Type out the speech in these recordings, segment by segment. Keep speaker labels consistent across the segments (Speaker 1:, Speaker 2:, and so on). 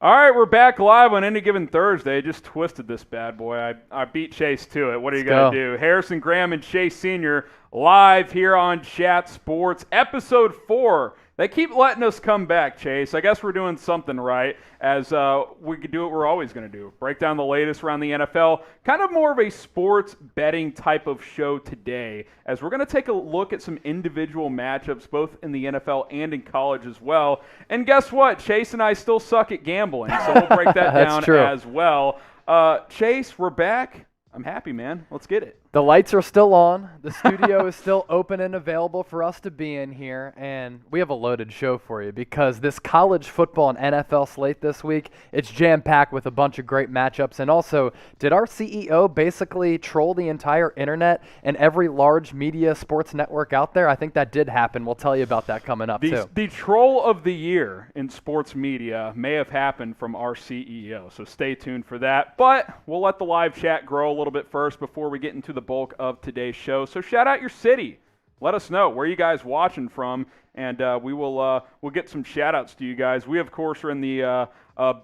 Speaker 1: All right, we're back live on Any Given Thursday. Just twisted this bad boy. I beat Chase to it. What are you going to do? Harrison Graham and Chase Sr. live here on Chat Sports, Episode 4. They keep letting us come back, Chase. I guess we're doing something right, as we could do what we're always going to do. Break down the latest around the NFL. Kind of more of a sports betting type of show today, as we're going to take a look at some individual matchups, both in the NFL and in college as well. And guess what? Chase and I still suck at gambling, so we'll break that down as well. Chase, we're back. I'm happy, man. Let's get it.
Speaker 2: The lights are still on. The studio is still open and available for us to be in here. And we have a loaded show for you because this college football and NFL slate this week, it's jam-packed with a bunch of great matchups. And also, did our CEO basically troll the entire internet and every large media sports network out there? I think that did happen. We'll tell you about that coming up, too.
Speaker 1: The troll of the year in sports media may have happened from our CEO, so stay tuned for that. But we'll let the live chat grow a little bit first before we get into the bulk of today's show. So shout out your city. Let us know where you guys watching from, and we'll get some shout outs to you guys. We, of course, are in the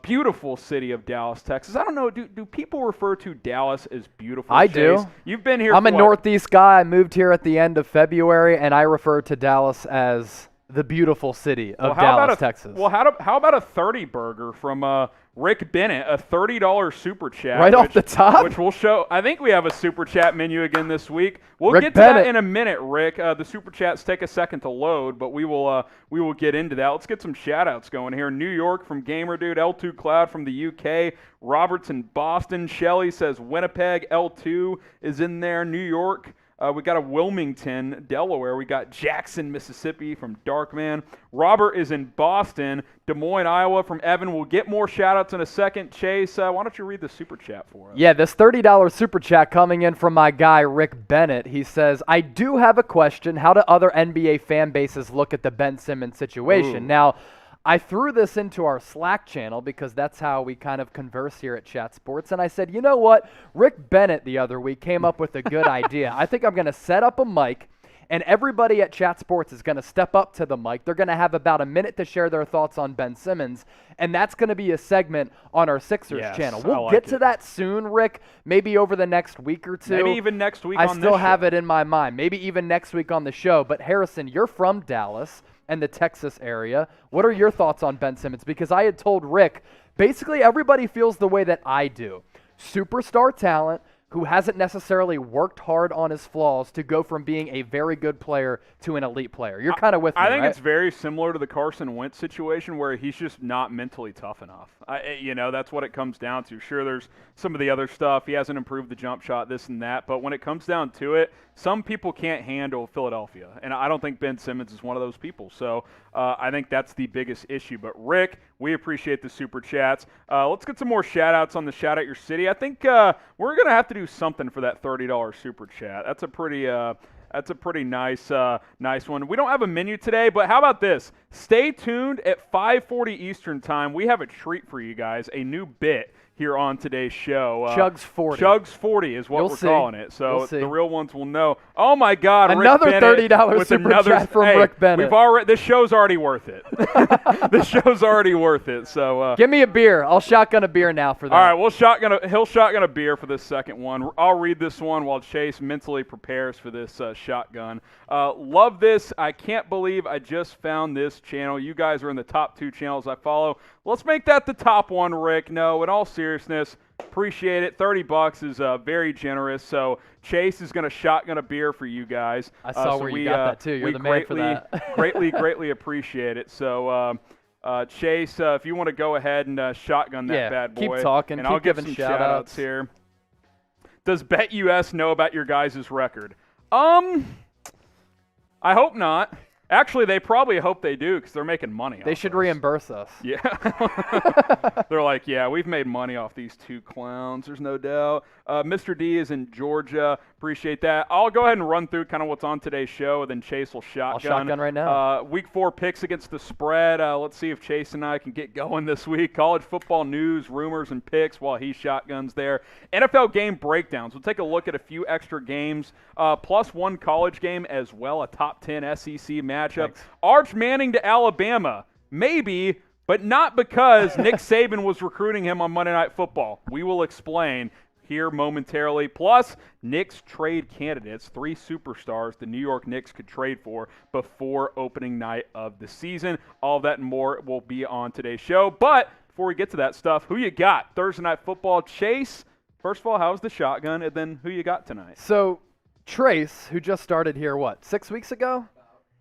Speaker 1: beautiful city of Dallas, Texas. I don't know, do people refer to Dallas as beautiful?
Speaker 2: I
Speaker 1: Chase?
Speaker 2: do.
Speaker 1: You've been here
Speaker 2: I'm
Speaker 1: for
Speaker 2: a Northeast guy. I moved here at the end of February, and I refer to Dallas as the beautiful city of Dallas, Texas.
Speaker 1: Well, how about a 30 burger from Rick Bennett, a $30 super chat.
Speaker 2: Right off the top?
Speaker 1: Which we'll show. I think we have a super chat menu again this week. We'll
Speaker 2: Rick
Speaker 1: get to
Speaker 2: Bennett.
Speaker 1: that in a minute, Rick. The super chats take a second to load, but we will get into that. Let's get some shout outs going here. New York from Gamer Dude, L2 Cloud from the UK, Roberts in Boston, Shelley says Winnipeg, L2 is in there, New York. We got a Wilmington, Delaware. We got Jackson, Mississippi from Darkman. Robert is in Boston. Des Moines, Iowa from Evan. We'll get more shout-outs in a second. Chase, why don't you read the super chat for us?
Speaker 2: Yeah, this $30 super chat coming in from my guy, Rick Bennett. He says, I do have a question. How do other NBA fan bases look at the Ben Simmons situation?
Speaker 1: Ooh.
Speaker 2: Now, I threw this into our Slack channel because that's how we kind of converse here at Chat Sports. And I said, you know what? Rick Bennett the other week came up with a good idea. I think I'm going to set up a mic, and everybody at Chat Sports is going to step up to the mic. They're going to have about a minute to share their thoughts on Ben Simmons, and that's going to be a segment on our Sixers channel. We'll get to that soon, Rick, maybe over the next week or two.
Speaker 1: Maybe even next week on this show.
Speaker 2: I still have it in my mind. Maybe even next week on the show. But Harrison, you're from Dallas and the Texas area. What are your thoughts on Ben Simmons? Because I had told Rick, basically everybody feels the way that I do. Superstar talent who hasn't necessarily worked hard on his flaws to go from being a very good player to an elite player. You're kind of with me,
Speaker 1: I think
Speaker 2: right?
Speaker 1: it's very similar to the Carson Wentz situation where he's just not mentally tough enough. That's what it comes down to. Sure, there's some of the other stuff. He hasn't improved the jump shot, this and that. But when it comes down to it, some people can't handle Philadelphia. And I don't think Ben Simmons is one of those people. So I think that's the biggest issue. But, Rick, we appreciate the super chats. Let's get some more shout-outs on the Shout Out Your City. I think we're going to have to do something for that $30 super chat. That's a pretty nice one. We don't have a menu today, but how about this? Stay tuned at 5:40 Eastern Time. We have a treat for you guys, a new bit here on today's show.
Speaker 2: Chugs 40.
Speaker 1: Chugs 40 is what we're calling it. So
Speaker 2: the
Speaker 1: real ones will know. Oh, my God.
Speaker 2: Another
Speaker 1: Rick
Speaker 2: $30 super chat from Rick Bennett.
Speaker 1: This show's already worth it. This show's already worth it. So
Speaker 2: give me a beer. I'll shotgun a beer now for that.
Speaker 1: All right, he'll shotgun a beer for this second one. I'll read this one while Chase mentally prepares for this shotgun. Love this. I can't believe I just found this channel. You guys are in the top 2 channels I follow. Let's make that the top one, Rick. No, in all seriousness, appreciate it. $30 is very generous. So Chase is going to shotgun a beer for you guys.
Speaker 2: I saw where you got that too. You're the man for that.
Speaker 1: greatly appreciate it. So Chase, if you want to go ahead and shotgun that bad boy.
Speaker 2: Keep talking.
Speaker 1: And
Speaker 2: keep
Speaker 1: I'll give
Speaker 2: giving
Speaker 1: some
Speaker 2: shout-outs
Speaker 1: here. Does BetUS know about your guys' record? I hope not. Actually, they probably hope they do because they're making money.
Speaker 2: They should reimburse us.
Speaker 1: Yeah. They're like, yeah, we've made money off these 2 clowns. There's no doubt. Mr. D is in Georgia. Appreciate that. I'll go ahead and run through kind of what's on today's show, and then Chase will shotgun.
Speaker 2: I'll shotgun right now.
Speaker 1: Week 4 picks against the spread. Let's see if Chase and I can get going this week. College football news, rumors, and picks while he shotguns there. NFL game breakdowns. We'll take a look at a few extra games, plus one college game as well, a top 10 SEC matchup.
Speaker 2: Thanks.
Speaker 1: Arch Manning to Alabama. Maybe, but not because Nick Saban was recruiting him on Monday Night Football. We will explain here momentarily. Plus, Knicks trade candidates, 3 superstars the New York Knicks could trade for before opening night of the season. All that and more will be on today's show. But before we get to that stuff, who you got? Thursday Night Football. Chase, first of all, how's the shotgun? And then who you got tonight?
Speaker 2: So, Trace, who just started here, 6 weeks ago?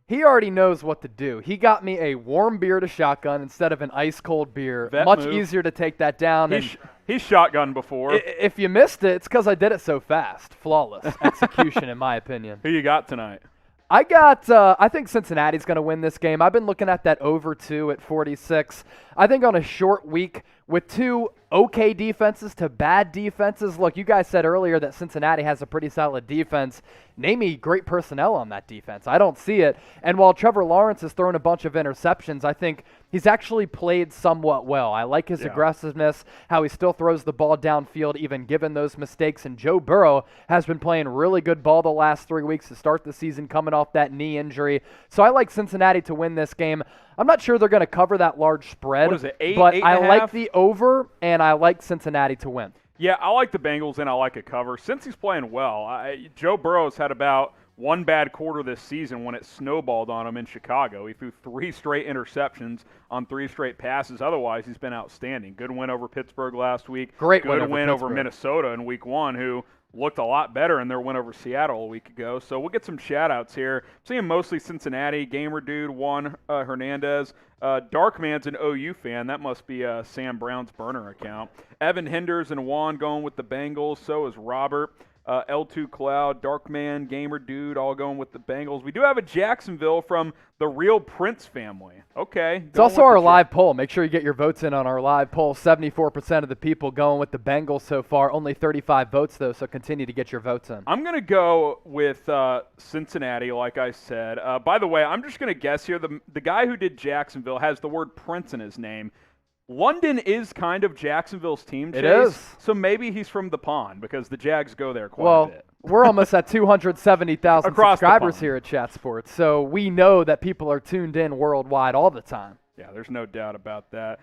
Speaker 2: He already knows what to do. He got me a warm beer to shotgun instead of an ice-cold beer. Much easier to take that down.
Speaker 1: He's shotgunned before.
Speaker 2: If you missed it, it's because I did it so fast. Flawless execution, in my opinion.
Speaker 1: Who you got tonight?
Speaker 2: I think Cincinnati's going to win this game. I've been looking at that over 2 at 46. I think on a short week with 2 okay defenses to bad defenses. Look, you guys said earlier that Cincinnati has a pretty solid defense. Name me great personnel on that defense. I don't see it. And while Trevor Lawrence has thrown a bunch of interceptions, I think he's actually played somewhat well. I like his aggressiveness, how he still throws the ball downfield even given those mistakes. And Joe Burrow has been playing really good ball the last 3 weeks to start the season coming off that knee injury. So I like Cincinnati to win this game. I'm not sure they're going to cover that large spread.
Speaker 1: What is it, 8,
Speaker 2: but
Speaker 1: 8
Speaker 2: I
Speaker 1: and a
Speaker 2: like
Speaker 1: half?
Speaker 2: the over, and I like Cincinnati to win.
Speaker 1: Yeah, I like the Bengals, and I like a cover. Since he's playing well, Joe Burrow's had about one bad quarter this season when it snowballed on him in Chicago. He threw 3 straight interceptions on 3 straight passes. Otherwise, he's been outstanding. Good win over Pittsburgh last week.
Speaker 2: Great
Speaker 1: Good
Speaker 2: win
Speaker 1: over Minnesota in week 1, who looked a lot better in their win over Seattle a week ago. So we'll get some shout-outs here. I'm seeing mostly Cincinnati. Gamer Dude, Juan Hernandez. Darkman's an OU fan. That must be Sam Brown's burner account. Evan Henders and Juan going with the Bengals. So is Robert. L2 Cloud, Darkman, Gamer Dude, all going with the Bengals. We do have a Jacksonville from the Real Prince family. Okay.
Speaker 2: It's also our live poll. Make sure you get your votes in on our live poll. 74% of the people going with the Bengals so far. Only 35 votes, though, so continue to get your votes in.
Speaker 1: I'm going to go with Cincinnati, like I said. By the way, I'm just going to guess here. The guy who did Jacksonville has the word Prince in his name. London is kind of Jacksonville's team, Chase.
Speaker 2: It is.
Speaker 1: So maybe he's from the pond because the Jags go there quite a bit.
Speaker 2: We're almost at 270,000 subscribers here at Chat Sports, so we know that people are tuned in worldwide all the time.
Speaker 1: Yeah, there's no doubt about that.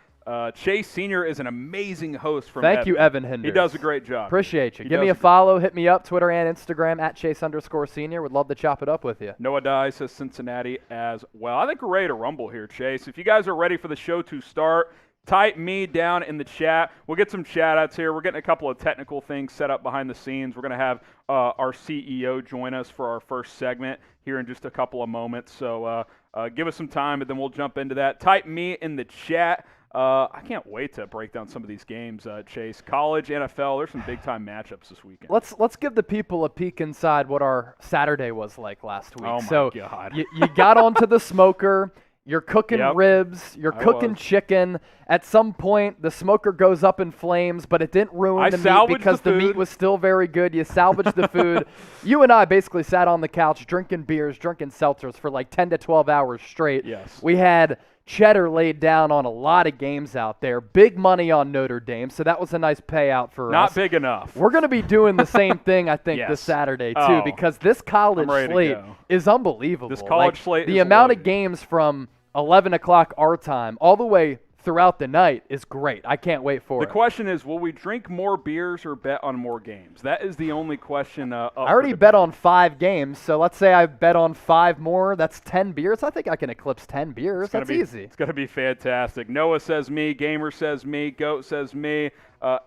Speaker 1: Chase Sr. is an amazing host from
Speaker 2: Thank you, Evan Henders.
Speaker 1: He does a great job.
Speaker 2: Appreciate you. Give me a follow. Hit me up, Twitter and Instagram, at Chase_Senior. Would love to chop it up with you.
Speaker 1: Noah Dye says Cincinnati as well. I think we're ready to rumble here, Chase. If you guys are ready for the show to start, type me down in the chat. We'll get some shout-outs here. We're getting a couple of technical things set up behind the scenes. We're going to have our CEO join us for our first segment here in just a couple of moments. So give us some time, and then we'll jump into that. Type me in the chat. I can't wait to break down some of these games, Chase. College, NFL, there's some big-time matchups this weekend.
Speaker 2: Let's give the people a peek inside what our Saturday was like last week.
Speaker 1: Oh, my God.
Speaker 2: You got onto the smoker. You're cooking ribs. You're cooking chicken. At some point, the smoker goes up in flames, but it didn't ruin the meat because the meat was still very good. You salvaged the food. You and I basically sat on the couch drinking beers, drinking seltzers for like 10 to 12 hours straight.
Speaker 1: Yes.
Speaker 2: We had cheddar laid down on a lot of games out there. Big money on Notre Dame, so that was a nice payout for us.
Speaker 1: Not big enough.
Speaker 2: We're going to be doing the same thing, I think, this Saturday, too, because this college slate is unbelievable.
Speaker 1: This college slate
Speaker 2: the amount of games from 11 o'clock our time all the way throughout the night is great. I can't wait for it.
Speaker 1: The question is, will we drink more beers or bet on more games? That is the only question.
Speaker 2: I already bet on 5 games, so let's say I bet on 5 more. That's 10 beers. I think I can eclipse 10 beers. That's easy.
Speaker 1: It's going to be fantastic. Noah says me. Gamer says me. Goat says me.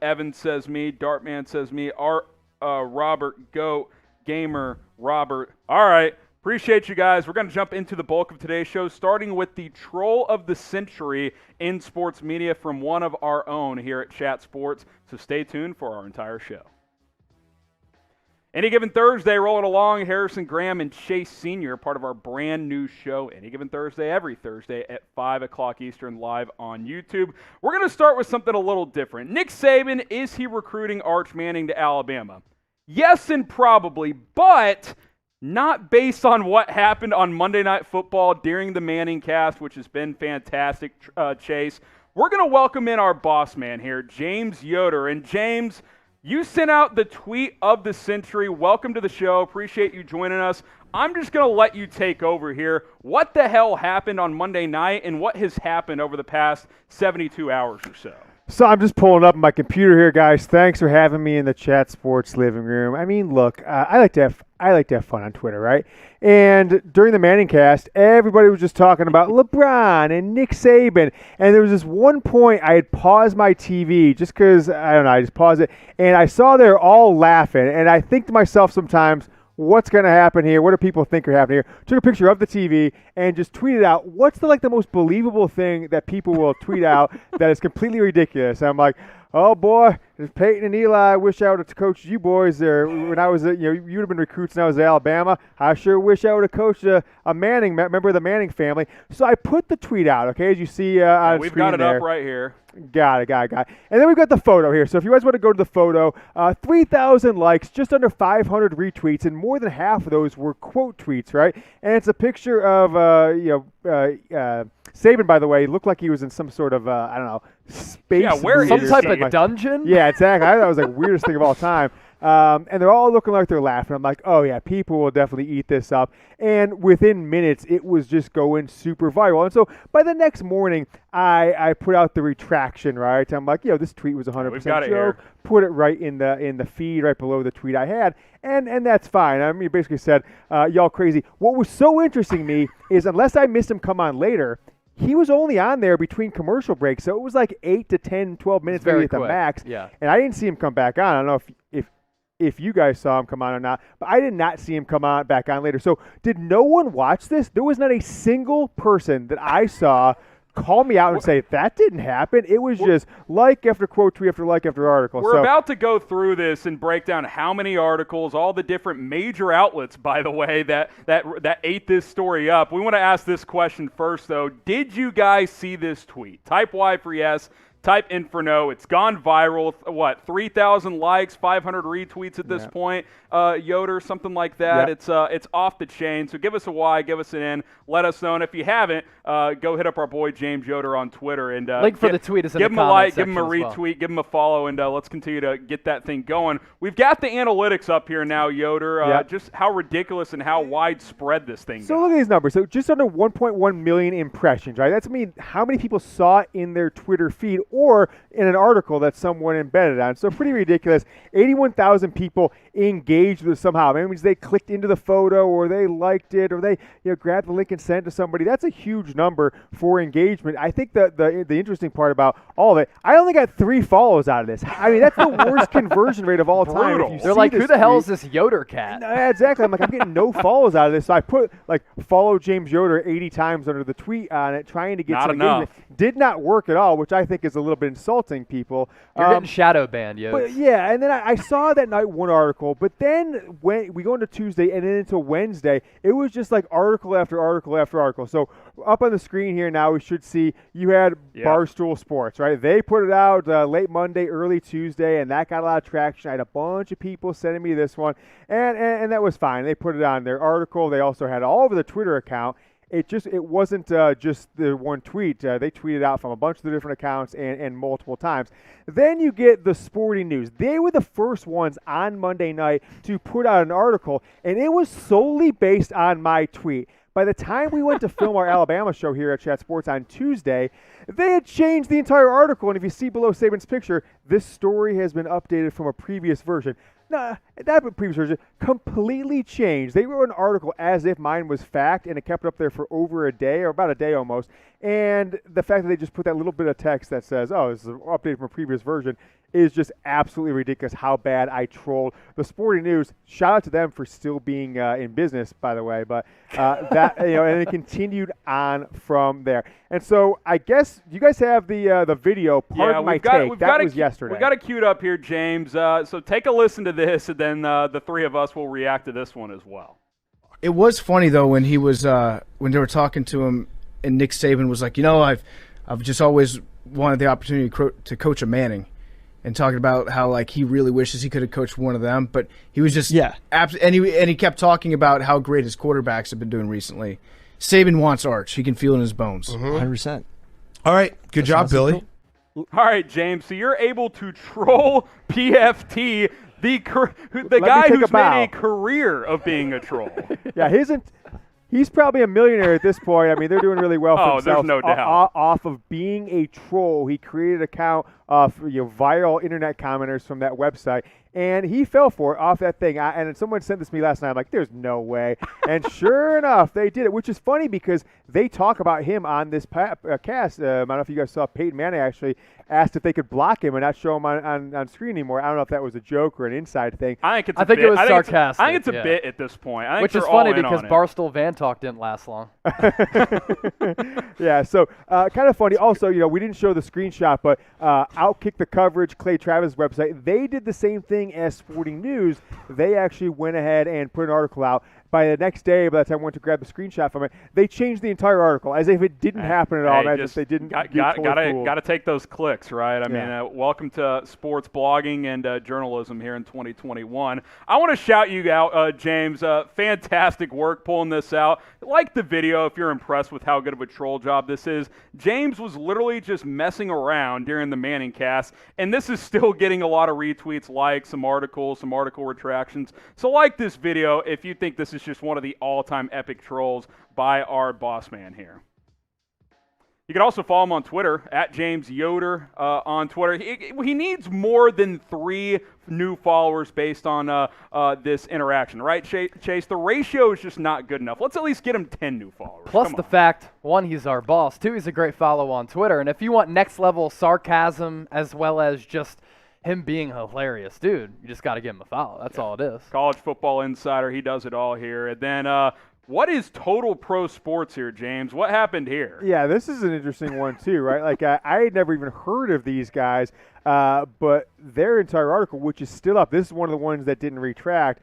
Speaker 1: Evan says me. Dartman says me. Robert, Goat, Gamer, Robert. All right. Appreciate you guys. We're going to jump into the bulk of today's show, starting with the troll of the century in sports media from one of our own here at Chat Sports. So stay tuned for our entire show. Any Given Thursday, rolling along, Harrison Graham and Chase Sr., part of our brand new show, Any Given Thursday, every Thursday at 5 o'clock Eastern, live on YouTube. We're going to start with something a little different. Nick Saban, is he recruiting Arch Manning to Alabama? Yes, and probably, but not based on what happened on Monday Night Football during the Manning cast, which has been fantastic, Chase. We're going to welcome in our boss man here, James Yoder. And James, you sent out the tweet of the century. Welcome to the show. Appreciate you joining us I'm just going to let you take over here. What the hell happened on Monday night, and what has happened over the past 72 hours or so?
Speaker 3: So I'm just pulling up my computer here, guys. Thanks for having me in the Chat Sports living room. I mean, look, I like to have fun on Twitter, right? And during the Manning cast, everybody was just talking about LeBron and Nick Saban. And there was this one point I had paused my TV just because, I don't know, I just paused it. And I saw they're all laughing. And I think to myself sometimes, what's going to happen here? What do people think are happening here? Took a picture of the TV and just tweeted out, what's the most believable thing that people will tweet out that is completely ridiculous? And I'm like, oh boy, there's Peyton and Eli. I wish I would have coached you boys there when I was, you'd have been recruits when I was at Alabama. I sure wish I would have coached a Manning, member of the Manning family. So I put the tweet out, okay, as you see on
Speaker 1: we've
Speaker 3: screen
Speaker 1: got it
Speaker 3: there.
Speaker 1: up right here.
Speaker 3: Got it. And then we've got the photo here. So if you guys want to go to the photo, 3,000 likes, just under 500 retweets, and more than half of those were quote tweets, right? And it's a picture of, Saban, by the way, looked like he was in some sort of, I don't know, space.
Speaker 1: Yeah, where
Speaker 2: Some
Speaker 1: is
Speaker 2: type
Speaker 1: he?
Speaker 2: of dungeon?
Speaker 3: Yeah, exactly. I thought it was like weirdest thing of all time. And they're all looking like they're laughing. I'm like, oh yeah, people will definitely eat this up. And within minutes, it was just going super viral. And so by the next morning, I put out the retraction, right? I'm like, this tweet was 100%
Speaker 1: We've got it
Speaker 3: joke.
Speaker 1: here.
Speaker 3: Put it right in the feed, right below the tweet I had, and that's fine. I mean, basically said, y'all crazy. What was so interesting to me is unless I missed him come on later, he was only on there between commercial breaks, so it was like 8 to 10, 12 minutes maybe at the max.
Speaker 2: Yeah.
Speaker 3: And I didn't see him come back on. I don't know if you guys saw him come on or not, but I did not see him come on back on later. So did no one watch this? There was not a single person that I saw call me out and say, that didn't happen. It was just like after quote tweet after like after article.
Speaker 1: We're about to go through this and break down how many articles, all the different major outlets, by the way, that ate this story up. We want to ask this question first, though. Did you guys see this tweet? Type Y for yes. Type in for no. It's gone viral. 3,000 likes, 500 retweets at this point. Yoder, something like that.
Speaker 3: Yep.
Speaker 1: It's off the chain. So give us a Y, give us an N. Let us know. And if you haven't, go hit up our boy James Yoder on Twitter and
Speaker 2: link for the tweet is in the
Speaker 1: give him a
Speaker 2: comment
Speaker 1: like, give him a
Speaker 2: section as
Speaker 1: retweet,
Speaker 2: well.
Speaker 1: give him a follow, and let's continue to get that thing going. We've got the analytics up here now, Yoder.
Speaker 3: Yep.
Speaker 1: Just how ridiculous and how widespread this thing.
Speaker 3: So look at these numbers. So just under 1.1 million impressions, right? That's how many people saw it in their Twitter feed or in an article that someone embedded on. So pretty ridiculous. 81,000 people engaged with it somehow. Maybe they clicked into the photo or they liked it or they grabbed the link and sent it to somebody. That's a huge number for engagement. I think that the interesting part about all of it, I only got 3 follows out of this. I mean, that's the worst conversion rate of all time.
Speaker 1: Brutal.
Speaker 2: They're like, who the hell is this Yoder cat?
Speaker 3: No, exactly. I'm getting no follows out of this. So I put follow James Yoder 80 times under the tweet on it, trying to get
Speaker 1: Not
Speaker 3: some engagement.
Speaker 1: enough.
Speaker 3: Did not work at all, which I think is a little bit insulting people.
Speaker 2: You're getting shadow banned, yo.
Speaker 3: But yeah, and then I saw that night one article, but then when we go into Tuesday and then into Wednesday, it was just like article after article after article. So up on the screen here now, we should see you had Barstool Sports, right? They put it out late Monday, early Tuesday, and that got a lot of traction. I had a bunch of people sending me this one, and that was fine. They put it on their article. They also had it all over the Twitter account. It wasn't just the one tweet. They tweeted out from a bunch of the different accounts and multiple times. Then you get the Sporting News. They were the first ones on Monday night to put out an article, and it was solely based on my tweet. By the time we went to film our Alabama show here at Chat Sports on Tuesday, they had changed the entire article. And if you see below Saban's picture, this story has been updated from a previous version. No, that previous version completely changed. They wrote an article as if mine was fact, and it kept it up there for over a day, or about a day almost. And the fact that they just put that little bit of text that says, oh, this is an update from a previous version, is just absolutely ridiculous how bad I trolled the Sporting News. Shout out to them for still being in business, by the way. But that and it continued on from there. And so I guess you guys have the video. Pardon my take. That was yesterday.
Speaker 1: We got it queued up here, James. So take a listen to this, and then the three of us will react to this one as well.
Speaker 4: It was funny though when he was when they were talking to him, and Nick Saban was like, I've just always wanted the opportunity to coach a Manning. And talking about how like he really wishes he could have coached one of them, but he was just and he kept talking about how great his quarterbacks have been doing recently. Saban wants Arch; he can feel it in his bones.
Speaker 5: 100%. All right, good job, Billy.
Speaker 1: All right, James. So you're able to troll PFT the
Speaker 3: me
Speaker 1: guy
Speaker 3: take a
Speaker 1: who's
Speaker 3: bow.
Speaker 1: made a career of being a troll.
Speaker 3: Yeah, he's probably a millionaire at this point. I mean, they're doing really well for
Speaker 1: Oh,
Speaker 3: themselves.
Speaker 1: there's no doubt.
Speaker 3: Off of being a troll, he created an account of viral internet commenters from that website, and he fell for it off that thing. And someone sent this to me last night. I'm like, there's no way. And sure enough, they did it, which is funny because they talk about him on this cast. I don't know if you guys saw Peyton Manning actually asked if they could block him and not show him on screen anymore. I don't know if that was a joke or an inside thing.
Speaker 1: I think it's
Speaker 2: I think it was sarcastic.
Speaker 1: I think it's a bit at this point. I think
Speaker 2: Which is
Speaker 1: they're
Speaker 2: funny
Speaker 1: all in
Speaker 2: because
Speaker 1: on it.
Speaker 2: Barstool Van Talk didn't last long.
Speaker 3: Yeah, so kind of funny. Also, we didn't show the screenshot, but Outkick the Coverage, Clay Travis' website, they did the same thing as Sporting News. They actually went ahead and put an article out. By the next day, by the time I went to grab the screenshot from it, they changed the entire article as if it didn't happen at all. Imagine if they didn't. Got
Speaker 1: to take those clicks, right? I mean, welcome to sports blogging and journalism here in 2021. I want to shout you out, James. Fantastic work pulling this out. Like the video if you're impressed with how good of a troll job this is. James was literally just messing around during the Manning cast, and this is still getting a lot of retweets, likes, some article retractions. So like this video if you think this is just one of the all-time epic trolls by our boss man here. You can also follow him on Twitter, at James Yoder on Twitter. He needs more than 3 new followers based on this interaction, right, Chase? The ratio is just not good enough. Let's at least get him 10 new followers.
Speaker 2: Plus the fact, 1, he's our boss. 2, he's a great follow on Twitter. And if you want next-level sarcasm as well as just him being hilarious, dude, you just got to give him a follow. That's all it is.
Speaker 1: College Football Insider, he does it all here. And then what is Total Pro Sports here, James? What happened here?
Speaker 3: Yeah, this is an interesting one too, right? Like I had never even heard of these guys, but their entire article, which is still up, this is one of the ones that didn't retract.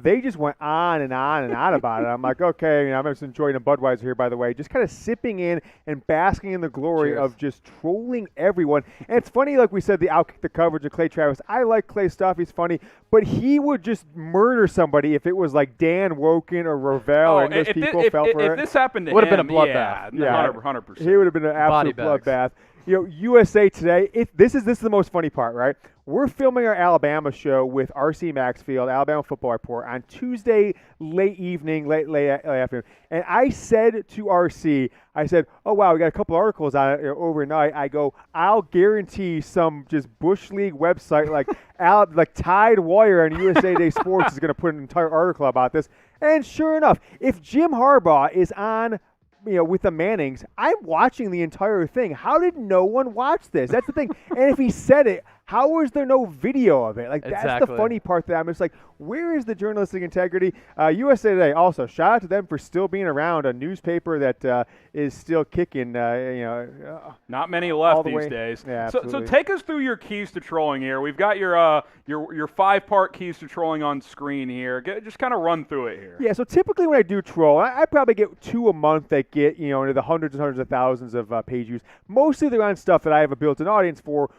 Speaker 3: They just went on and on and on about it. I'm like, okay, I'm just enjoying a Budweiser here, by the way, just kind of sipping in and basking in the glory of just trolling everyone. And it's funny, like we said, the Outkick the Coverage of Clay Travis. I like Clay's stuff. He's funny, but he would just murder somebody if it was like Dan Woken or Rovell or those people fell for it.
Speaker 1: If this happened to him,
Speaker 2: would have been a bloodbath.
Speaker 1: Yeah, 100%.
Speaker 3: He would have been an absolute bloodbath. USA Today, this is the most funny part, right? We're filming our Alabama show with R.C. Maxfield, Alabama Football Report, on Tuesday late evening, late afternoon. And I said to R.C., I said, oh, wow, we got a couple articles on it overnight. I go, I'll guarantee some just Bush League website like Tide Wire and USA Today Sports is going to put an entire article about this. And sure enough, if Jim Harbaugh is on with the Mannings, I'm watching the entire thing. How did no one watch this? That's the thing. And if he said it, how was there no video of it? Like, that's the funny part that I'm just like, where is the journalistic integrity? USA Today, also, shout out to them for still being around, a newspaper that is still kicking,
Speaker 1: not many left these days.
Speaker 3: Yeah,
Speaker 1: so take us through your keys to trolling here. We've got your 5-part keys to trolling on screen here. Just kind of run through it here.
Speaker 3: Yeah, so typically when I do troll, I probably get 2 a month that get, into the hundreds and hundreds of thousands of page views. Mostly they're on stuff that I have a built-in audience for,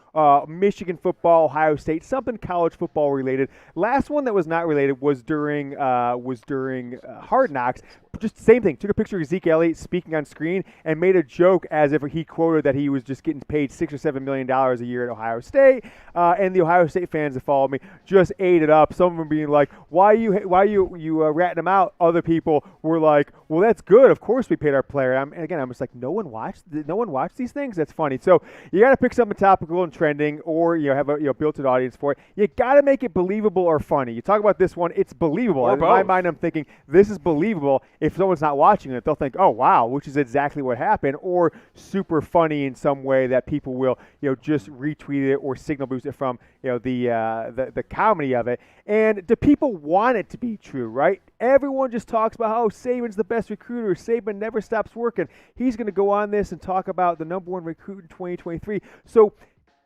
Speaker 3: Michigan football, Ohio State, something college football related. Last one that was not related was during Hard Knocks. Just same thing. Took a picture of Zeke Elliott speaking on screen and made a joke as if he quoted that he was just getting paid $6 or $7 million a year at Ohio State. And the Ohio State fans that followed me just ate it up. Some of them being like, "Why you ratting him out?" Other people were like, "Well, that's good. Of course we paid our player." I'm just like, no one watched these things. That's funny. So you got to pick something topical and trending, or have a built-in audience for it. You got to make it believable or funny. You talk about this one, it's believable. In my mind, I'm thinking this is believable. If someone's not watching it, they'll think, "Oh, wow," which is exactly what happened, or super funny in some way that people will, just retweet it or signal boost it from, the comedy of it. And do people want it to be true, right? Everyone just talks about how Saban's the best recruiter. Saban never stops working. He's going to go on this and talk about the number 1 recruit in 2023. So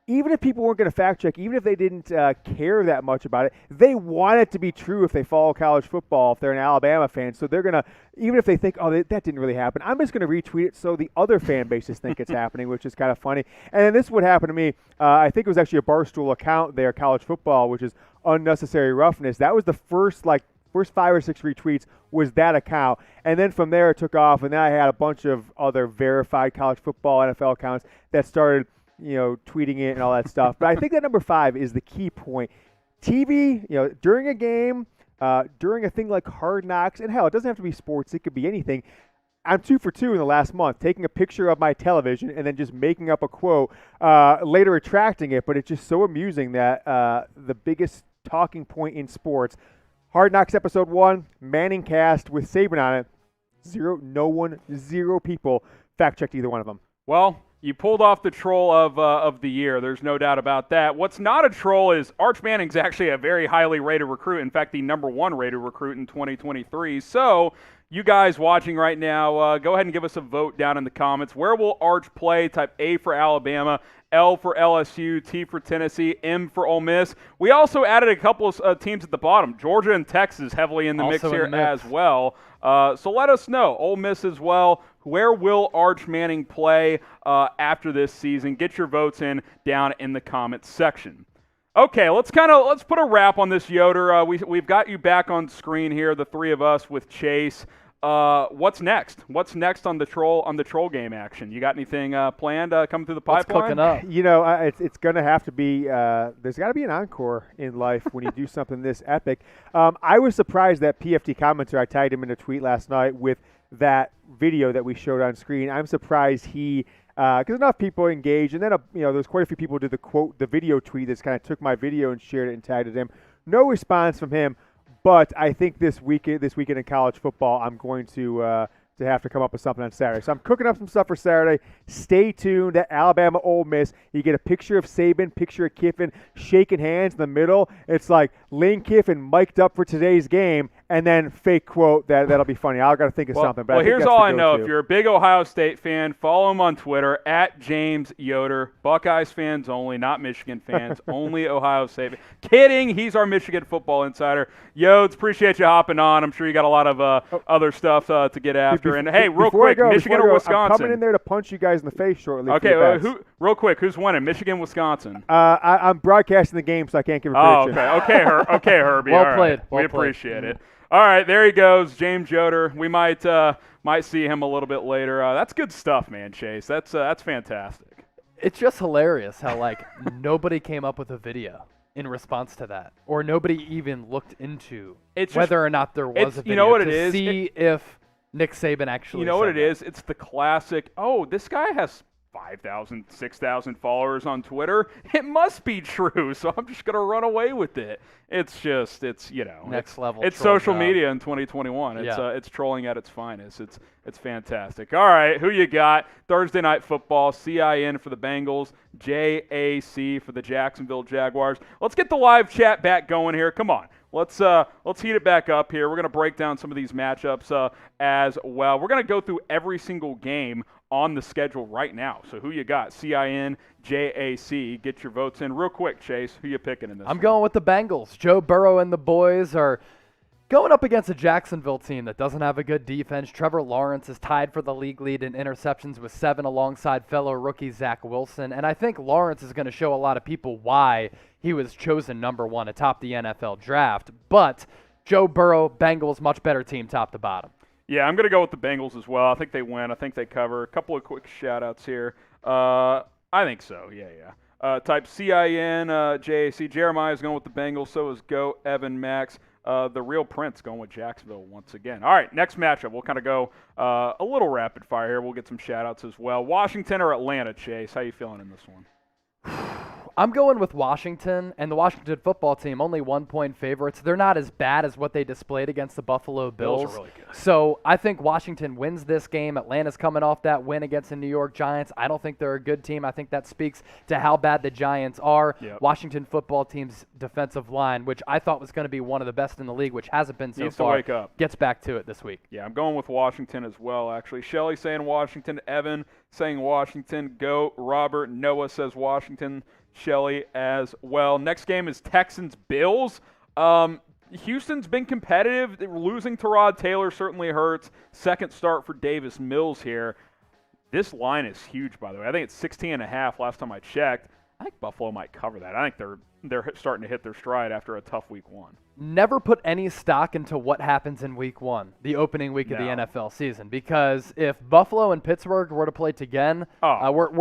Speaker 3: even if people weren't going to fact check, even if they didn't care that much about it, they want it to be true if they follow college football, if they're an Alabama fan. So they're going to, even if they think, oh, that didn't really happen, I'm just going to retweet it so the other fan bases think it's happening, which is kind of funny. And then this is what happened to me. I think it was actually a Barstool account there, college football, which is unnecessary roughness. That was the first 5 or 6 retweets was that account. And then from there it took off, and then I had a bunch of other verified college football, NFL accounts that started tweeting it and all that stuff. But I think that number 5 is the key point. TV, during a game, during a thing like Hard Knocks, and hell, it doesn't have to be sports. It could be anything. I'm 2 for 2 in the last month, taking a picture of my television and then just making up a quote, later retracting it. But it's just so amusing that the biggest talking point in sports, Hard Knocks Episode 1, Manning cast with Saban on it, zero people fact-checked either one of them.
Speaker 1: Well, you pulled off the troll of the year. There's no doubt about that. What's not a troll is Arch Manning's actually a very highly rated recruit. In fact, the #1 rated recruit in 2023. So you guys watching right now, go ahead and give us a vote down in the comments. Where will Arch play? Type A for Alabama, L for LSU, T for Tennessee, M for Ole Miss. We also added a couple of teams at the bottom. Georgia and Texas heavily in the mix here as well. So let us know. Ole Miss as well. Where will Arch Manning play after this season? Get your votes in down in the comments section. Okay, let's put a wrap on this, Yoder. We've got you back on screen here, the three of us with Chase. What's next? What's next on the troll game action? You got anything planned coming through the pipeline?
Speaker 2: What's cooking up?
Speaker 3: It's going to have to be. There's got to be an encore in life when you do something this epic. I was surprised that PFT commenter, I tagged him in a tweet last night with that video that we showed on screen. I'm surprised he. Because enough people engaged, and then there's quite a few people who did the video tweet that's kind of took my video and shared it and tagged him. No response from him, but I think this weekend in college football, I'm going to have to come up with something on Saturday. So I'm cooking up some stuff for Saturday. Stay tuned at Alabama Ole Miss. You get a picture of Saban, picture of Kiffin, shaking hands in the middle. It's like Lane Kiffin mic'd up for today's game, and then fake quote that'll be funny. I've got to think of something. But
Speaker 1: here's all I know. If you're a big Ohio State fan, follow him on Twitter at James Yoder. Buckeyes fans only, not Michigan fans. Only Ohio State. Kidding. He's our Michigan football insider. Yodes, appreciate you hopping on. I'm sure you got a lot of other stuff to get after. And hey, real quick, Michigan or Wisconsin?
Speaker 3: I'm coming in there to punch you guys in the face shortly.
Speaker 1: Okay, real quick, who's winning? Michigan, Wisconsin?
Speaker 3: I'm broadcasting the game, so I can't give a prediction.
Speaker 1: Okay, Herbie.
Speaker 2: Well played.
Speaker 1: We appreciate it. All right, there he goes, James Yoder. We might see him a little bit later. That's good stuff, man, Chase. That's fantastic.
Speaker 2: It's just hilarious how nobody came up with a video in response to that, or nobody even looked into whether or not there was a video.
Speaker 1: You know what it is?
Speaker 2: See if Nick Saban actually.
Speaker 1: You know what it is? It's the classic. Oh, this guy has 5,000, 6,000 followers on Twitter. It must be true, so I'm just gonna run away with it. It's
Speaker 2: next level.
Speaker 1: It's social media in 2021. It's trolling at its finest. It's fantastic. All right, who you got? Thursday night football. CIN for the Bengals. JAC for the Jacksonville Jaguars. Let's get the live chat back going here. Come on. Let's heat it back up here. We're going to break down some of these matchups as well. We're going to go through every single game on the schedule right now. So who you got? CIN, JAC. Get your votes in real quick, Chase. Who you picking in this?
Speaker 2: I'm going with the Bengals. Joe Burrow and the boys are going up against a Jacksonville team that doesn't have a good defense. Trevor Lawrence is tied for the league lead in interceptions with 7 alongside fellow rookie Zach Wilson. And I think Lawrence is going to show a lot of people why he was chosen #1 atop the NFL draft. But Joe Burrow, Bengals, much better team top to bottom.
Speaker 1: Yeah, I'm going to go with the Bengals as well. I think they win. I think they cover. A couple of quick shout-outs here. I think so, yeah. Type CIN, JAC. Jeremiah's going with the Bengals. So is Go, Evan, Max. The real Prince going with Jacksonville once again. All right, next matchup. We'll kind of go a little rapid fire here. We'll get some shout-outs as well. Washington or Atlanta, Chase? How you feeling in this one?
Speaker 2: I'm going with Washington, and the Washington football team, only 1-point favorites. They're not as bad as what they displayed against the Buffalo Bills.
Speaker 1: Bills are really good.
Speaker 2: So I think Washington wins this game. Atlanta's coming off that win against the New York Giants. I don't think they're a good team. I think that speaks to how bad the Giants are.
Speaker 1: Yep.
Speaker 2: Washington football team's defensive line, which I thought was going to be one of the best in the league, which hasn't been so
Speaker 1: Needs
Speaker 2: far,
Speaker 1: to wake up.
Speaker 2: Gets back to it this week.
Speaker 1: Yeah, I'm going with Washington as well, actually. Shelly saying Washington. Evan saying Washington. Go. Robert. Noah says Washington. Shelly as well. Next game is Texans-Bills. Houston's been competitive. Losing to Rod Taylor certainly hurts. Second start for Davis Mills here. This line is huge, by the way. I think it's 16.5 last time I checked. I think Buffalo might cover that. I think they're starting to hit their stride after a tough week 1.
Speaker 2: never put any stock into what happens in week 1, the opening week of the NFL season, because if Buffalo and Pittsburgh were to play again, Buffalo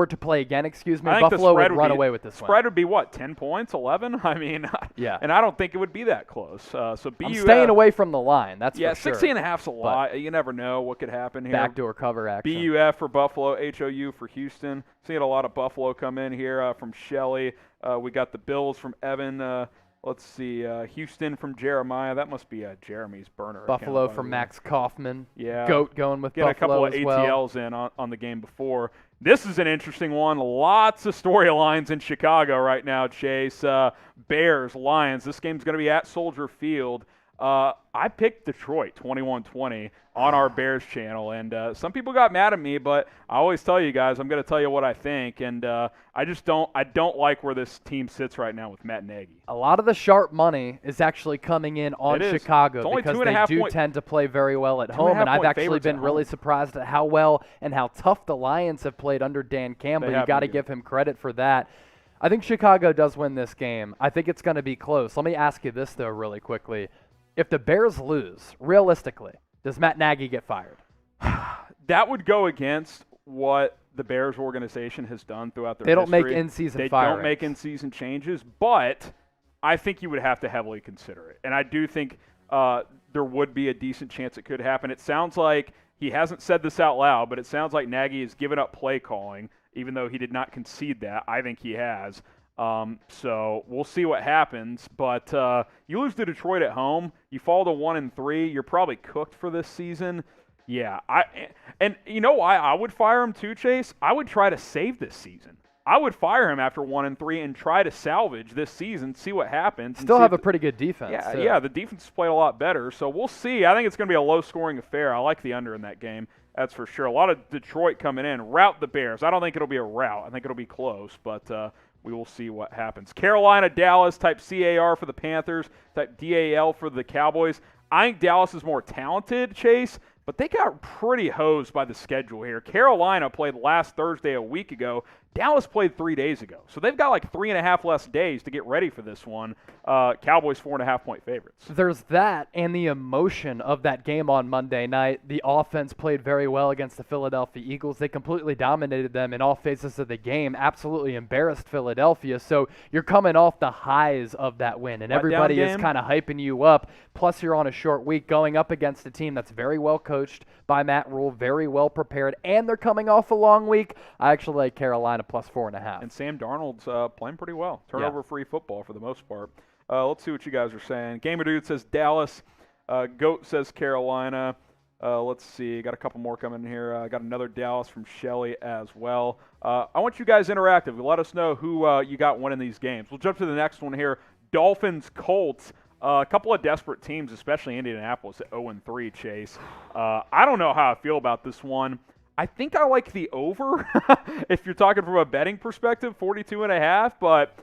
Speaker 2: would run away with this one.
Speaker 1: Spread would be what, 10 points, 11? I mean,
Speaker 2: yeah.
Speaker 1: And I don't think it would be that close. So
Speaker 2: I'm staying away from the line. That's
Speaker 1: for
Speaker 2: sure.
Speaker 1: 16.5's a lot. You never know what could happen here.
Speaker 2: Backdoor cover action.
Speaker 1: BUF for Buffalo, HOU for Houston. Seeing a lot of Buffalo come in here from Shelley. We got the Bills from Evan. Let's see, Houston from Jeremiah. That must be Jeremy's burner.
Speaker 2: Buffalo from Max Kaufman.
Speaker 1: Yeah.
Speaker 2: Goat going with
Speaker 1: Get
Speaker 2: Buffalo
Speaker 1: a couple of ATLs in on the game before. This is an interesting one. Lots of storylines in Chicago right now, Chase. Bears, Lions. This game's going to be at Soldier Field. I picked Detroit 21-20 on our Bears channel, and some people got mad at me, but I always tell you guys I'm going to tell you what I think, and I don't like where this team sits right now with Matt Nagy.
Speaker 2: A lot of the sharp money is actually coming in on Chicago because they do tend to play very well at home, and I've actually been really surprised at how well and how tough the Lions have played under Dan Campbell. You got to give him credit for that. I think Chicago does win this game. I think it's going to be close. Let me ask you this, though, really quickly. If the Bears lose, realistically, does Matt Nagy get fired?
Speaker 1: That would go against what the Bears organization has done throughout their history.
Speaker 2: They don't make in-season firings.
Speaker 1: They don't make in-season changes, but I think you would have to heavily consider it. And I do think there would be a decent chance it could happen. It sounds like he hasn't said this out loud, but it sounds like Nagy has given up play calling, even though he did not concede that. I think he has. So we'll see what happens, but you lose to Detroit at home, you fall to 1-3, you're probably cooked for this season. Yeah, and you know why I would fire him too, Chase? I would try to save this season. I would fire him after 1-3 and try to salvage this season, see what happens.
Speaker 2: Still have a pretty good defense.
Speaker 1: Yeah, the defense has played a lot better, so we'll see. I think it's going to be a low-scoring affair. I like the under in that game. That's for sure. A lot of Detroit coming in. Rout the Bears. I don't think it'll be a rout. I think it'll be close, but we will see what happens. Carolina, Dallas, type CAR for the Panthers, type DAL for the Cowboys. I think Dallas is more talented, Chase, but they got pretty hosed by the schedule here. Carolina played last Thursday a week ago. Dallas played 3 days ago. So they've got like 3.5 less days to get ready for this one. Cowboys 4.5-point favorites.
Speaker 2: There's that and the emotion of that game on Monday night. The offense played very well against the Philadelphia Eagles. They completely dominated them in all phases of the game, absolutely embarrassed Philadelphia. So you're coming off the highs of that win, and everybody is kind of hyping you up. Plus you're on a short week going up against a team that's very well coached by Matt Rule, very well prepared, and they're coming off a long week. I actually like Carolina plus 4.5.
Speaker 1: And Sam Darnold's playing pretty well. Turnover-free football for the most part. Let's see what you guys are saying. Gamer Dude says Dallas. Goat says Carolina. Let's see. Got a couple more coming in here. Got another Dallas from Shelley as well. I want you guys interactive. Let us know who you got winning these games. We'll jump to the next one here. Dolphins, Colts. A couple of desperate teams, especially Indianapolis at 0-3, Chase. I don't know how I feel about this one. I think I like the over if you're talking from a betting perspective, 42.5, but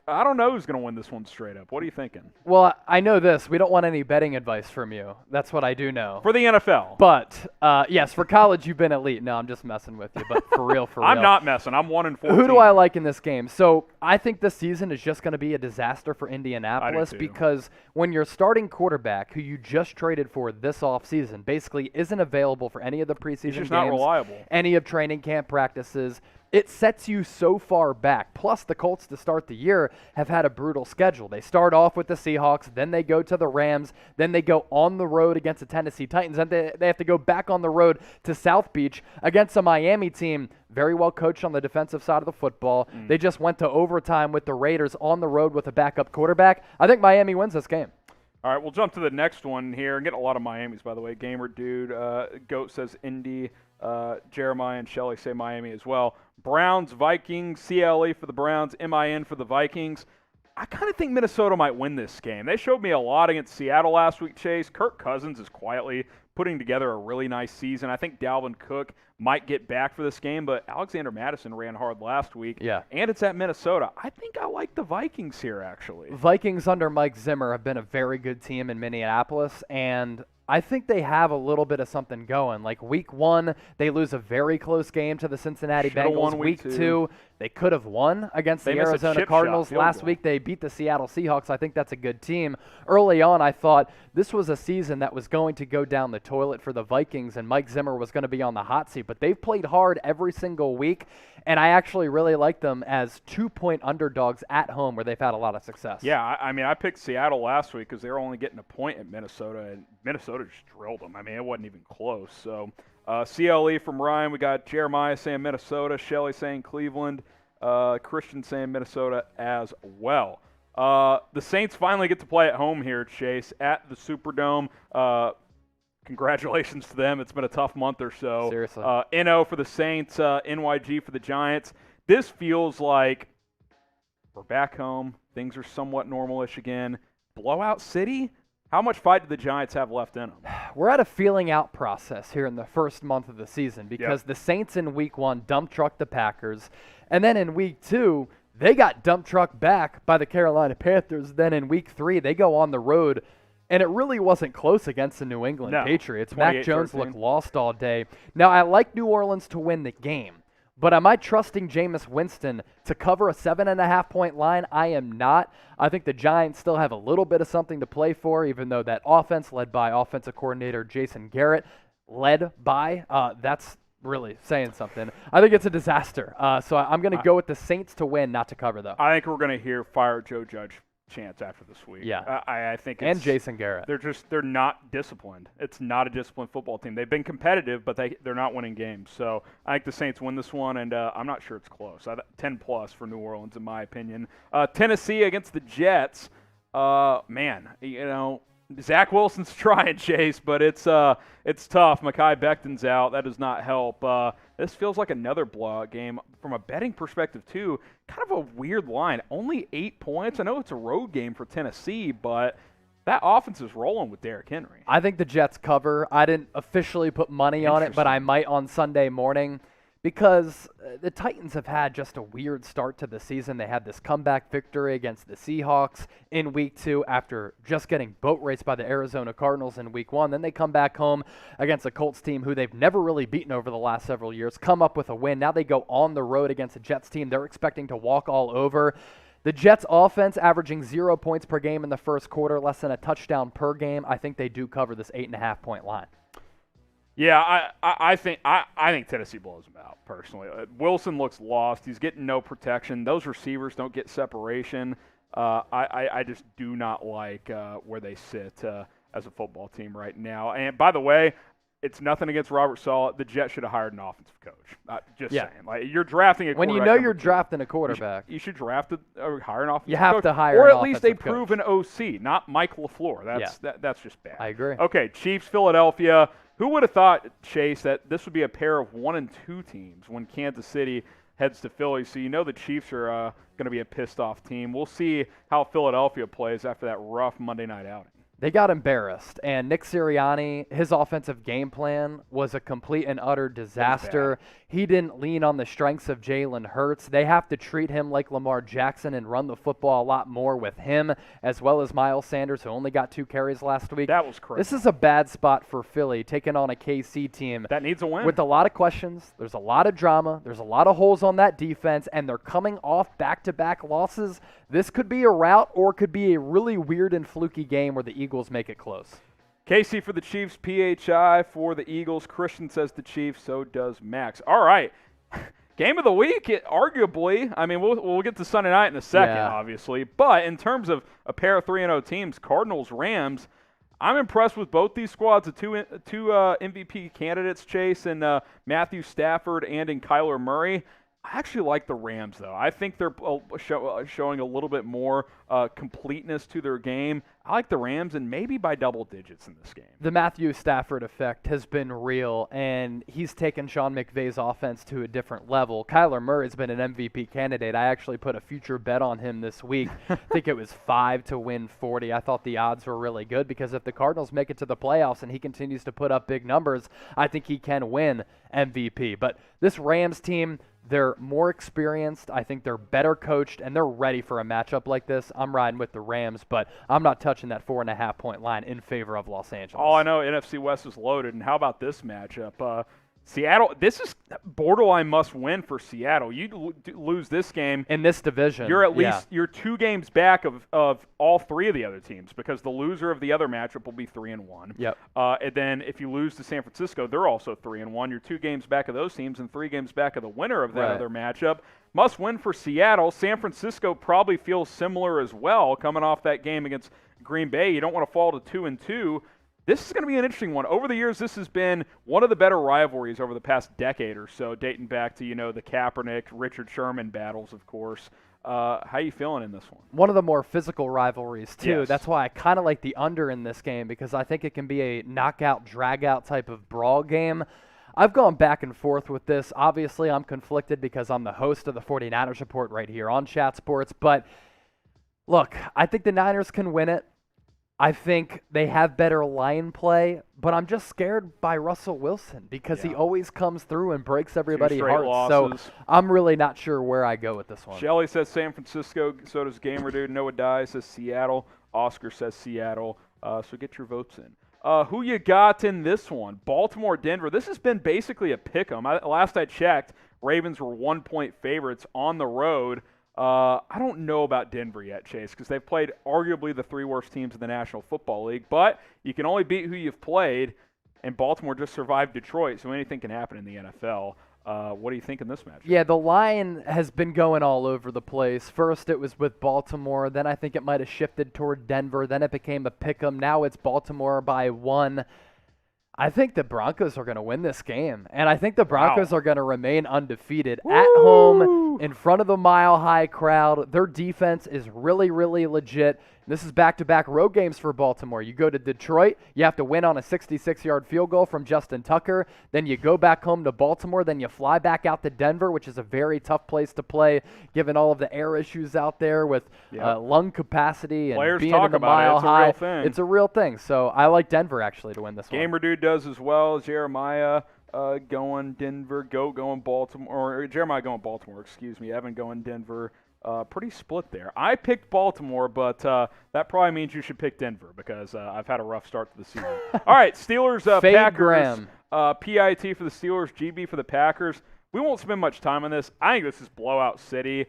Speaker 1: I don't know who's going to win this one straight up. What are you thinking?
Speaker 2: Well, I know this. We don't want any betting advice from you. That's what I do know.
Speaker 1: For the NFL.
Speaker 2: But, yes, for college, you've been elite. No, I'm just messing with you, but for real, for real.
Speaker 1: I'm not messing. I'm 1-14.
Speaker 2: Who do I like in this game? So I think this season is just going to be a disaster for Indianapolis because when your starting quarterback, who you just traded for this offseason, basically isn't available for any of the preseason games.
Speaker 1: He's just not reliable.
Speaker 2: Any of training camp practices. It sets you so far back. Plus, the Colts to start the year have had a brutal schedule. They start off with the Seahawks, then they go to the Rams, then they go on the road against the Tennessee Titans, and they have to go back on the road to South Beach against a Miami team very well coached on the defensive side of the football. They just went to overtime with the Raiders on the road with a backup quarterback. I think Miami wins this game.
Speaker 1: All right, we'll jump to the next one here. Getting a lot of Miamis, by the way. Gamer Dude, Goat says Indy. Jeremiah and Shelley say Miami as well. Browns, Vikings, CLE for the Browns, MIN for the Vikings. I kind of think Minnesota might win this game. They showed me a lot against Seattle last week, Chase. Kirk Cousins is quietly putting together a really nice season. I think Dalvin Cook might get back for this game, but Alexander Mattison ran hard last week.
Speaker 2: Yeah.
Speaker 1: And it's at Minnesota. I think I like the Vikings here, actually.
Speaker 2: Vikings under Mike Zimmer have been a very good team in Minneapolis, and I think they have a little bit of something going. Like week 1, they lose a very close game to the Cincinnati
Speaker 1: Should've
Speaker 2: Bengals.
Speaker 1: won
Speaker 2: Week
Speaker 1: week
Speaker 2: 2, they could have won against
Speaker 1: They
Speaker 2: the
Speaker 1: missed a
Speaker 2: Arizona
Speaker 1: chip
Speaker 2: Cardinals.
Speaker 1: shot field
Speaker 2: Last
Speaker 1: goal.
Speaker 2: week, they beat the Seattle Seahawks. I think that's a good team. Early on, I thought this was a season that was going to go down the toilet for the Vikings, and Mike Zimmer was going to be on the hot seat. But they've played hard every single week, and I actually really like them as 2-point underdogs at home where they've had a lot of success.
Speaker 1: Yeah, I mean, I picked Seattle last week because they were only getting a point at Minnesota, and Minnesota just drilled them. I mean, it wasn't even close. So, CLE from Ryan, we got Jeremiah saying Minnesota, Shelley saying Cleveland, Christian saying Minnesota as well. The Saints finally get to play at home here, Chase, at the Superdome. Congratulations to them. It's been a tough month or so.
Speaker 2: Seriously.
Speaker 1: NO for the Saints, NYG for the Giants. This feels like we're back home. Things are somewhat normal-ish again. Blowout City? How much fight do the Giants have left in them?
Speaker 2: We're at a feeling out process here in the first month of the season because the Saints in week 1 dump trucked the Packers, and then in week 2, they got dump trucked back by the Carolina Panthers. Then in week 3, they go on the road, and it really wasn't close against the New England Patriots. Mac Jones looked lost all day. Now, I like New Orleans to win the game, but am I trusting Jameis Winston to cover a 7.5-point line? I am not. I think the Giants still have a little bit of something to play for, even though that offense led by offensive coordinator Jason Garrett, that's really saying something. I think it's a disaster. So I'm going to go with the Saints to win, not to cover, though.
Speaker 1: I think we're going to hear fire Joe Judge chants after this week.
Speaker 2: Yeah.
Speaker 1: I think
Speaker 2: and Jason Garrett.
Speaker 1: They're not disciplined. It's not a disciplined football team. They've been competitive, but they're not winning games. So I think the Saints win this one, and I'm not sure it's close. 10+ for New Orleans, in my opinion. Tennessee against the Jets. Man, Zach Wilson's trying, Chase, but it's tough. Mekhi Becton's out. That does not help. This feels like another blowout game from a betting perspective, too. Kind of a weird line. Only 8 points. I know it's a road game for Tennessee, but that offense is rolling with Derrick Henry.
Speaker 2: I think the Jets cover. I didn't officially put money on it, but I might on Sunday morning because the Titans have had just a weird start to the season. They had this comeback victory against the Seahawks in week 2 after just getting boat raced by the Arizona Cardinals in week 1. Then they come back home against a Colts team who they've never really beaten over the last several years, come up with a win. Now they go on the road against a Jets team they're expecting to walk all over. The Jets offense averaging 0 points per game in the first quarter, less than a touchdown per game. I think they do cover this 8.5-point line.
Speaker 1: Yeah, I think Tennessee blows them out, personally. Wilson looks lost. He's getting no protection. Those receivers don't get separation. I just do not like where they sit as a football team right now. And by the way, it's nothing against Robert Saleh. The Jets should have hired an offensive coach. Saying. Like, you're drafting a quarterback.
Speaker 2: When you know you're drafting a quarterback.
Speaker 1: You should draft or hire an offensive coach.
Speaker 2: You have to hire
Speaker 1: or
Speaker 2: an
Speaker 1: at least a
Speaker 2: offensive coach.
Speaker 1: proven OC, not Mike LaFleur. That's just bad.
Speaker 2: I agree.
Speaker 1: Okay, Chiefs, Philadelphia. Who would have thought, Chase, that this would be a pair of 1 and 2 teams when Kansas City heads to Philly? So you know the Chiefs are going to be a pissed-off team. We'll see how Philadelphia plays after that rough Monday night outing.
Speaker 2: They got embarrassed, and Nick Sirianni, his offensive game plan was a complete and utter disaster. He didn't lean on the strengths of Jalen Hurts. They have to treat him like Lamar Jackson and run the football a lot more with him, as well as Miles Sanders, who only got 2 carries last week.
Speaker 1: That was crazy.
Speaker 2: This is a bad spot for Philly, taking on a KC team
Speaker 1: that needs a win.
Speaker 2: With a lot of questions, there's a lot of drama, there's a lot of holes on that defense, and they're coming off back-to-back losses. This could be a rout or could be a really weird and fluky game where the Eagles make it close.
Speaker 1: Casey for the Chiefs, PHI for the Eagles. Christian says the Chiefs, so does Max. All right. Game of the week, arguably. I mean, we'll get to Sunday night in a second, obviously. But in terms of a pair of 3-0 teams, Cardinals, Rams, I'm impressed with both these squads. The two MVP candidates, Chase, and Matthew Stafford and in Kyler Murray. I actually like the Rams, though. I think they're showing a little bit more completeness to their game. I like the Rams, and maybe by double digits in this game.
Speaker 2: The Matthew Stafford effect has been real, and he's taken Sean McVay's offense to a different level. Kyler Murray's been an MVP candidate. I actually put a future bet on him this week. I think it was 5 to win 40. I thought the odds were really good because if the Cardinals make it to the playoffs and he continues to put up big numbers, I think he can win MVP. But this Rams team, They're more experienced. I think they're better coached, and they're ready for a matchup like this. I'm riding with the Rams, but I'm not touching that 4.5-point line in favor of Los Angeles.
Speaker 1: Oh, I know NFC West is loaded, and how about this matchup? Seattle, this is borderline must-win for Seattle. You lose this game
Speaker 2: in this division,
Speaker 1: you're at least you're 2 games back of all 3 of the other teams, because the loser of the other matchup will be 3-1.
Speaker 2: Yep.
Speaker 1: And then if you lose to San Francisco, they're also 3-1. You're 2 games back of those teams and 3 games back of the winner of that other matchup. Must win for Seattle. San Francisco probably feels similar as well, coming off that game against Green Bay. You don't want to fall to 2-2. This is going to be an interesting one. Over the years, this has been one of the better rivalries over the past decade or so, dating back to, the Kaepernick, Richard Sherman battles, of course. How are you feeling in this one?
Speaker 2: One of the more physical rivalries, too.
Speaker 1: Yes.
Speaker 2: That's why I kind of like the under in this game, because I think it can be a knockout, drag-out type of brawl game. I've gone back and forth with this. Obviously, I'm conflicted because I'm the host of the 49ers Report right here on Chat Sports. But, look, I think the Niners can win it. I think they have better line play, but I'm just scared by Russell Wilson because he always comes through and breaks everybody's hearts.
Speaker 1: Losses.
Speaker 2: So I'm really not sure where I go with this one.
Speaker 1: Shelly says San Francisco, so does Gamer Dude. Noah Dye says Seattle. Oscar says Seattle. So get your votes in. Who you got in this one? Baltimore, Denver. This has been basically a pick-em. Last I checked, Ravens were 1-point favorites on the road. I don't know about Denver yet, Chase, because they've played arguably the 3 worst teams in the National Football League. But you can only beat who you've played, and Baltimore just survived Detroit, so anything can happen in the NFL. What do you think in this match?
Speaker 2: Yeah, the line has been going all over the place. First it was with Baltimore, then I think it might have shifted toward Denver, then it became a pick-em. Now it's Baltimore by 1. I think the Broncos are going to win this game, and I think the Broncos are going to remain undefeated at home in front of the mile-high crowd. Their defense is really, really legit. This is back-to-back road games for Baltimore. You go to Detroit, you have to win on a 66-yard field goal from Justin Tucker. Then you go back home to Baltimore. Then you fly back out to Denver, which is a very tough place to play, given all of the air issues out there with lung capacity and
Speaker 1: Players
Speaker 2: being
Speaker 1: talk
Speaker 2: in the
Speaker 1: about
Speaker 2: mile
Speaker 1: it. It's
Speaker 2: high.
Speaker 1: a real thing.
Speaker 2: It's a real thing. So I like Denver, actually, to win this one.
Speaker 1: Gamer Dude does as well. Jeremiah going Denver, going Baltimore. Or Jeremiah going Baltimore, excuse me. Evan going Denver. Pretty split there. I picked Baltimore, but that probably means you should pick Denver because I've had a rough start to the season. All right, Steelers, Packers. PIT for the Steelers, GB for the Packers. We won't spend much time on this. I think this is blowout city.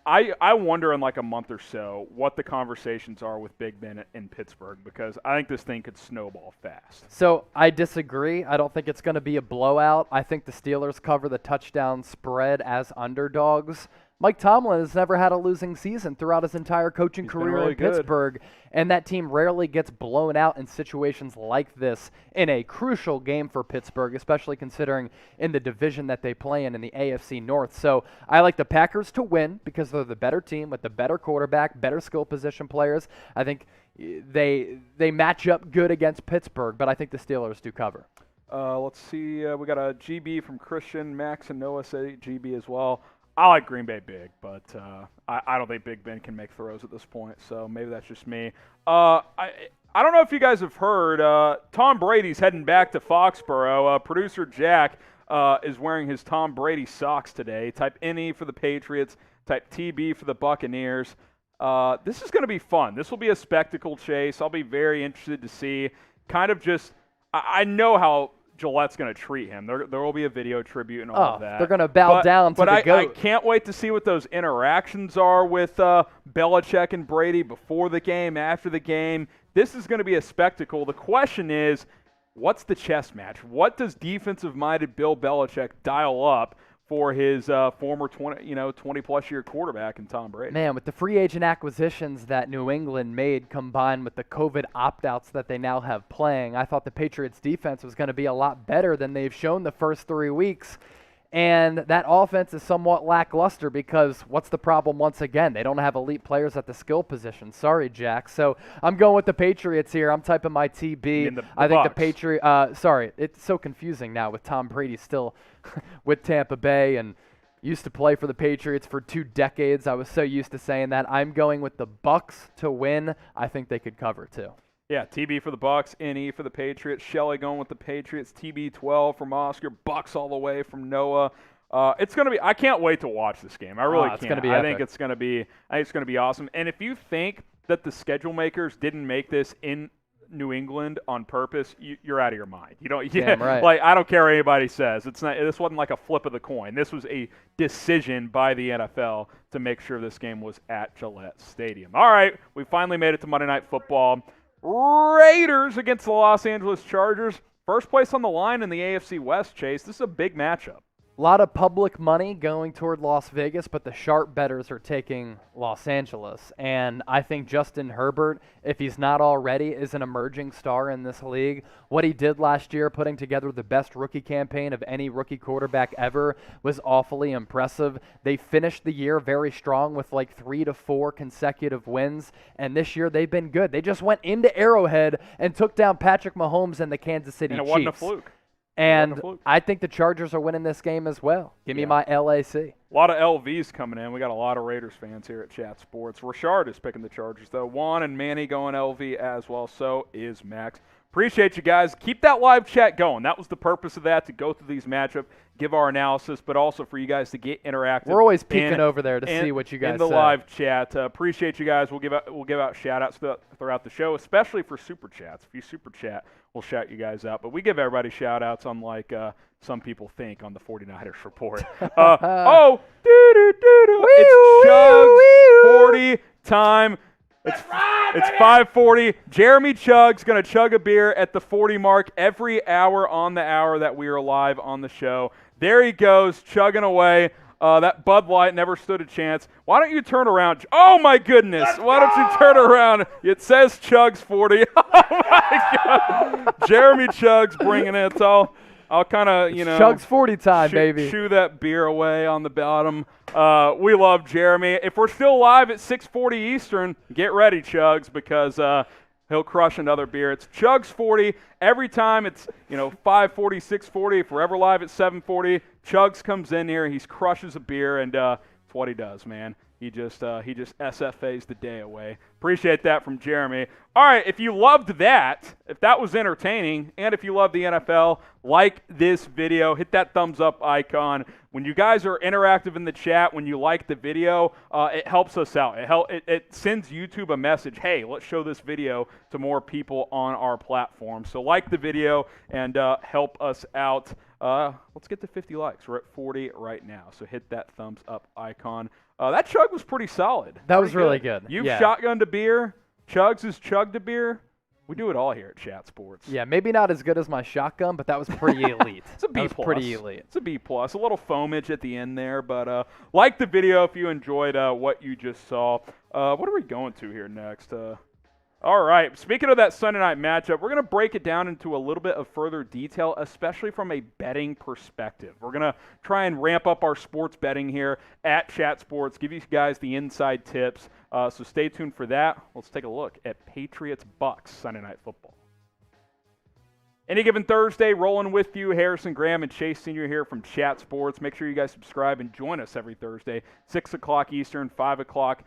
Speaker 1: I wonder in like a month or so what the conversations are with Big Ben in Pittsburgh, because I think this thing could snowball fast.
Speaker 2: So I disagree. I don't think it's going to be a blowout. I think the Steelers cover the touchdown spread as underdogs. Mike Tomlin has never had a losing season throughout his entire coaching career
Speaker 1: really
Speaker 2: in Pittsburgh, and that team rarely gets blown out in situations like this in a crucial game for Pittsburgh, especially considering in the division that they play in the AFC North. So I like the Packers to win because they're the better team with the better quarterback, better skill position players. I think they match up good against Pittsburgh, but I think the Steelers do cover.
Speaker 1: Let's see. We got a GB from Christian. Max and Noah say GB as well. I like Green Bay big, but I don't think Big Ben can make throws at this point, so maybe that's just me. I don't know if you guys have heard, Tom Brady's heading back to Foxborough. Producer Jack is wearing his Tom Brady socks today. Type NE for the Patriots, type TB for the Buccaneers. This is going to be fun. This will be a spectacle, Chase. I'll be very interested to see. Kind of just, I know how Gillette's going to treat him. There will be a video tribute and all of that.
Speaker 2: They're going to bow down to the GOAT.
Speaker 1: I can't wait to see what those interactions are with Belichick and Brady before the game, after the game. This is going to be a spectacle. The question is, what's the chess match? What does defensive-minded Bill Belichick dial up for his former 20-plus year quarterback in Tom Brady?
Speaker 2: Man, with the free agent acquisitions that New England made combined with the COVID opt-outs that they now have playing, I thought the Patriots defense was going to be a lot better than they've shown the first 3 weeks. And that offense is somewhat lackluster because what's the problem once again? They don't have elite players at the skill position. Sorry, Jack. So I'm going with the Patriots here. I'm typing my TB. I think the Patriots. Sorry, it's so confusing now with Tom Brady still with Tampa Bay and used to play for the Patriots for 2 decades. I was so used to saying that. I'm going with the Bucs to win. I think they could cover too.
Speaker 1: Yeah, TB for the Bucs, NE for the Patriots. Shelly going with the Patriots. TB 12 from Oscar. Bucs all the way from Noah. It's going to be – I can't wait to watch this game. I really can't.
Speaker 2: It's going to be
Speaker 1: I
Speaker 2: epic.
Speaker 1: think it's going to be awesome. And if you think that the schedule makers didn't make this in New England on purpose, you're out of your mind. You don't.
Speaker 2: Damn right.
Speaker 1: Like, I don't care what anybody says. It's not. This wasn't like a flip of the coin. This was a decision by the NFL to make sure this game was at Gillette Stadium. All right, we finally made it to Monday Night Football. Raiders against the Los Angeles Chargers. First place on the line in the AFC West, Chase. This is a big matchup.
Speaker 2: A lot of public money going toward Las Vegas, but the sharp bettors are taking Los Angeles. And I think Justin Herbert, if he's not already, is an emerging star in this league. What he did last year, putting together the best rookie campaign of any rookie quarterback ever, was awfully impressive. They finished the year very strong with like 3 to 4 consecutive wins. And this year they've been good. They just went into Arrowhead and took down Patrick Mahomes and the Kansas City Chiefs.
Speaker 1: And it wasn't a fluke.
Speaker 2: And I think the Chargers are winning this game as well. Give me my LAC.
Speaker 1: A lot of LVs coming in. We got a lot of Raiders fans here at Chat Sports. Rashard is picking the Chargers, though. Juan and Manny going LV as well. So is Max. Appreciate you guys. Keep that live chat going. That was the purpose of that, to go through these matchups, give our analysis, but also for you guys to get interactive.
Speaker 2: We're always peeking over there to see what you guys say.
Speaker 1: In the live chat. Appreciate you guys. We'll give out shout-outs throughout the show, especially for Super Chats. If you Super Chat, we'll shout you guys out. But we give everybody shout-outs, unlike some people think on the 49ers report. It's Chug's 40 time. It's 5:40. Jeremy Chug's going to chug a beer at the 40 mark every hour on the hour that we are live on the show. There he goes, chugging away. That Bud Light never stood a chance. Why don't you turn around? Oh, my goodness. Why don't you turn around? It says Chug's 40. Oh, my God. Jeremy Chug's bringing it. So I'll kind of,
Speaker 2: Chug's 40 time, baby.
Speaker 1: Chew that beer away on the bottom. We love Jeremy. If we're still live at 6:40 Eastern, get ready, Chugs, because he'll crush another beer. It's Chug's 40. Every time it's, 5:40, 6:40. If we're ever live at 7:40, Chugs comes in here. He crushes a beer, and it's what he does, man. He just SFAs the day away. Appreciate that from Jeremy. All right, if you loved that, if that was entertaining, and if you love the NFL, like this video, hit that thumbs up icon. When you guys are interactive in the chat, when you like the video, it helps us out. It sends YouTube a message, hey, let's show this video to more people on our platform. So like the video and help us out. Let's get to 50 likes. We're at 40 right now, so hit that thumbs up icon. That chug was pretty solid.
Speaker 2: That was really good.
Speaker 1: You've shotgunned a beer. Chugs has chugged a beer. We do it all here at Chat Sports.
Speaker 2: Yeah, maybe not as good as my shotgun, but that was pretty elite.
Speaker 1: It's a B+.
Speaker 2: Pretty elite.
Speaker 1: It's a B+. A little foamage at the end there, but like the video if you enjoyed what you just saw. What are we going to here next? All right, speaking of that Sunday night matchup, we're going to break it down into a little bit of further detail, especially from a betting perspective. We're going to try and ramp up our sports betting here at Chat Sports, give you guys the inside tips. So stay tuned for that. Let's take a look at Patriots-Bucks Sunday Night Football. Any given Thursday, rolling with you, Harrison Graham and Chase Sr. here from Chat Sports. Make sure you guys subscribe and join us every Thursday, 6 o'clock Eastern, 5 o'clock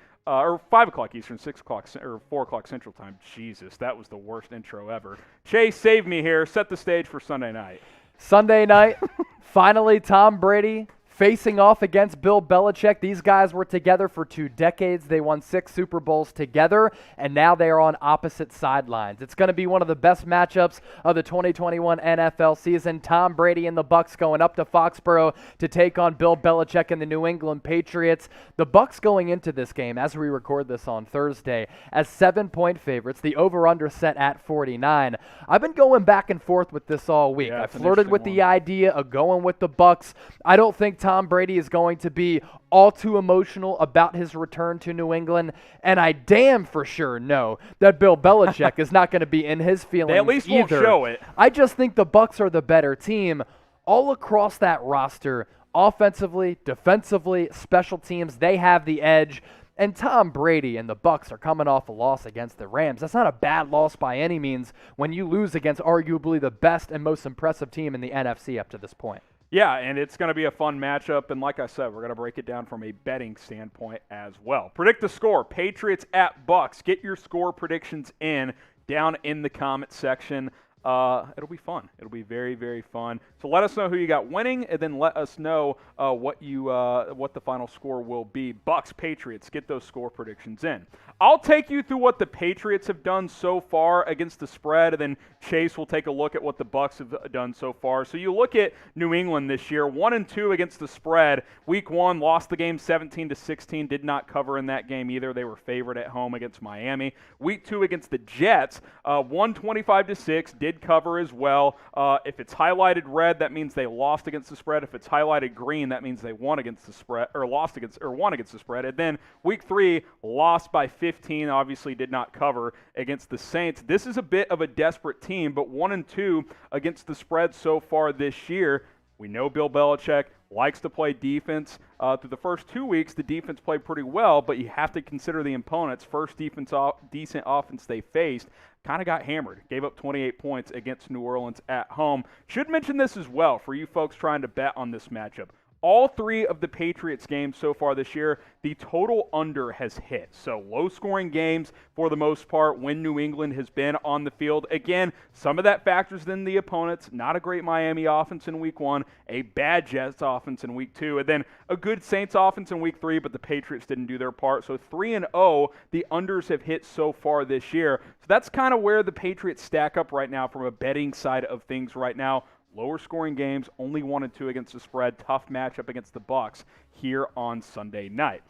Speaker 1: Eastern, 6 o'clock, or 4 o'clock Central Time. Jesus, that was the worst intro ever. Chase, save me here. Set the stage for Sunday night.
Speaker 2: Sunday night, finally Tom Brady facing off against Bill Belichick. These guys were together for 2 decades. They won 6 Super Bowls together, and now they are on opposite sidelines. It's going to be one of the best matchups of the 2021 NFL season. Tom Brady and the Bucs going up to Foxborough to take on Bill Belichick and the New England Patriots. The Bucs going into this game, as we record this on Thursday, as 7-point favorites. The over-under set at 49. I've been going back and forth with this all week. I flirted with the idea of going with the Bucs. I don't think Tom Brady is going to be all too emotional about his return to New England, and I damn for sure know that Bill Belichick is not going to be in his feelings.
Speaker 1: They at least won't show it.
Speaker 2: I just think the Bucs are the better team all across that roster, offensively, defensively, special teams. They have the edge. And Tom Brady and the Bucs are coming off a loss against the Rams. That's not a bad loss by any means when you lose against arguably the best and most impressive team in the NFC up to this point.
Speaker 1: Yeah, and it's going to be a fun matchup, and like I said, we're going to break it down from a betting standpoint as well. Predict the score, Patriots at Bucs. Get your score predictions in down in the comment section. It'll be fun. It'll be very, very fun. So let us know who you got winning, and then let us know what the final score will be. Bucks, Patriots, get those score predictions in. I'll take you through what the Patriots have done so far against the spread, and then Chase will take a look at what the Bucks have done so far. So you look at New England this year, 1-2 against the spread. Week 1, lost the game 17-16, did not cover in that game either. They were favored at home against Miami. Week 2 against the Jets, 125-6, did cover as well. If it's highlighted red, that means they lost against the spread. If it's highlighted green, that means they won against the spread, or won against the spread. And then week 3, lost by 15, obviously did not cover against the Saints. This is a bit of a desperate team, but 1-2 against the spread so far this year. We know Bill Belichick likes to play defense. Through the first 2 weeks, the defense played pretty well, but you have to consider the opponents. First decent offense they faced kind of got hammered. Gave up 28 points against New Orleans at home. Should mention this as well for you folks trying to bet on this matchup. All 3 of the Patriots games so far this year, the total under has hit. So low-scoring games for the most part when New England has been on the field. Again, some of that factors in the opponents. Not a great Miami offense in Week 1, a bad Jets offense in Week 2, and then a good Saints offense in Week 3, but the Patriots didn't do their part. So 3-0, the unders have hit so far this year. So that's kind of where the Patriots stack up right now from a betting side of things right now. Lower scoring games, only 1-2 against the spread. Tough matchup against the Bucks here on Sunday night.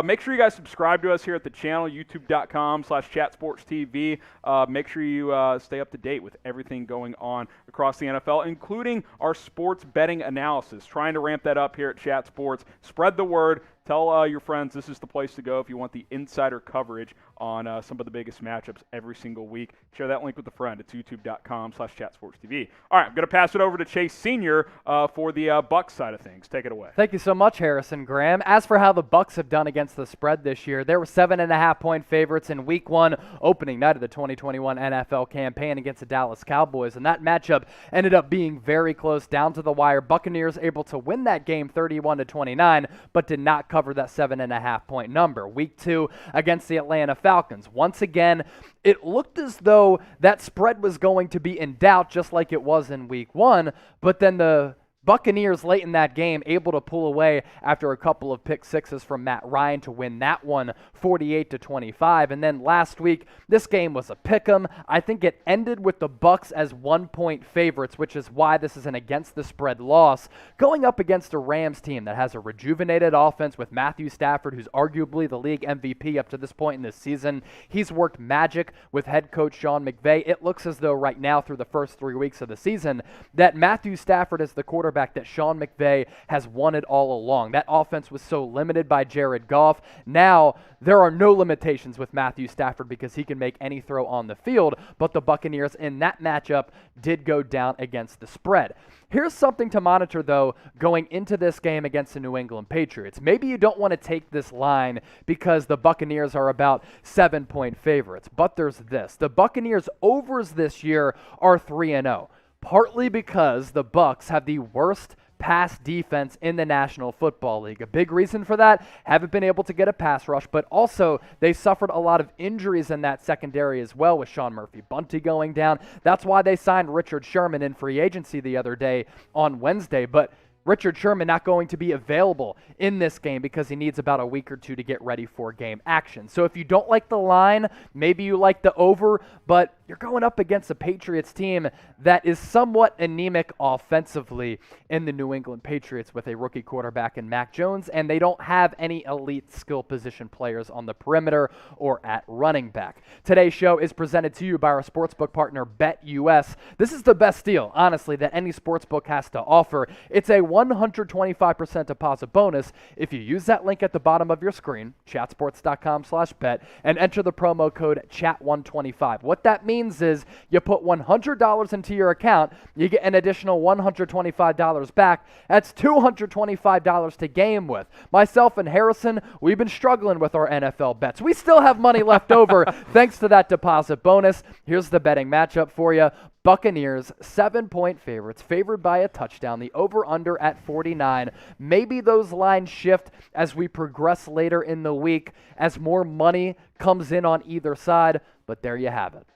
Speaker 1: Make sure you guys subscribe to us here at the channel, youtube.com/chatsportstv. Make sure you stay up to date with everything going on across the NFL, including our sports betting analysis. Trying to ramp that up here at Chat Sports. Spread the word. Tell your friends this is the place to go if you want the insider coverage on some of the biggest matchups every single week. Share that link with a friend. It's youtube.com/chatsportstv. All right, I'm going to pass it over to Chase Sr. For the Bucks side of things. Take it away.
Speaker 2: Thank you so much, Harrison Graham. As for how the Bucks have done against the spread this year, they were 7.5-point favorites in Week 1, opening night of the 2021 NFL campaign against the Dallas Cowboys, and that matchup ended up being very close down to the wire. Buccaneers able to win that game 31-29, but did not cover that 7.5-point number. Week 2 against the Atlanta Falcons. Once again, it looked as though that spread was going to be in doubt, just like it was in Week 1, but then the Buccaneers late in that game able to pull away after a couple of pick sixes from Matt Ryan to win that one 48-25. And then last week, this game was a pick'em. I think it ended with the Bucks as 1-point favorites, which is why this is an against the spread loss, going up against a Rams team that has a rejuvenated offense with Matthew Stafford, who's arguably the league MVP up to this point in this season. He's worked magic with head coach Sean McVay. It looks as though right now through the first 3 weeks of the season that Matthew Stafford is the quarterback that Sean McVay has wanted all along. That offense was so limited by Jared Goff. Now there are no limitations with Matthew Stafford because he can make any throw on the field, but the Buccaneers in that matchup did go down against the spread. Here's something to monitor, though, going into this game against the New England Patriots. Maybe you don't want to take this line because the Buccaneers are about 7-point favorites, but there's this. The Buccaneers overs this year are 3-0. Partly because the Bucs have the worst pass defense in the National Football League. A big reason for that, haven't been able to get a pass rush, but also they suffered a lot of injuries in that secondary as well with Sean Murphy-Bunty going down. That's why they signed Richard Sherman in free agency the other day on Wednesday, but Richard Sherman not going to be available in this game because he needs about a week or two to get ready for game action. So if you don't like the line, maybe you like the over, but you're going up against a Patriots team that is somewhat anemic offensively in the New England Patriots with a rookie quarterback in Mac Jones, and they don't have any elite skill position players on the perimeter or at running back. Today's show is presented to you by our sportsbook partner, BetUS. This is the best deal, honestly, that any sportsbook has to offer. It's a 125% deposit bonus if you use that link at the bottom of your screen, chatsports.com/bet, and enter the promo code CHAT125. What that means is you put $100 into your account, you get an additional $125 back. That's $225 to game with. Myself and Harrison, we've been struggling with our NFL bets. We still have money left over thanks to that deposit bonus. Here's the betting matchup for you. Buccaneers, 7-point favorites, favored by a touchdown. The over-under at 49. Maybe those lines shift as we progress later in the week as more money comes in on either side, but there you have it.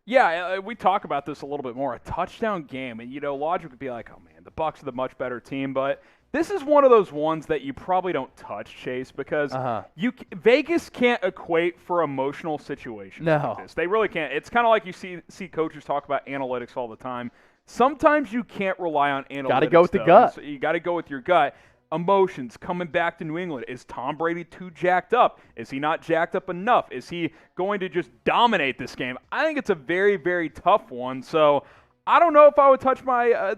Speaker 1: Yeah, we talk about this a little bit more. A touchdown game, and logic would be like, oh man, the Bucs are the much better team, but this is one of those ones that you probably don't touch, Chase, because Vegas can't equate for emotional situations like this. They really can't. It's kind of like you see coaches talk about analytics all the time. Sometimes you can't rely on analytics.
Speaker 2: Got to go with the gut.
Speaker 1: So you got to go with your gut. Emotions coming back to New England. Is Tom Brady too jacked up? Is he not jacked up enough? Is he going to just dominate this game? I think it's a very, very tough one. So I don't know if I would touch my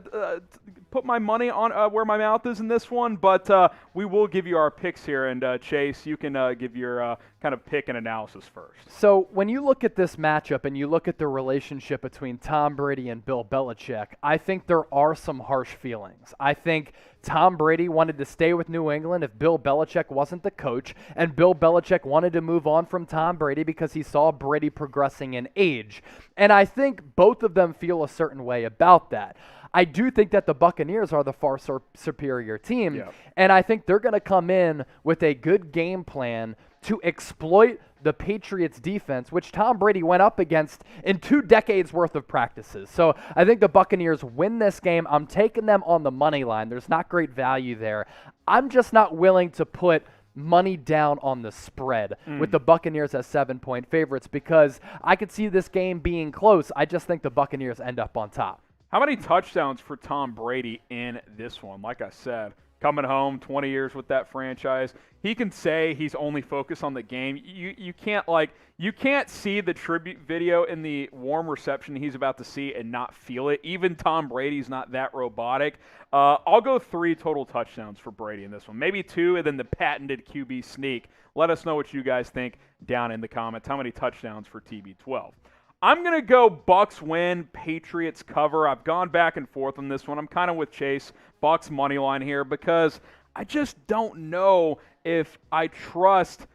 Speaker 1: put my money on where my mouth is in this one, but we will give you our picks here. And Chase, you can give your kind of pick and analysis first.
Speaker 2: So when you look at this matchup and you look at the relationship between Tom Brady and Bill Belichick, I think there are some harsh feelings. I think Tom Brady wanted to stay with New England if Bill Belichick wasn't the coach, and Bill Belichick wanted to move on from Tom Brady because he saw Brady progressing in age. And I think both of them feel a certain way about that. I do think that the Buccaneers are the far superior team, and I think they're going to come in with a good game plan to exploit the Patriots defense, which Tom Brady went up against in 2 decades worth of practices. So I think the Buccaneers win this game. I'm taking them on the money line. There's not great value there. I'm just not willing to put money down on the spread with the Buccaneers as 7-point favorites because I could see this game being close. I just think the Buccaneers end up on top.
Speaker 1: How many touchdowns for Tom Brady in this one? Like I said, coming home 20 years with that franchise, he can say he's only focused on the game. You can't see the tribute video in the warm reception he's about to see and not feel it. Even Tom Brady's not that robotic. I'll go 3 total touchdowns for Brady in this one. Maybe 2 and then the patented QB sneak. Let us know what you guys think down in the comments. How many touchdowns for TB12? I'm going to go Bucs win, Patriots cover. I've gone back and forth on this one. I'm kind of with Chase, Bucs money line here because I just don't know if I trust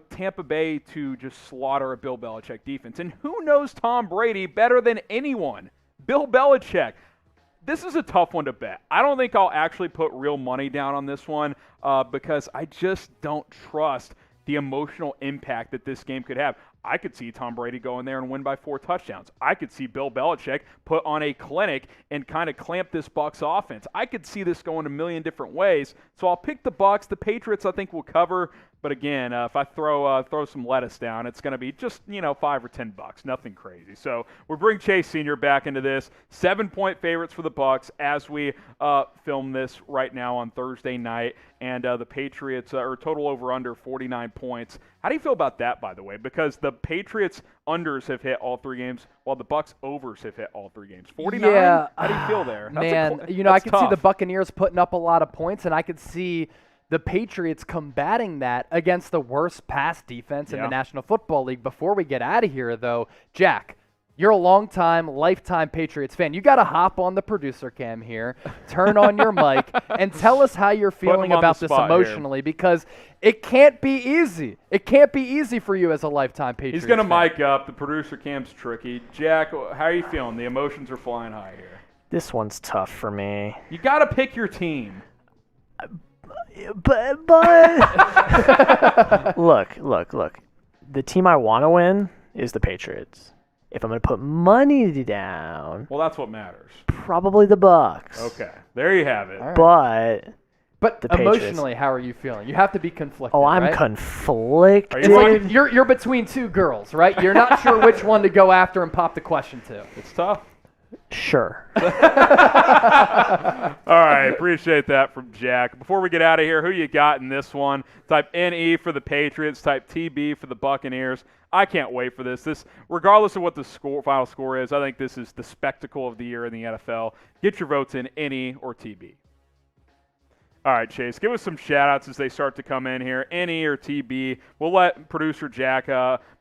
Speaker 1: Tampa Bay to just slaughter a Bill Belichick defense. And who knows Tom Brady better than anyone? Bill Belichick. This is a tough one to bet. I don't think I'll actually put real money down on this one because I just don't trust the emotional impact that this game could have. I could see Tom Brady go in there and win by 4 touchdowns. I could see Bill Belichick put on a clinic and kind of clamp this Bucs offense. I could see this going a million different ways. So I'll pick the Bucs. The Patriots, I think, will cover. But again, if I throw some lettuce down, it's going to be just $5 or $10, nothing crazy. So we bring Chase Sr. back into this. 7-point favorites for the Bucs as we film this right now on Thursday night, and the Patriots are total over under 49 points. How do you feel about that, by the way? Because the Patriots unders have hit all 3 games, while the Bucs overs have hit all 3 games. 49.
Speaker 2: Yeah,
Speaker 1: how do you feel there?
Speaker 2: Man, I could see the Buccaneers putting up a lot of points, and I could see the Patriots combating that against the worst pass defense in the National Football League. Before we get out of here, though, Jack, you're a lifetime Patriots fan. You got to hop on the producer cam here, turn on your mic, and tell us how you're feeling about this emotionally because it can't be easy. It can't be easy for you as a lifetime Patriots fan.
Speaker 1: He's going to mic up. The producer cam's tricky. Jack, how are you feeling? The emotions are flying high here.
Speaker 6: This one's tough for me.
Speaker 1: You got to pick your team.
Speaker 6: But look. The team I want to win is the Patriots. If I'm going to put money down,
Speaker 1: well, that's what matters.
Speaker 6: Probably the Bucs.
Speaker 1: Okay, there you have it.
Speaker 6: Right. But the
Speaker 2: emotionally, how are you feeling? You have to be conflicted.
Speaker 6: Oh, I'm
Speaker 2: right?
Speaker 6: conflicted.
Speaker 2: It's like you're between 2 girls, right? You're not sure which one to go after and pop the question to.
Speaker 1: It's tough.
Speaker 6: Sure.
Speaker 1: All right, appreciate that from Jack. Before we get out of here, who you got in this one? Type NE for the Patriots, type TB for the Buccaneers. I can't wait for this. Regardless of what the final score is, I think this is the spectacle of the year in the NFL. Get your votes in NE or TB. All right, Chase, give us some shout-outs as they start to come in here. NE or TB. We'll let producer Jack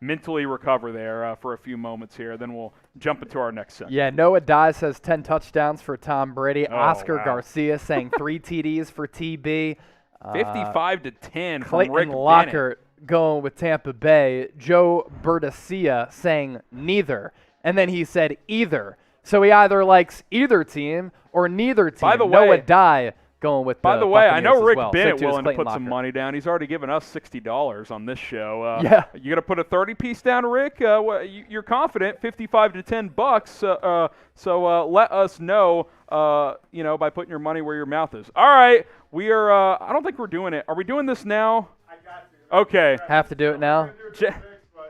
Speaker 1: mentally recover there for a few moments here. Then we'll jump into our next segment.
Speaker 2: Yeah, Noah Dye says 10 touchdowns for Tom Brady. Oscar Garcia saying 3 TDs for TB.
Speaker 1: 55-10 from
Speaker 2: Clayton
Speaker 1: Rick
Speaker 2: Lockhart going with Tampa Bay. Joe Bertacia saying neither. And then he said either. So he either likes either team or neither team.
Speaker 1: By the
Speaker 2: Noah
Speaker 1: way,
Speaker 2: Dye going with
Speaker 1: By the way, I know
Speaker 2: Buccaneers as
Speaker 1: Rick
Speaker 2: well.
Speaker 1: Bennett
Speaker 2: So too is
Speaker 1: willing to
Speaker 2: Clayton
Speaker 1: put some
Speaker 2: Locker.
Speaker 1: money down. He's already given us $60 on this show.
Speaker 2: Yeah.
Speaker 1: You gonna put a 30-piece down, Rick? You're confident, $55 to $10. So let us know. By putting your money where your mouth is. All right, we are. I don't think we're doing it. Are we doing this now? I got to. Okay.
Speaker 2: Have to do it now.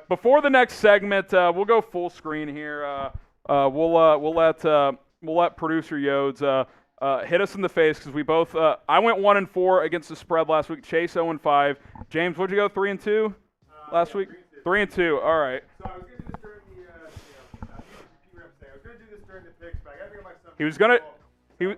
Speaker 1: Before the next segment, we'll go full screen here. We'll let producer Yodes hit us in the face because we both. I went 1-4 against the spread last week. Chase 0-5. James, what'd you go 3-2 last week? 3-2. All right.
Speaker 3: So I was going to do this during I was going to do this during the picks, but I got to get myself.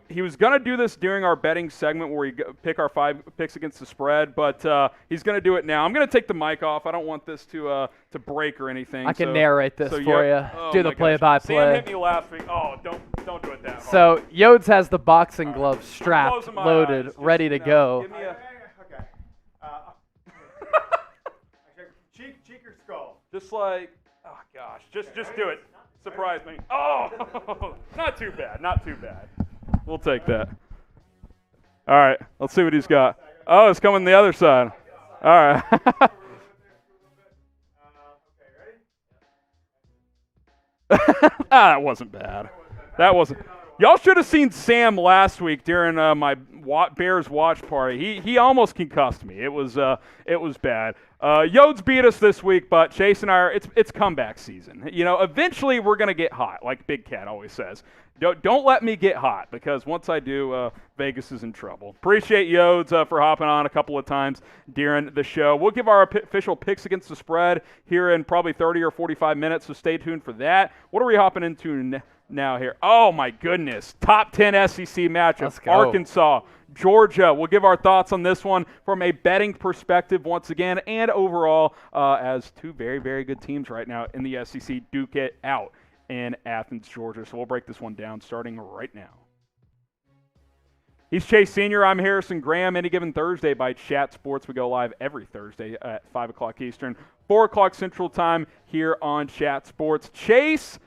Speaker 1: He was gonna do this during our betting segment where we pick our 5 picks against the spread, but he's gonna do it now. I'm gonna take the mic off. I don't want this to break or anything.
Speaker 2: I can narrate this for you. Do the play-by-play.
Speaker 1: Sam hit me last week. Oh, don't do it that hard.
Speaker 2: So Yodes has the boxing gloves strapped,
Speaker 1: closing my
Speaker 2: loaded,
Speaker 1: eyes.
Speaker 2: ready to go.
Speaker 1: Give me a
Speaker 3: Cheek or skull?
Speaker 1: just like oh gosh, just do it. Surprise me. Oh, not too bad. Not too bad. We'll take that. All right, let's see what he's got. Oh, it's coming the other side. All right. That wasn't bad. That wasn't. Y'all should have seen Sam last week during my Bears watch party. He almost concussed me. It was bad. Yodes beat us this week, but Chase and I it's comeback season. Eventually we're gonna get hot, like Big Cat always says. Don't let me get hot because once I do, Vegas is in trouble. Appreciate Yodes for hopping on a couple of times during the show. We'll give our official picks against the spread here in probably 30 or 45 minutes, so stay tuned for that. What are we hopping into now here? Oh, my goodness. Top 10 SEC matchup.
Speaker 2: Let's go.
Speaker 1: Arkansas, Georgia. We'll give our thoughts on this one from a betting perspective once again and overall as two very, very good teams right now in the SEC duke it out in Athens, Georgia. So we'll break this one down starting right now. He's Chase Sr. I'm Harrison Graham. Any given Thursday by Chat Sports. We go live every Thursday at 5 o'clock Eastern, 4 o'clock Central Time here on Chat Sports. Chase,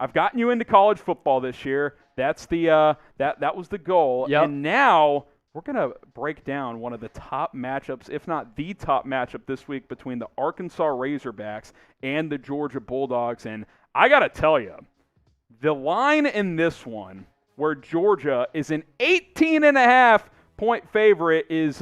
Speaker 1: I've gotten you into college football this year. That's the that was the goal.
Speaker 2: Yep.
Speaker 1: And now we're going to break down one of the top matchups, if not the top matchup this week between the Arkansas Razorbacks and the Georgia Bulldogs. And I got to tell you, the line in this one where Georgia is an 18.5-point favorite is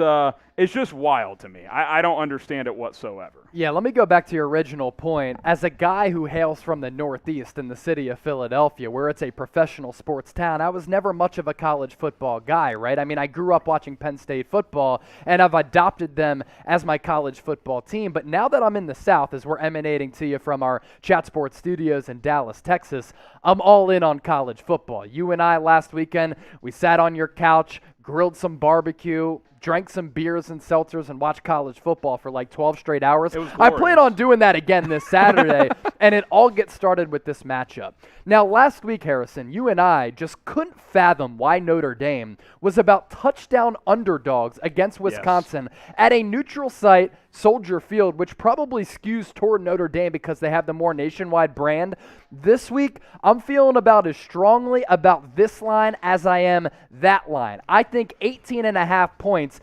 Speaker 1: just wild to me. I don't understand it whatsoever.
Speaker 2: Yeah, let me go back to your original point. As a guy who hails from the Northeast in the city of Philadelphia, where it's a professional sports town, I was never much of a college football guy, right? I mean, I grew up watching Penn State football, and I've adopted them as my college football team. But now that I'm in the South, as we're emanating to you from our Chat Sports studios in Dallas, Texas, I'm all in on college football. You and I last weekend, we sat on your couch, grilled some barbecue, drank some beers and seltzers, and watched college football for like 12 straight hours. I plan on doing that again this Saturday, and it all gets started with this matchup. Now, last week, Harrison, you and I just couldn't fathom why Notre Dame was about touchdown underdogs against Wisconsin at a neutral site, Soldier Field, which probably skews toward Notre Dame because they have the more nationwide brand. This week, I'm feeling about as strongly about this line as I am that line. I think 18.5 points.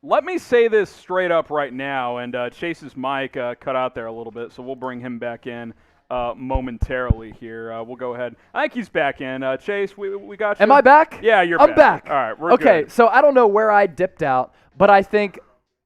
Speaker 1: Let me say this straight up right now, and Chase's mic cut out there a little bit, so we'll bring him back in momentarily here. We'll go ahead. I think he's back in. Chase, we got you.
Speaker 2: Am I back?
Speaker 1: Yeah, you're
Speaker 2: I'm back.
Speaker 1: All right, we're
Speaker 2: okay,
Speaker 1: good.
Speaker 2: so I don't know where I dipped out, but I think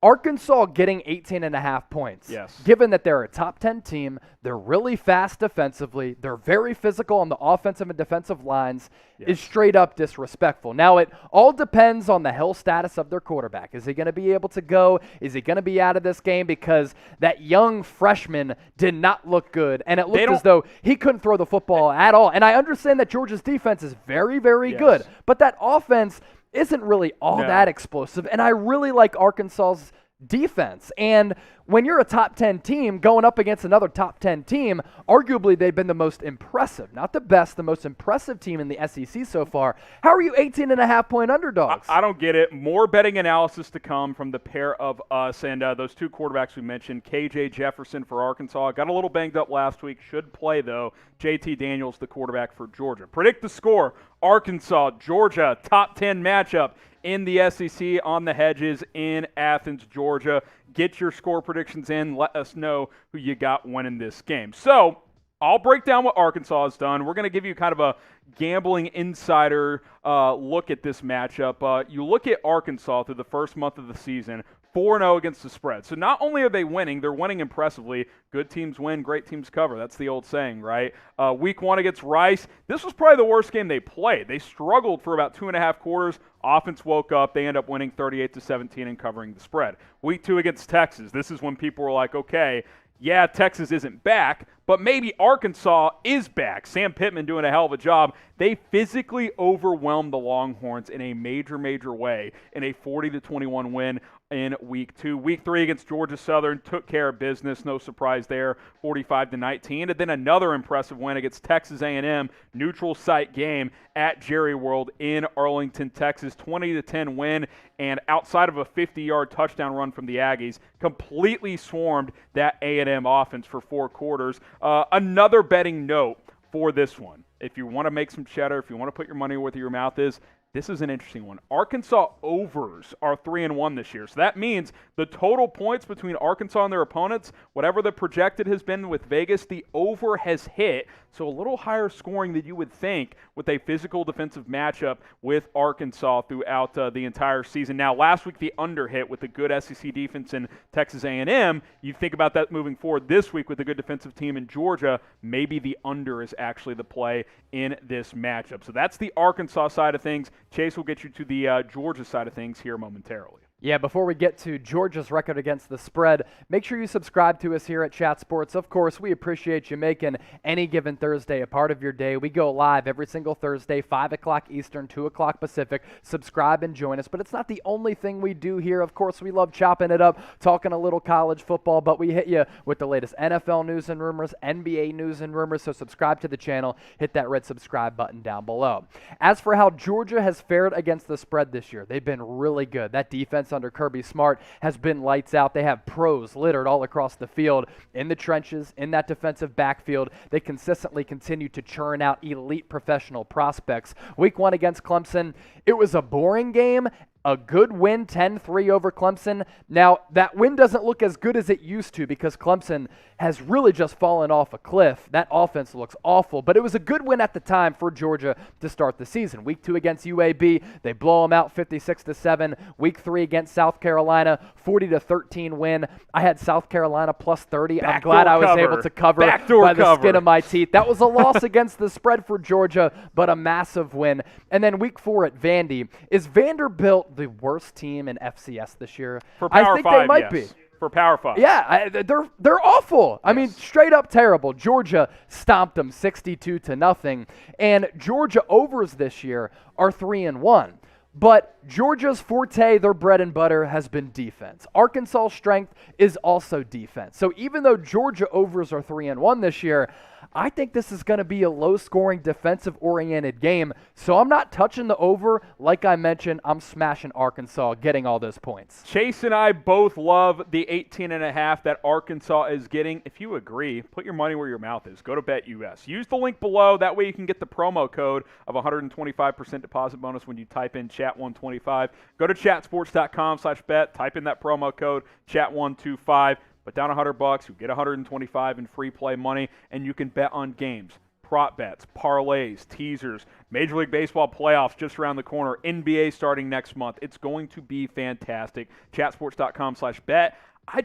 Speaker 2: Arkansas getting 18.5 points.
Speaker 1: Yes.
Speaker 2: Given that they're a top 10 team, they're really fast defensively, they're very physical on the offensive and defensive lines, is straight up disrespectful. Now, it all depends on the health status of their quarterback. Is he going to be able to go? Is he going to be out of this game? Because that young freshman did not look good, and it looked as though he couldn't throw the football at all. And I understand that Georgia's defense is very, very good, but that offense isn't really all that explosive, and I really like Arkansas's defense. And when you're a top 10 team going up against another top 10 team, arguably they've been the most impressive, not the best, the most impressive team in the SEC so far. How are you 18.5-point underdogs?
Speaker 1: I don't get it. More betting analysis to come from the pair of us and those two quarterbacks we mentioned. KJ Jefferson for Arkansas. Got a little banged up last week. Should play, though. JT Daniels, the quarterback for Georgia. Predict the score. Arkansas, Georgia, top 10 matchup in the SEC on the hedges in Athens, Georgia. Get your score predictions in. Let us know who you got winning this game. So I'll break down what Arkansas has done. We're going to give you kind of a gambling insider look at this matchup. You look at Arkansas through the first month of the season, 4-0 against the spread. So not only are they winning, they're winning impressively. Good teams win, great teams cover. That's the old saying, right? Week 1 against Rice, this was probably the worst game they played. They struggled for about 2.5 quarters. Offense woke up. They end up winning 38-17 and covering the spread. Week 2 against Texas, this is when people were like, okay, yeah, Texas isn't back, but maybe Arkansas is back. Sam Pittman doing a hell of a job. They physically overwhelmed the Longhorns in a major, major way in a 40-21 win in Week 2. Week 3 against Georgia Southern, took care of business. No surprise there, 45-19. And then another impressive win against Texas A&M, neutral site game at Jerry World in Arlington, Texas. 20-10 win, and outside of a 50-yard touchdown run from the Aggies, completely swarmed that A&M offense for 4 quarters. Another betting note for this one. If you want to make some cheddar, if you want to put your money where your mouth is, this is an interesting one. Arkansas overs are 3-1 this year. So that means the total points between Arkansas and their opponents, whatever the projected has been with Vegas, the over has hit. So a little higher scoring than you would think with a physical defensive matchup with Arkansas throughout the entire season. Now, last week the under hit with the good SEC defense in Texas A&M. You think about that moving forward this week with a good defensive team in Georgia, maybe the under is actually the play in this matchup. So that's the Arkansas side of things. Chase will get you to the Georgia side of things here momentarily.
Speaker 2: Yeah, before we get to Georgia's record against the spread, make sure you subscribe to us here at Chat Sports. Of course, we appreciate you making any given Thursday a part of your day. We go live every single Thursday, 5 o'clock Eastern, 2 o'clock Pacific. Subscribe and join us. But it's not the only thing we do here. Of course, we love chopping it up, talking a little college football, but we hit you with the latest NFL news and rumors, NBA news and rumors. So subscribe to the channel. Hit that red subscribe button down below. As for how Georgia has fared against the spread this year, they've been really good. That defense under Kirby Smart has been lights out. They have pros littered all across the field, in the trenches, in that defensive backfield. They consistently continue to churn out elite professional prospects. Week 1 against Clemson, it was a boring game. A good win, 10-3 over Clemson. Now, that win doesn't look as good as it used to because Clemson has really just fallen off a cliff. That offense looks awful, but it was a good win at the time for Georgia to start the season. Week 2 against UAB, they blow them out 56-7. Week 3 against South Carolina, 40-13 win. I had South Carolina plus 30. I'm glad I was able to cover by the skin of my teeth. That was a loss against the spread for Georgia, but a massive win. And then week 4 at Vandy. Is Vanderbilt the worst team in FCS this year?
Speaker 1: For Power
Speaker 2: I think
Speaker 1: 5,
Speaker 2: they might
Speaker 1: yes.
Speaker 2: be.
Speaker 1: For Power 5.
Speaker 2: Yeah, they're awful. I mean, straight up terrible. Georgia stomped them 62-0, and Georgia overs this year are 3-1. But Georgia's forte, their bread and butter, has been defense. Arkansas' strength is also defense. So even though Georgia overs are 3-1 this year, I think this is going to be a low-scoring, defensive-oriented game. So I'm not touching the over. Like I mentioned, I'm smashing Arkansas, getting all those points.
Speaker 1: Chase and I both love the 18.5 that Arkansas is getting. If you agree, put your money where your mouth is. Go to BetUS. Use the link below. That way you can get the promo code of 125% deposit bonus when you type in chat125. Go to chatsports.com/bet. Type in that promo code, chat125. Put down $100, you get $125 in free play money, and you can bet on games, prop bets, parlays, teasers, Major League Baseball playoffs just around the corner, NBA starting next month. It's going to be fantastic. Chatsports.com/bet. I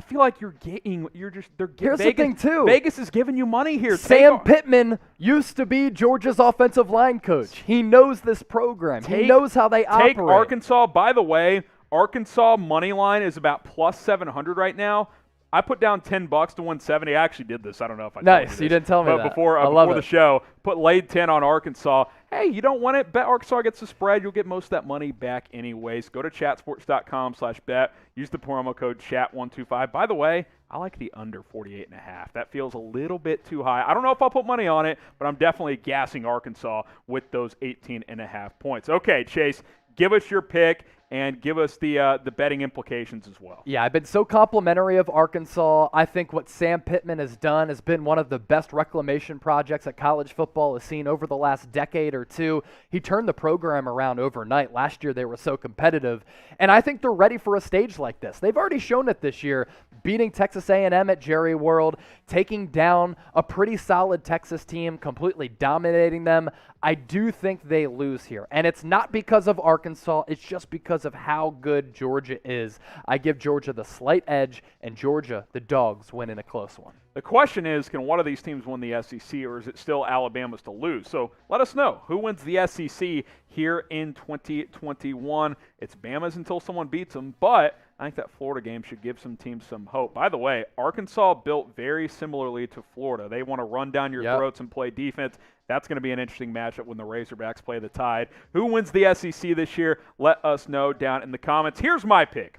Speaker 1: feel like they're getting
Speaker 2: Here's
Speaker 1: Vegas,
Speaker 2: the thing, too.
Speaker 1: Vegas is giving you money here.
Speaker 2: Sam Pittman used to be Georgia's offensive line coach. He knows this program. He knows how they operate.
Speaker 1: Take Arkansas. By the way, Arkansas money line is about plus 700 right now. I put down $10 to 170. I actually did this. I don't know if I
Speaker 2: Nice.
Speaker 1: told you
Speaker 2: You
Speaker 1: this,
Speaker 2: didn't tell me
Speaker 1: but
Speaker 2: that.
Speaker 1: before
Speaker 2: I love
Speaker 1: the
Speaker 2: it.
Speaker 1: show, laid 10 on Arkansas. Hey, you don't want it? Bet Arkansas gets the spread. You'll get most of that money back anyways. Go to chatsports.com/bet. Use the promo code chat125. By the way, I like the under 48.5. That feels a little bit too high. I don't know if I'll put money on it, but I'm definitely gassing Arkansas with those 18.5 points. Okay, Chase, give us your pick and give us the betting implications as well.
Speaker 2: Yeah, I've been so complimentary of Arkansas. I think what Sam Pittman has done has been one of the best reclamation projects that college football has seen over the last decade or two. He turned the program around overnight. Last year they were so competitive, and I think they're ready for a stage like this. They've already shown it this year, beating Texas A&M at Jerry World, taking down a pretty solid Texas team, completely dominating them. I do think they lose here, and it's not because of Arkansas. It's just because of how good Georgia is. I give Georgia the slight edge, and Georgia, the Dogs, win in a close one.
Speaker 1: The question is, can one of these teams win the SEC, or is it still Alabama's to lose? So let us know. Who wins the SEC here in 2021? It's Bama's until someone beats them, but I think that Florida game should give some teams some hope. By the way, Arkansas built very similarly to Florida. They want to run down your throats and play defense. That's going to be an interesting matchup when the Razorbacks play the Tide. Who wins the SEC this year? Let us know down in the comments. Here's my pick.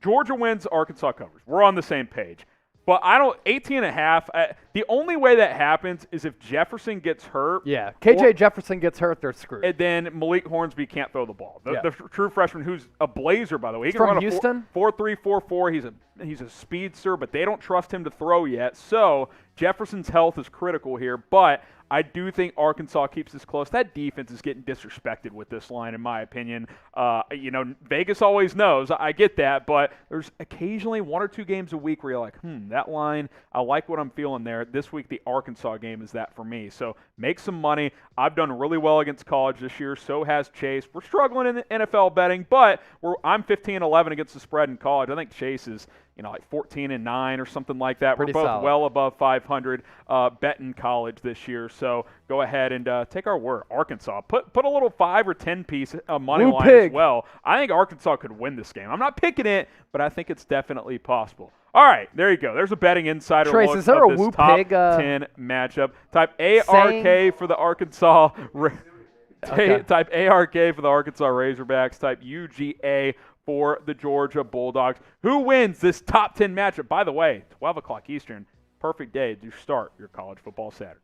Speaker 1: Georgia wins, Arkansas covers. We're on the same page. But 18.5, the only way that happens is if Jefferson gets hurt.
Speaker 2: Yeah, KJ Jefferson gets hurt, they're screwed.
Speaker 1: And then Malik Hornsby can't throw the ball. The true freshman, who's a blazer, by the way. He can
Speaker 2: from
Speaker 1: run
Speaker 2: Houston?
Speaker 1: 4.3, 4.4. He's a speedster, but they don't trust him to throw yet. So Jefferson's health is critical here. But I do think Arkansas keeps this close. That defense is getting disrespected with this line, in my opinion. Vegas always knows. I get that, but there's occasionally one or two games a week where you're like, that line, I like what I'm feeling there. This week, the Arkansas game is that for me. So make some money. I've done really well against college this year. So has Chase. We're struggling in the NFL betting, but I'm 15-11 against the spread in college. I think Chase is like 14-9 or something like that.
Speaker 2: Pretty
Speaker 1: We're both
Speaker 2: solid.
Speaker 1: well above 500 betting college this year. So go ahead and take our word. Arkansas, put a little 5 or 10 piece money line as well. I think Arkansas could win this game. I'm not picking it, but I think it's definitely possible. All right, there you go. There's a betting insider
Speaker 2: Trace,
Speaker 1: look
Speaker 2: is there
Speaker 1: of
Speaker 2: a
Speaker 1: this
Speaker 2: Woo
Speaker 1: top
Speaker 2: Pig,
Speaker 1: 10 matchup. Type ARK for the Arkansas. Type ARK for the Arkansas Razorbacks. Type UGA for the Georgia Bulldogs. Who wins this top 10 matchup? By the way, 12 o'clock Eastern, perfect day to start your college football Saturday.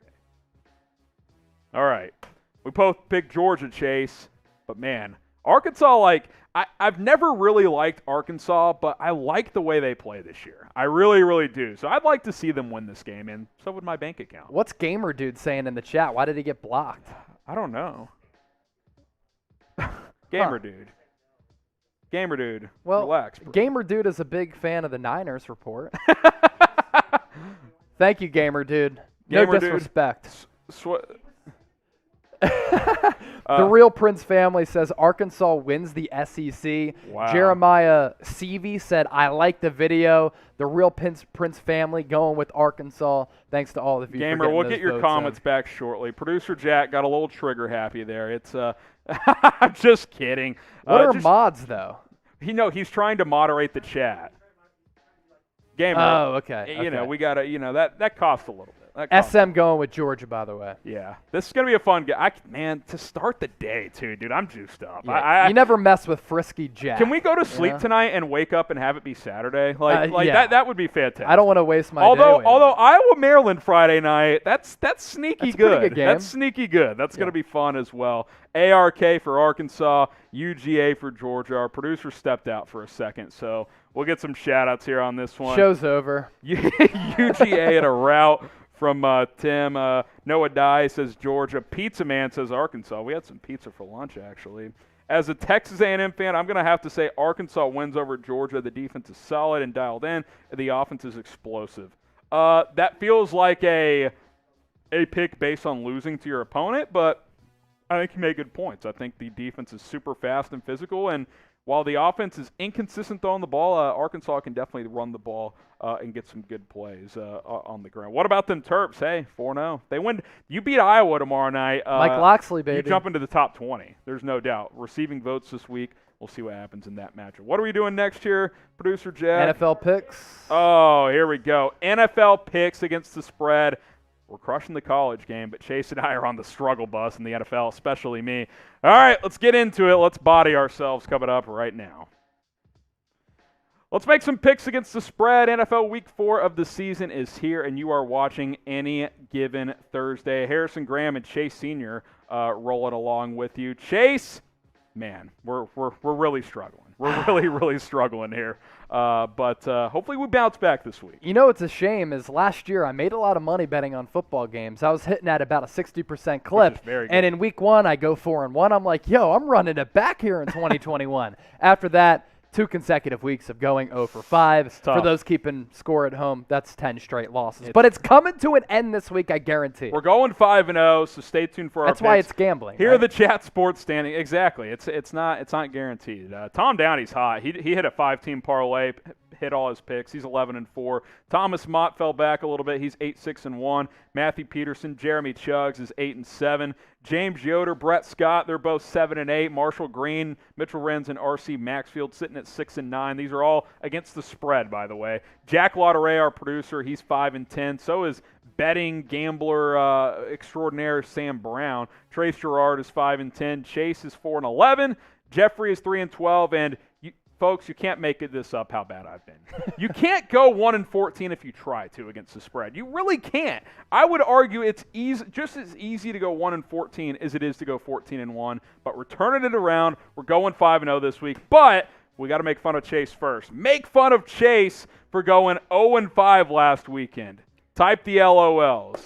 Speaker 1: All right. We both picked Georgia, Chase, but man, Arkansas, I've never really liked Arkansas, but I like the way they play this year. I really, really do. So I'd like to see them win this game, and so would my bank account.
Speaker 2: What's Gamer Dude saying in the chat? Why did he get blocked?
Speaker 1: I don't know. Gamer Dude,
Speaker 2: Well,
Speaker 1: relax. Bro.
Speaker 2: Gamer Dude is a big fan of the Niners report. Thank you, Gamer Dude. No
Speaker 1: Gamer Dude.
Speaker 2: disrespect.
Speaker 1: The
Speaker 2: The real Prince family says Arkansas wins the SEC.
Speaker 1: Wow.
Speaker 2: Jeremiah Seavey said, I like the video. The real Prince family going with Arkansas. Thanks to all of you.
Speaker 1: Gamer,
Speaker 2: for
Speaker 1: we'll
Speaker 2: getting
Speaker 1: get your
Speaker 2: those
Speaker 1: comments
Speaker 2: votes
Speaker 1: back shortly. Producer Jack got a little trigger happy there. It's I'm just kidding.
Speaker 2: in. What are mods, though?
Speaker 1: He's trying to moderate the chat. Gamer.
Speaker 2: Oh, okay.
Speaker 1: We gotta. That costs a little bit.
Speaker 2: SM going with Georgia, by the way.
Speaker 1: Yeah, this is gonna be a fun game. Man, to start the day too, dude. I'm juiced up.
Speaker 2: Yeah, you never mess with Frisky Jack.
Speaker 1: Can we go to sleep tonight and wake up and have it be Saturday?
Speaker 2: Yeah.
Speaker 1: That would be fantastic.
Speaker 2: I don't want to waste my day.
Speaker 1: Although Iowa Maryland Friday night, that's sneaky
Speaker 2: That's a
Speaker 1: good.
Speaker 2: pretty good game.
Speaker 1: That's sneaky good. That's gonna be fun as well. ARK for Arkansas, UGA for Georgia. Our producer stepped out for a second, so we'll get some shout outs here on this one.
Speaker 2: Show's over.
Speaker 1: UGA at a route from Tim. Noah Dye says Georgia. Pizza Man says Arkansas. We had some pizza for lunch, actually. As a Texas A&M fan, I'm going to have to say Arkansas wins over Georgia. The defense is solid and dialed in. The offense is explosive. That feels like a pick based on losing to your opponent, but I think you made good points. I think the defense is super fast and physical, and while the offense is inconsistent throwing the ball, Arkansas can definitely run the ball and get some good plays on the ground. What about them Terps? Hey, 4-0. They win. You beat Iowa tomorrow night.
Speaker 2: Mike Loxley, baby.
Speaker 1: You jump into the top 20. There's no doubt. Receiving votes this week. We'll see what happens in that matchup. What are we doing next year, Producer Jack?
Speaker 2: NFL picks.
Speaker 1: Oh, here we go. NFL picks against the spread. We're crushing the college game, but Chase and I are on the struggle bus in the NFL, especially me. All right, let's get into it. Let's body ourselves coming up right now. Let's make some picks against the spread. NFL Week 4 of the season is here, and you are watching Any Given Thursday. Harrison Graham and Chase Sr. Rolling along with you. Chase, man, we're really struggling. We're really struggling here. But hopefully we bounce back this week.
Speaker 2: You know what's a shame is last year I made a lot of money betting on football games. I was hitting at about a 60% clip.
Speaker 1: Which is very good.
Speaker 2: And in week 1, I go 4-1. I'm like, yo, I'm running it back here in 2021. After that, 2 consecutive weeks of going 0 for 5. For those keeping score at home, that's 10 straight losses. But it's coming to an end this week, I guarantee.
Speaker 1: We're going 5-0, so stay tuned for our
Speaker 2: That's
Speaker 1: picks.
Speaker 2: why it's gambling.
Speaker 1: Here
Speaker 2: right?
Speaker 1: are the chat sports standing. Exactly. It's not guaranteed. Tom Downey's hot. He hit a 5-team parlay, hit all his picks. He's 11-4. Thomas Mott fell back a little bit. He's 8-6-1. Matthew Peterson, Jeremy Chuggs is 8-7. James Yoder, Brett Scott, they're both 7-8. Marshall Green, Mitchell Renz, and R.C. Maxfield sitting at 6-9. These are all against the spread, by the way. Jack Lauderay, our producer, he's 5-10. So is betting gambler extraordinaire Sam Brown. Trace Gerard is 5-10. Chase is 4-11. Jeffrey is 3-12. And folks, you can't make this up how bad I've been. You can't go 1-14 if you try to against the spread. You really can't. I would argue it's just as easy to go 1-14 as it is to go 14-1. But we're turning it around. We're going 5-0 this week. But we got to make fun of Chase first. Make fun of Chase for going 0-5 last weekend. Type the LOLs.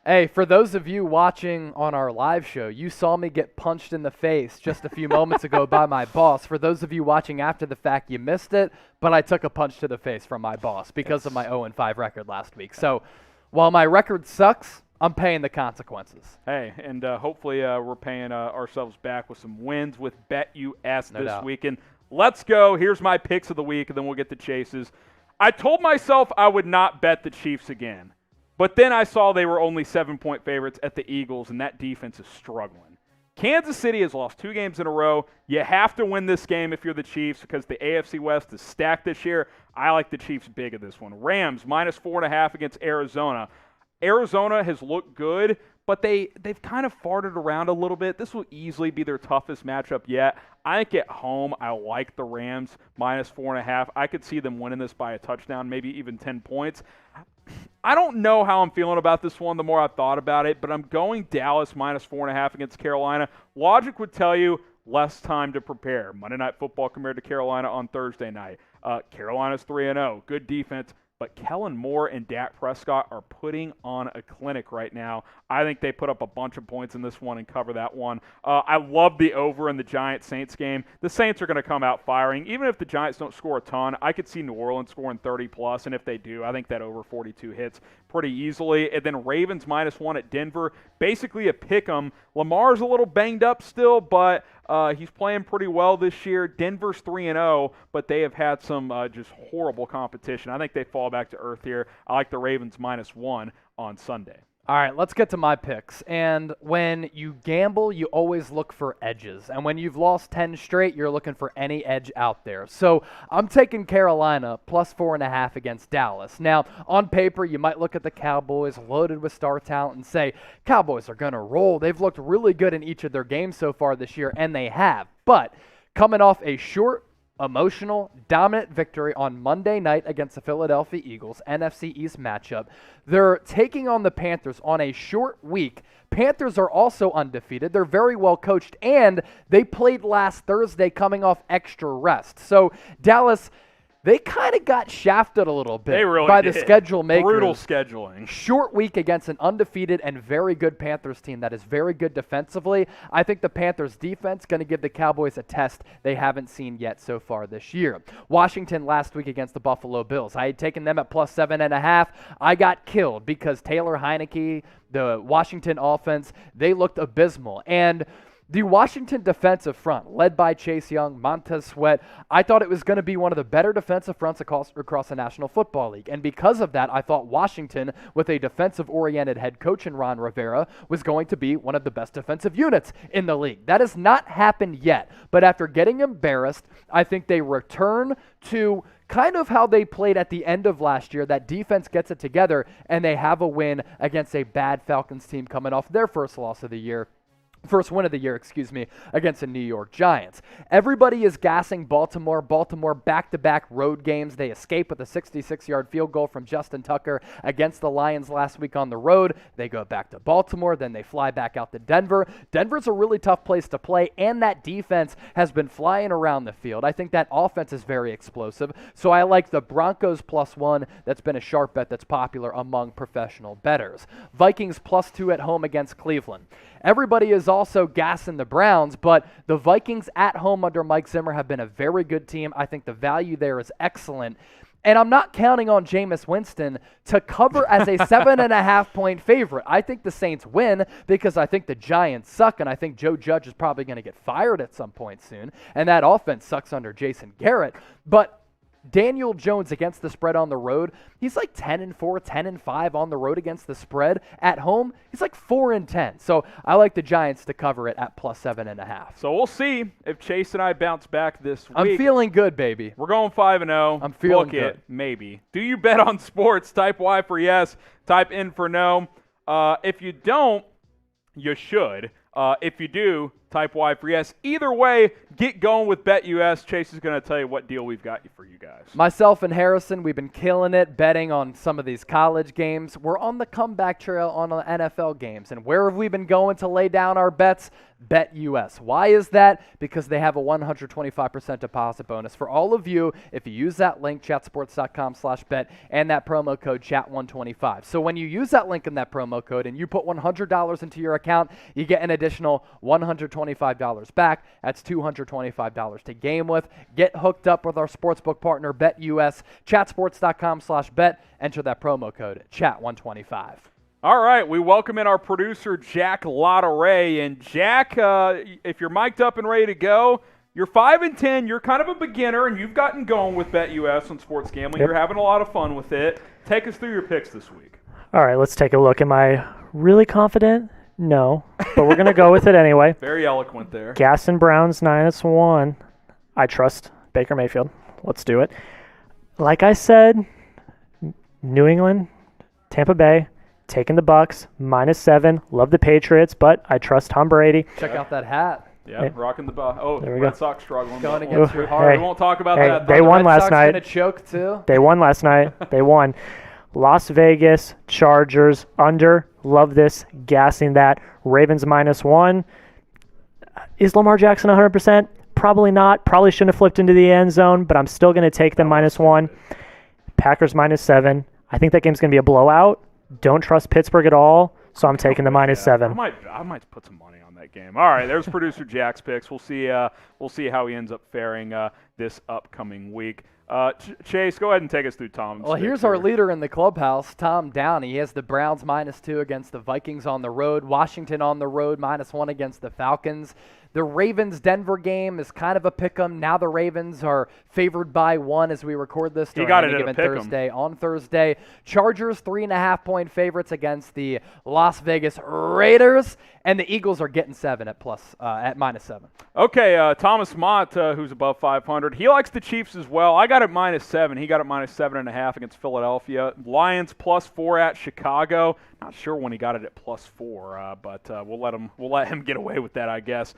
Speaker 2: Hey, for those of you watching on our live show, you saw me get punched in the face just a few moments ago by my boss. For those of you watching after the fact, you missed it, but I took a punch to the face from my boss because of my 0-5 record last week. So while my record sucks, I'm paying the consequences.
Speaker 1: Hey, and hopefully we're paying ourselves back with some wins with BetUS this weekend. Let's go. Here's my picks of the week, and then we'll get to Chase's. I told myself I would not bet the Chiefs again. But then I saw they were only 7-point favorites at the Eagles, and that defense is struggling. Kansas City has lost 2 games in a row. You have to win this game if you're the Chiefs because the AFC West is stacked this year. I like the Chiefs big at this one. Rams, -4.5 against Arizona. Arizona has looked good, but they've kind of farted around a little bit. This will easily be their toughest matchup yet. I think at home, I like the Rams -4.5. I could see them winning this by a touchdown, maybe even 10 points. I don't know how I'm feeling about this one the more I've thought about it, but I'm going Dallas -4.5 against Carolina. Logic would tell you less time to prepare. Monday Night Football compared to Carolina on Thursday night. Carolina's 3-0. Good defense. But Kellen Moore and Dak Prescott are putting on a clinic right now. I think they put up a bunch of points in this one and cover that one. I love the over in the Giants-Saints game. The Saints are going to come out firing. Even if the Giants don't score a ton, I could see New Orleans scoring 30+, and if they do, I think that over 42 hits pretty easily. And then Ravens -1 at Denver. Basically a pick 'em. Lamar's a little banged up still, but he's playing pretty well this year. Denver's 3-0, but they have had some just horrible competition. I think they fall back to earth here. I like the Ravens -1 on Sunday.
Speaker 2: All right, let's get to my picks. And when you gamble, you always look for edges. And when you've lost 10 straight, you're looking for any edge out there. So I'm taking Carolina +4.5 against Dallas. Now, on paper, you might look at the Cowboys loaded with star talent and say, Cowboys are going to roll. They've looked really good in each of their games so far this year, and they have. But coming off a short, emotional, dominant victory on Monday night against the Philadelphia Eagles, NFC East matchup. They're taking on the Panthers on a short week. Panthers are also undefeated. They're very well coached, and they played last Thursday coming off extra rest. So Dallas, they kind of got shafted a little bit by the schedule makers.
Speaker 1: Brutal scheduling.
Speaker 2: Short week against an undefeated and very good Panthers team that is very good defensively. I think the Panthers defense going to give the Cowboys a test they haven't seen yet so far this year. Washington last week against the Buffalo Bills. I had taken them at +7.5. I got killed because Taylor Heineke, the Washington offense, they looked abysmal. And The Washington defensive front, led by Chase Young, Montez Sweat, I thought it was going to be one of the better defensive fronts across the National Football League. And because of that, I thought Washington, with a defensive-oriented head coach in Ron Rivera, was going to be one of the best defensive units in the league. That has not happened yet. But after getting embarrassed, I think they return to kind of how they played at the end of last year. That defense gets it together, and they have a win against a bad Falcons team coming off their first win of the year, against the New York Giants. Everybody is gassing Baltimore. Baltimore back-to-back road games. They escape with a 66-yard field goal from Justin Tucker against the Lions last week on the road. They go back to Baltimore, then they fly back out to Denver. Denver's a really tough place to play, and that defense has been flying around the field. I think that offense is very explosive, so I like the Broncos +1. That's been a sharp bet that's popular among professional bettors. Vikings +2 at home against Cleveland. Everybody is also gassing the Browns, but the Vikings at home under Mike Zimmer have been a very good team. I think the value there is excellent. And I'm not counting on Jameis Winston to cover as a 7.5-point favorite. I think the Saints win because I think the Giants suck, and I think Joe Judge is probably going to get fired at some point soon. And that offense sucks under Jason Garrett. But Daniel Jones against the spread on the road, he's like 10-4, 10-5 on the road against the spread. At home, he's like 4-10. So I like the Giants to cover it at +7.5.
Speaker 1: So we'll see if Chase and I bounce back this week.
Speaker 2: I'm feeling good, baby.
Speaker 1: We're going 5-0.
Speaker 2: I'm feeling
Speaker 1: Book
Speaker 2: good.
Speaker 1: it, maybe. Do you bet on sports? Type Y for yes. Type N for no. If you don't, you should. If you do, type Y for yes. Either way, get going with BetUS. Chase is going to tell you what deal we've got for you guys.
Speaker 2: Myself and Harrison, we've been killing it betting on some of these college games. We're on the comeback trail on the NFL games. And where have we been going to lay down our bets? BetUS. Why is that? Because they have a 125% deposit bonus for all of you if you use that link, chatsports.com/bet, and that promo code chat125. So when you use that link and that promo code and you put $100 into your account, you get an additional $125 back. That's $225 to game with. Get hooked up with our sportsbook partner, BetUS, chatsports.com/bet. Enter that promo code chat125.
Speaker 1: All right, we welcome in our producer, Jack Lottaray. And Jack, if you're mic'd up and ready to go, you're 5-10. You're kind of a beginner, and you've gotten going with BetUS on sports gambling.
Speaker 6: Yep.
Speaker 1: You're having a lot of fun with it. Take us through your picks this week.
Speaker 6: All right, let's take a look. Am I really confident? No, but we're going to go with it anyway.
Speaker 1: Very eloquent there.
Speaker 6: Gas and Browns -1. I trust Baker Mayfield. Let's do it. Like I said, New England, Tampa Bay, taking the Bucks, -7. Love the Patriots, but I trust Tom Brady.
Speaker 2: Check out that hat.
Speaker 1: Yeah, rocking the
Speaker 6: There we
Speaker 1: Red
Speaker 6: go.
Speaker 1: Sox struggling.
Speaker 2: Going against your heart.
Speaker 1: We won't talk about that.
Speaker 6: They
Speaker 1: though.
Speaker 6: won
Speaker 2: Red
Speaker 6: last
Speaker 2: Sox
Speaker 6: night.
Speaker 2: gonna choke too.
Speaker 6: They won last night. They won. Las Vegas, Chargers, under. Love this. Gassing that. Ravens -1. Is Lamar Jackson 100%? Probably not. Probably shouldn't have flipped into the end zone, but I'm still going to take them -1. Packers -7. I think that game's going to be a blowout. Don't trust Pittsburgh at all, so I'm taking the -7.
Speaker 1: I might put some money on that game. All right, there's producer Jack's picks. We'll see how he ends up faring this upcoming week. Chase, go ahead and take us through Tom's.
Speaker 2: Well, here's our leader in the clubhouse, Tom Downey. He has the Browns -2 against the Vikings on the road. Washington on the road, -1 against the Falcons. The Ravens-Denver game is kind of a pick-em. Now the Ravens are favored by 1 as we record this during any given Thursday. On Thursday, Chargers 3.5-point favorites against the Las Vegas Raiders, and the Eagles are getting 7 at -7.
Speaker 1: Okay, Thomas Mott, who's above 500, he likes the Chiefs as well. I got it -7. He got it -7.5 against Philadelphia. Lions +4 at Chicago. Not sure when he got it at +4, but we'll let him get away with that, I guess.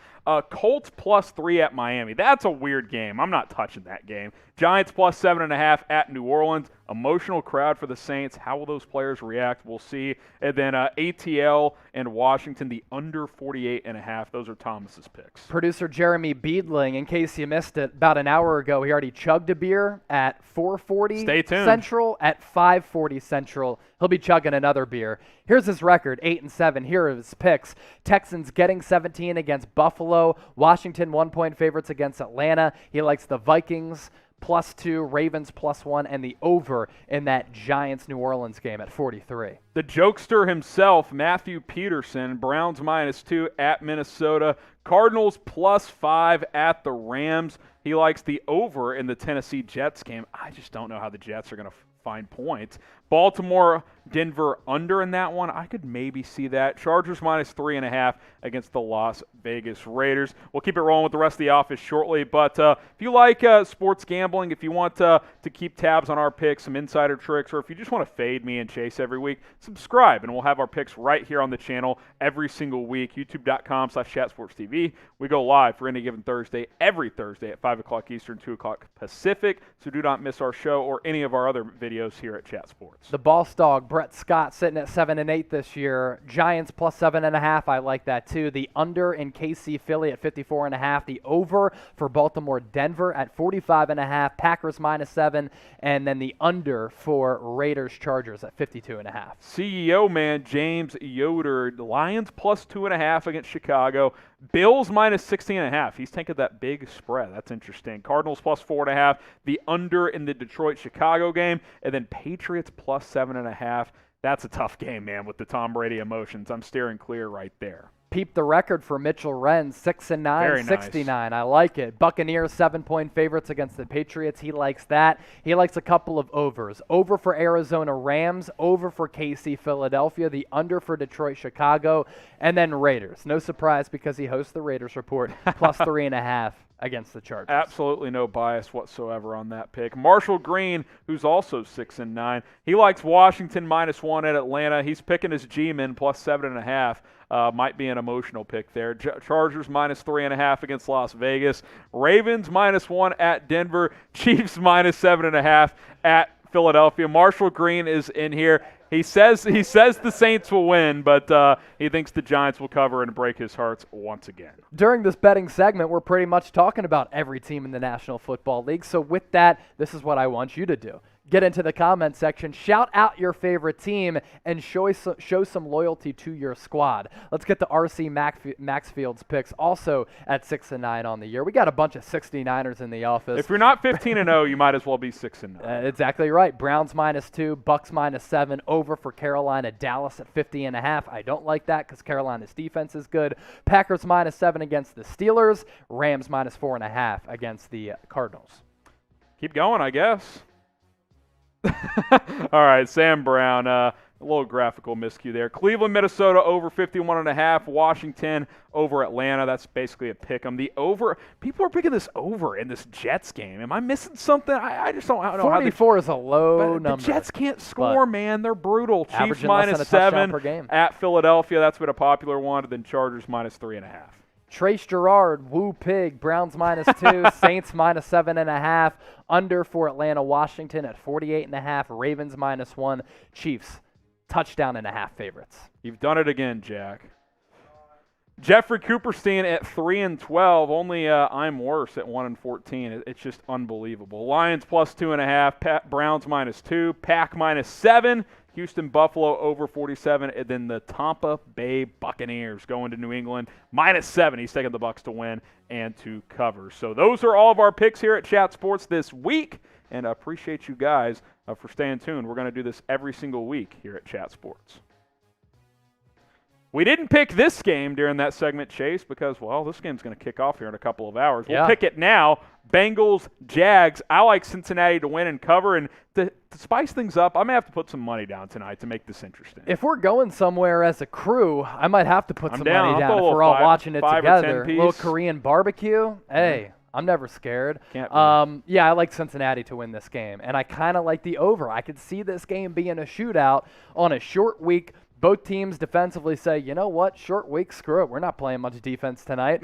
Speaker 1: Colts +3 at Miami. That's a weird game. I'm not touching that game. Giants +7.5 at New Orleans. Emotional crowd for the Saints. How will those players react? We'll see. And then ATL and Washington, the under 48.5. Those are Thomas's picks.
Speaker 2: Producer Jeremy Beedling, in case you missed it, about an hour ago, he already chugged a beer at 4:40
Speaker 1: Stay tuned.
Speaker 2: Central. At 5:40 Central, he'll be chugging another beer. Here's his record, 8-7. Here are his picks. Texans getting 17 against Buffalo. Washington 1-point favorites against Atlanta. He likes the Vikings +2, Ravens +1, and the over in that Giants-New Orleans game at 43.
Speaker 1: The jokester himself, Matthew Peterson, Browns -2 at Minnesota. Cardinals +5 at the Rams. He likes the over in the Tennessee Jets game. I just don't know how the Jets are going to find points. Baltimore, Denver under in that one. I could maybe see that. Chargers -3.5 against the Las Vegas Raiders. We'll keep it rolling with the rest of the office shortly. But if you like sports gambling, if you want to keep tabs on our picks, some insider tricks, or if you just want to fade me and Chase every week, subscribe, and we'll have our picks right here on the channel every single week. YouTube.com/ChatSportsTV. We go live for any given Thursday, every Thursday at 5 o'clock Eastern, 2 o'clock Pacific. So do not miss our show or any of our other videos here at Chat Sports.
Speaker 2: The Boss Dog, Brett Scott, sitting at 7-8 this year. Giants +7.5. I like that too. The under in KC Philly at 54.5. The over for Baltimore Denver at 45.5. Packers -7, and then the under for Raiders Chargers at 52.5.
Speaker 1: CEO man James Yoder, Lions +2.5 against Chicago. Bills -16.5. He's taking that big spread. That's interesting. Cardinals +4.5. The under in the Detroit-Chicago game, and then Patriots +7.5. That's a tough game, man, with the Tom Brady emotions. I'm steering clear right there.
Speaker 2: Peep the record for Mitchell Wren, 6-9,
Speaker 1: Very nice.
Speaker 2: 69. I like it. Buccaneers 7-point favorites against the Patriots. He likes that. He likes a couple of overs. Over for Arizona Rams, over for KC Philadelphia, the under for Detroit Chicago, and then Raiders. No surprise because he hosts the Raiders Report, +3.5 against the Chargers.
Speaker 1: Absolutely no bias whatsoever on that pick. Marshall Green, who's also 6-9, he likes Washington -1 at Atlanta. He's picking his G-men +7.5. Might be an emotional pick there. Chargers -3.5 against Las Vegas. Ravens -1 at Denver. Chiefs -7.5 at Philadelphia. Marshall Green is in here. He says the Saints will win, but he thinks the Giants will cover and break his hearts once again.
Speaker 2: During this betting segment, we're pretty much talking about every team in the National Football League. So with that, this is what I want you to do. Get into the comment section, shout out your favorite team, and show some loyalty to your squad. Let's get the RC Maxfield's picks also at 6-9 on the year. We got a bunch of 69ers in the office.
Speaker 1: If you're not 15-0, you might as well be 6-9.
Speaker 2: Exactly right. Browns -2, Bucks -7, over for Carolina, Dallas at 50.5. I don't like that because Carolina's defense is good. Packers -7 against the Steelers, Rams -4.5 against the Cardinals.
Speaker 1: Keep going, I guess. All right, Sam Brown, a little graphical miscue there. Cleveland, Minnesota over 51.5. Washington over Atlanta. That's basically a pick 'em. The over, people are picking this over in this Jets game. Am I missing something? I just don't know.
Speaker 2: 44 is a low number.
Speaker 1: The Jets can't score, man. They're brutal. Chiefs
Speaker 2: -7
Speaker 1: per game at Philadelphia. That's been a popular one. And then Chargers -3.5.
Speaker 2: Trace Gerard, Woo Pig, Browns -2, Saints -7.5, under for Atlanta, Washington at 48.5, Ravens -1, Chiefs touchdown and a half favorites.
Speaker 1: You've done it again, Jack. Jeffrey Cooperstein at 3-12. Only I'm worse at 1-14. It's just unbelievable. Lions +2.5, Browns -2, Pack -7. Houston, Buffalo over 47, and then the Tampa Bay Buccaneers going to New England -7. He's taking the Bucs to win and to cover. So those are all of our picks here at Chat Sports this week, and I appreciate you guys for staying tuned. We're going to do this every single week here at Chat Sports. We didn't pick this game during that segment, Chase, because, well, this game's going to kick off here in a couple of hours. We'll pick it now. Bengals, Jags. I like Cincinnati to win and cover. And to spice things up, I may have to put some money down tonight to make this interesting.
Speaker 2: If we're going somewhere as a crew, I might have to put some money down if we're all watching it together. A little Korean barbecue. Hey, I'm never scared. Yeah, I like Cincinnati to win this game. And I kind of like the over. I could see this game being a shootout on a short week. Both teams defensively say, you know what, short week, screw it. We're not playing much defense tonight.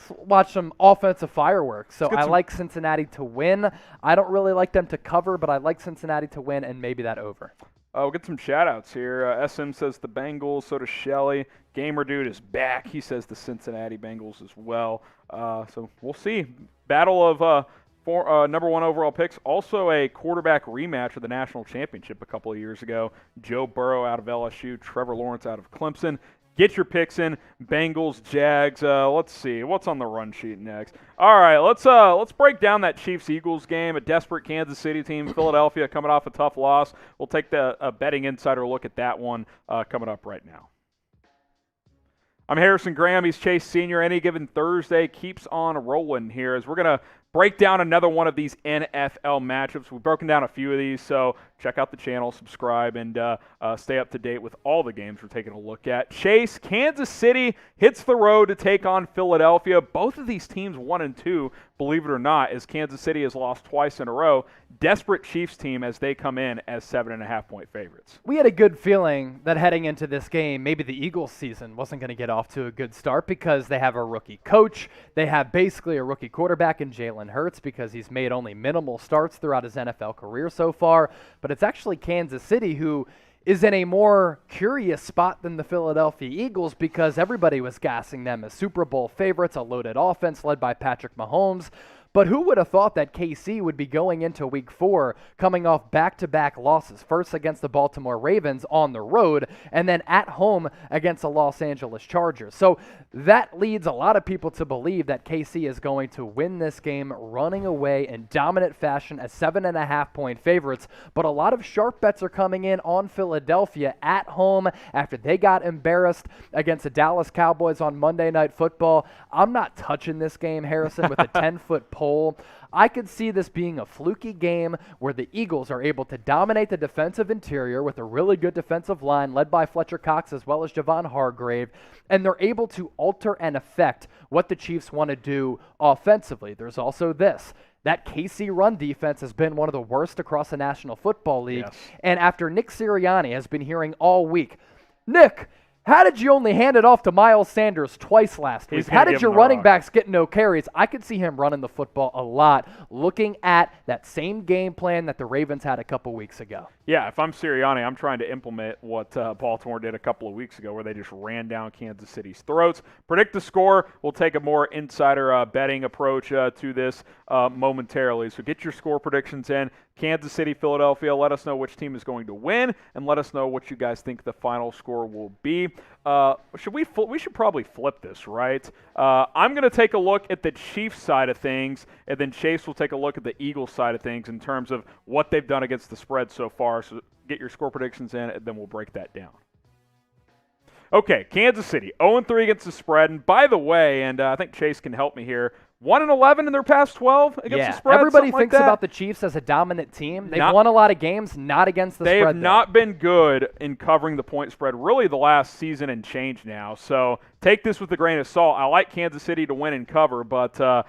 Speaker 2: Watch some offensive fireworks. So I like Cincinnati to win. I don't really like them to cover, but I like Cincinnati to win and maybe that over.
Speaker 1: We'll get some shout-outs here. SM says the Bengals, so does Shelly. Gamer Dude is back. He says the Cincinnati Bengals as well. So we'll see. Battle of number one overall picks. Also a quarterback rematch of the national championship a couple of years ago. Joe Burrow out of LSU, Trevor Lawrence out of Clemson. Get your picks in. Bengals, Jags. Let's see. What's on the run sheet next? All right, let's break down that Chiefs-Eagles game. A desperate Kansas City team. Philadelphia coming off a tough loss. We'll take a betting insider look at that one coming up right now. I'm Harrison Graham. He's Chase Sr. Any given Thursday keeps on rolling here as we're going to break down another one of these NFL matchups. We've broken down a few of these, so check out the channel, subscribe, and stay up to date with all the games we're taking a look at. Chase, Kansas City hits the road to take on Philadelphia. Both of these teams 1-2, believe it or not, as Kansas City has lost twice in a row. Desperate Chiefs team as they come in as 7.5-point favorites.
Speaker 2: We had a good feeling that heading into this game, maybe the Eagles season wasn't going to get off to a good start because they have a rookie coach. They have basically a rookie quarterback in Jalen Hurts because he's made only minimal starts throughout his NFL career so far. But it's actually Kansas City who is in a more curious spot than the Philadelphia Eagles because everybody was gassing them as Super Bowl favorites, a loaded offense led by Patrick Mahomes. But who would have thought that KC would be going into Week 4 coming off back-to-back losses, first against the Baltimore Ravens on the road and then at home against the Los Angeles Chargers. So that leads a lot of people to believe that KC is going to win this game running away in dominant fashion as 7.5-point favorites. But a lot of sharp bets are coming in on Philadelphia at home after they got embarrassed against the Dallas Cowboys on Monday Night Football. I'm not touching this game, Harrison, with a 10-foot pole. I could see this being a fluky game where the Eagles are able to dominate the defensive interior with a really good defensive line led by Fletcher Cox as well as Javon Hargrave, and they're able to alter and affect what the Chiefs want to do offensively. There's also this. That KC run defense has been one of the worst across the National Football League,
Speaker 1: Yes.
Speaker 2: and after Nick Sirianni has been hearing all week, Nick, how did you only hand it off to Miles Sanders twice last week?
Speaker 1: He's gonna
Speaker 2: How
Speaker 1: give
Speaker 2: did your
Speaker 1: him the
Speaker 2: running
Speaker 1: rock.
Speaker 2: backs get no carries? I could see him running the football a lot, looking at that same game plan that the Ravens had a couple weeks ago.
Speaker 1: Yeah, if I'm Sirianni, I'm trying to implement what Baltimore did a couple of weeks ago where they just ran down Kansas City's throats. Predict the score. We'll take a more insider betting approach to this momentarily. So get your score predictions in. Kansas City, Philadelphia. Let us know which team is going to win, and let us know what you guys think the final score will be. We should probably flip this, right? I'm going to take a look at the Chiefs side of things, and then Chase will take a look at the Eagles side of things in terms of what they've done against the spread so far. So get your score predictions in, and then we'll break that down. Okay, Kansas City, 0-3 against the spread. And by the way, and I think Chase can help me here, 1-11 in their past 12 against the spread.
Speaker 2: Everybody
Speaker 1: something
Speaker 2: thinks
Speaker 1: like that.
Speaker 2: about the Chiefs as a dominant team. They've won a lot of games, not against the
Speaker 1: They
Speaker 2: spread.
Speaker 1: have not been good in covering the point spread really the last season and change now. So take this with a grain of salt. I like Kansas City to win and cover, but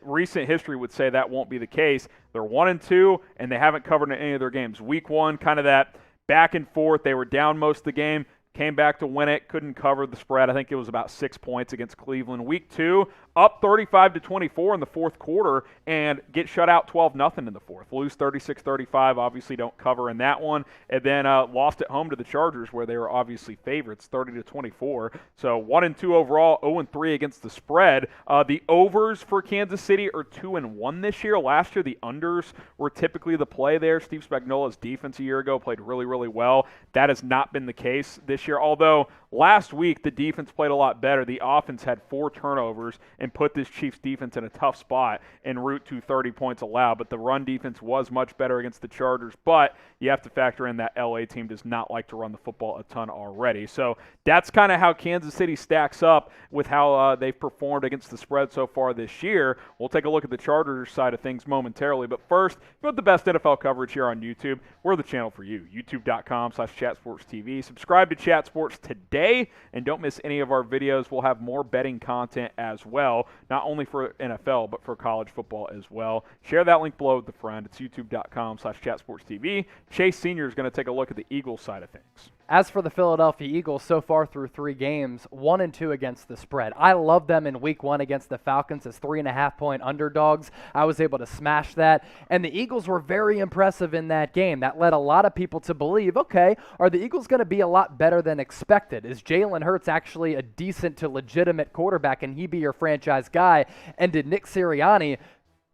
Speaker 1: recent history would say that won't be the case. They're 1-2, and they haven't covered in any of their games. Week 1, kind of that back and forth. They were down most of the game. Came back to win it, couldn't cover the spread. I think it was about 6 points against Cleveland. Week 2, up 35-24 in the fourth quarter and get shut out 12-0 in the fourth. Lose 36-35, obviously don't cover in that one. And then lost at home to the Chargers where they were obviously favorites, 30-24. So 1-2 overall, 0-3 against the spread. The overs for Kansas City are 2-1 this year. Last year, the unders were typically the play there. Steve Spagnuolo's defense a year ago played really, really well. That has not been the case this year, although last week the defense played a lot better. The offense had 4 turnovers and put this Chiefs defense in a tough spot en route to 30 points allowed, but the run defense was much better against the Chargers, but you have to factor in that LA team does not like to run the football a ton already. So that's kind of how Kansas City stacks up with how they've performed against the spread so far this year. We'll take a look at the Chargers side of things momentarily, but first, if you want the best NFL coverage here on YouTube, we're the channel for you. YouTube.com/ChatSportsTV. Subscribe to Chat Sports today, and don't miss any of our videos. We'll have more betting content as well, not only for NFL, but for college football as well. Share that link below with a friend. It's YouTube.com/ChatSportsTV. Chase Sr. is going to take a look at the Eagles side of things.
Speaker 2: As for the Philadelphia Eagles, so far through 3 games, 1-2 against the spread. I love them in Week 1 against the Falcons as 3.5-point underdogs. I was able to smash that, and the Eagles were very impressive in that game. That led a lot of people to believe, okay, are the Eagles going to be a lot better than expected? Is Jalen Hurts actually a decent to legitimate quarterback? Can he be your franchise guy? And did Nick Sirianni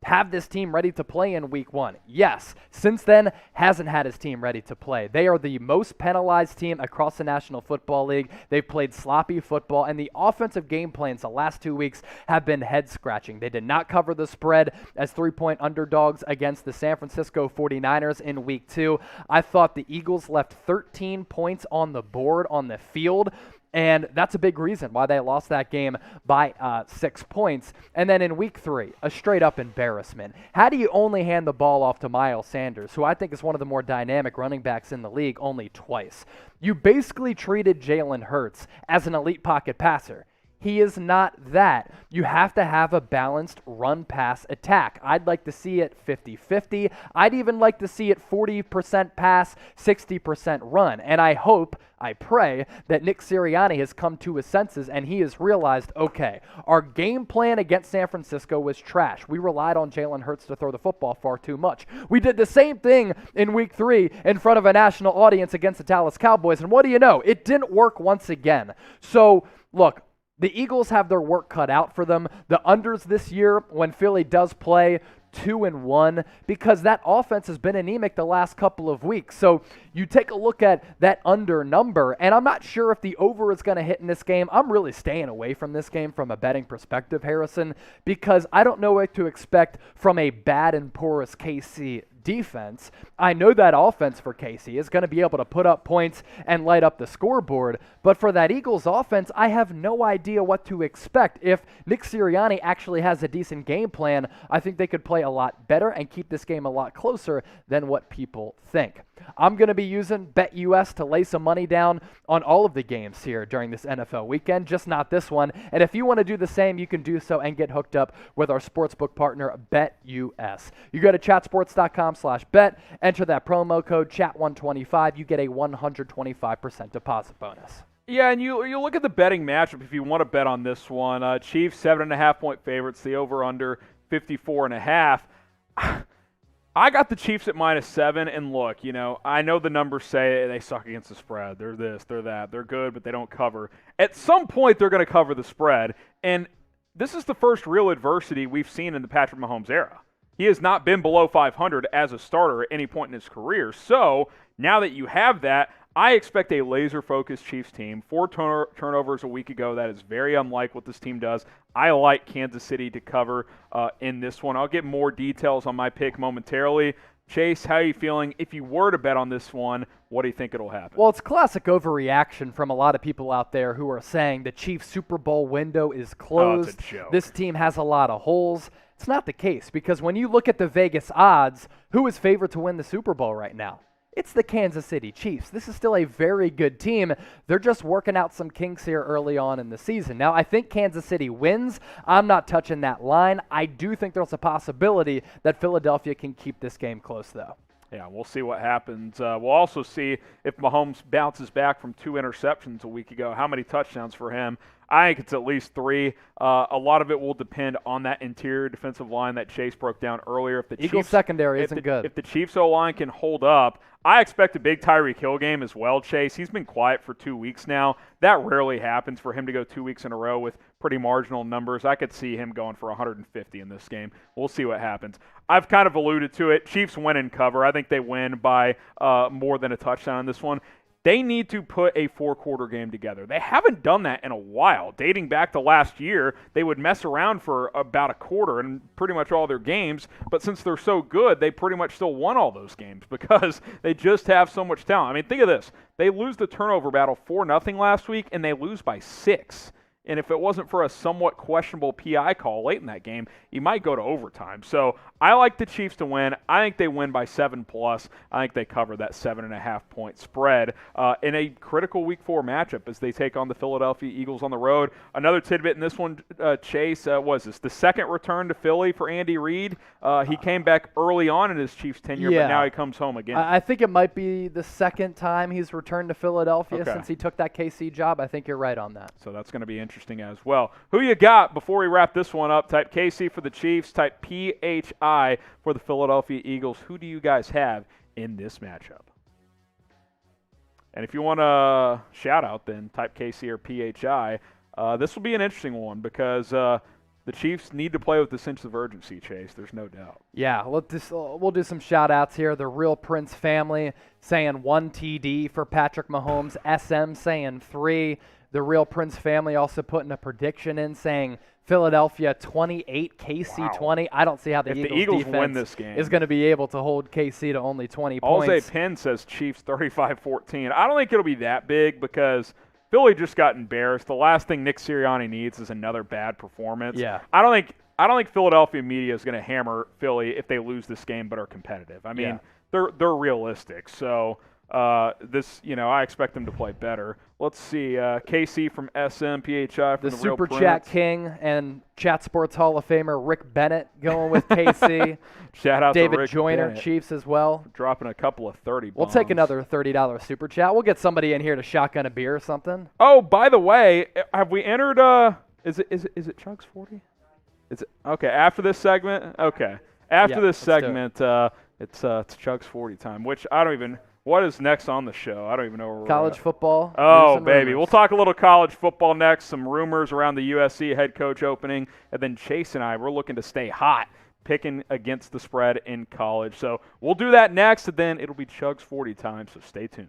Speaker 2: have this team ready to play in Week 1? Yes. Since then, hasn't had his team ready to play. They are the most penalized team across the National Football League. They've played sloppy football, and the offensive game plans the last 2 weeks have been head-scratching. They did not cover the spread as 3-point underdogs against the San Francisco 49ers in Week 2. I thought the Eagles left 13 points on the board on the field, And that's a big reason why they lost that game by 6 points. And then in week 3, a straight-up embarrassment. How do you only hand the ball off to Miles Sanders, who I think is one of the more dynamic running backs in the league, only twice? You basically treated Jalen Hurts as an elite pocket passer. He is not that. You have to have a balanced run-pass attack. I'd like to see it 50-50. I'd even like to see it 40% pass, 60% run. And I pray that Nick Sirianni has come to his senses and he has realized, okay, our game plan against San Francisco was trash. We relied on Jalen Hurts to throw the football far too much. We did the same thing in week 3 in front of a national audience against the Dallas Cowboys. And what do you know? It didn't work once again. So, look, the Eagles have their work cut out for them. The unders this year, when Philly does play, 2-1, because that offense has been anemic the last couple of weeks. So you take a look at that under number, and I'm not sure if the over is going to hit in this game. I'm really staying away from this game from a betting perspective, Harrison, because I don't know what to expect from a bad and porous KC defense. I know that offense for KC is going to be able to put up points and light up the scoreboard, but for that Eagles offense, I have no idea what to expect. If Nick Sirianni actually has a decent game plan, I think they could play a lot better and keep this game a lot closer than what people think. I'm going to be using BetUS to lay some money down on all of the games here during this NFL weekend, just not this one. And if you want to do the same, you can do so and get hooked up with our sportsbook partner, BetUS. You go to chatsports.com/bet, enter that promo code CHAT125, you get a 125% deposit bonus.
Speaker 1: Yeah, and you look at the betting matchup if you want to bet on this one. Chiefs 7.5-point favorites, the over/under 54.5. I got the Chiefs at -7, and look, I know the numbers say they suck against the spread. They're this, they're that. They're good, but they don't cover. At some point, they're going to cover the spread, and this is the first real adversity we've seen in the Patrick Mahomes era. He has not been below 500 as a starter at any point in his career. So now that you have that, I expect a laser-focused Chiefs team. 4 turnovers a week ago. That is very unlike what this team does. I like Kansas City to cover in this one. I'll get more details on my pick momentarily. Chase, how are you feeling? If you were to bet on this one, what do you think it'll happen?
Speaker 2: Well, it's classic overreaction from a lot of people out there who are saying the Chiefs Super Bowl window is closed.
Speaker 1: Oh, it's a joke.
Speaker 2: This team has a lot of holes. It's not the case, because when you look at the Vegas odds, who is favored to win the Super Bowl right now? It's the Kansas City Chiefs. This is still a very good team. They're just working out some kinks here early on in the season. Now, I think Kansas City wins. I'm not touching that line. I do think there's a possibility that Philadelphia can keep this game close, though.
Speaker 1: Yeah, we'll see what happens. We'll also see if Mahomes bounces back from 2 interceptions a week ago. How many touchdowns for him? I think it's at least 3. A lot of it will depend on that interior defensive line that Chase broke down earlier. If the
Speaker 2: Eagles secondary isn't good.
Speaker 1: If the Chiefs O-line can hold up, I expect a big Tyreek Hill game as well, Chase. He's been quiet for 2 weeks now. That rarely happens for him to go 2 weeks in a row with pretty marginal numbers. I could see him going for 150 in this game. We'll see what happens. I've kind of alluded to it. Chiefs win and cover. I think they win by more than a touchdown in this one. They need to put a 4-quarter game together. They haven't done that in a while. Dating back to last year, they would mess around for about a quarter in pretty much all their games, but since they're so good, they pretty much still won all those games because they just have so much talent. I mean, think of this. They lose the turnover battle 4-0 last week, and they lose by 6. And if it wasn't for a somewhat questionable PI call late in that game, you might go to overtime. So I like the Chiefs to win. I think they win by 7+. I think they cover that 7.5-point spread in a critical Week 4 matchup as they take on the Philadelphia Eagles on the road. Another tidbit in this one, Chase, was this the second return to Philly for Andy Reid. He came back early on in his Chiefs tenure, but now he comes home again.
Speaker 2: I think it might be the second time he's returned to Philadelphia since he took that KC job. I think you're right on that.
Speaker 1: So that's going to be interesting as well. Who you got before we wrap this one up? Type KC for the Chiefs, type PHI for the Philadelphia Eagles. Who do you guys have in this matchup? And if you want a shout out, then type KC or PHI. This will be an interesting one because the Chiefs need to play with the sense of urgency, Chase. There's no doubt.
Speaker 2: Yeah, we'll do some shout-outs here. The Real Prince family saying 1 TD for Patrick Mahomes. SM saying 3. The Real Prince family also putting a prediction in saying Philadelphia 28, KC 20. I don't see how the Eagles
Speaker 1: win this game
Speaker 2: is going to be able to hold KC to only 20 points.
Speaker 1: Alzay Penn says Chiefs 35-14. I don't think it'll be that big because Philly just got embarrassed. The last thing Nick Sirianni needs is another bad performance.
Speaker 2: Yeah.
Speaker 1: I don't think Philadelphia media is going to hammer Philly if they lose this game but are competitive. I mean, they're realistic. So I expect them to play better. Let's see. KC from SMPHI from the Real
Speaker 2: Super
Speaker 1: Prince.
Speaker 2: Chat King and Chat Sports Hall of Famer Rick Bennett going with KC.
Speaker 1: Shout out
Speaker 2: David
Speaker 1: to Rick
Speaker 2: Joyner,
Speaker 1: Bennett,
Speaker 2: Chiefs as well.
Speaker 1: dropping a couple of 30 bombs.
Speaker 2: We'll take another $30 Super Chat. We'll get somebody in here to shotgun a beer or something.
Speaker 1: Oh, by the way, have we entered? Is it Chuck's 40? Is it okay after this segment? Okay, after this segment, it's Chuck's 40 time. Which I don't even. What is next on the show? I don't even know where we're
Speaker 2: College
Speaker 1: at.
Speaker 2: football.
Speaker 1: Oh,
Speaker 2: news and
Speaker 1: baby.
Speaker 2: rumors.
Speaker 1: We'll talk a little college football next, some rumors around the USC head coach opening, and then Chase and I, we're looking to stay hot, picking against the spread in college. So we'll do that next, and then it'll be Chug's 40 time, so stay tuned.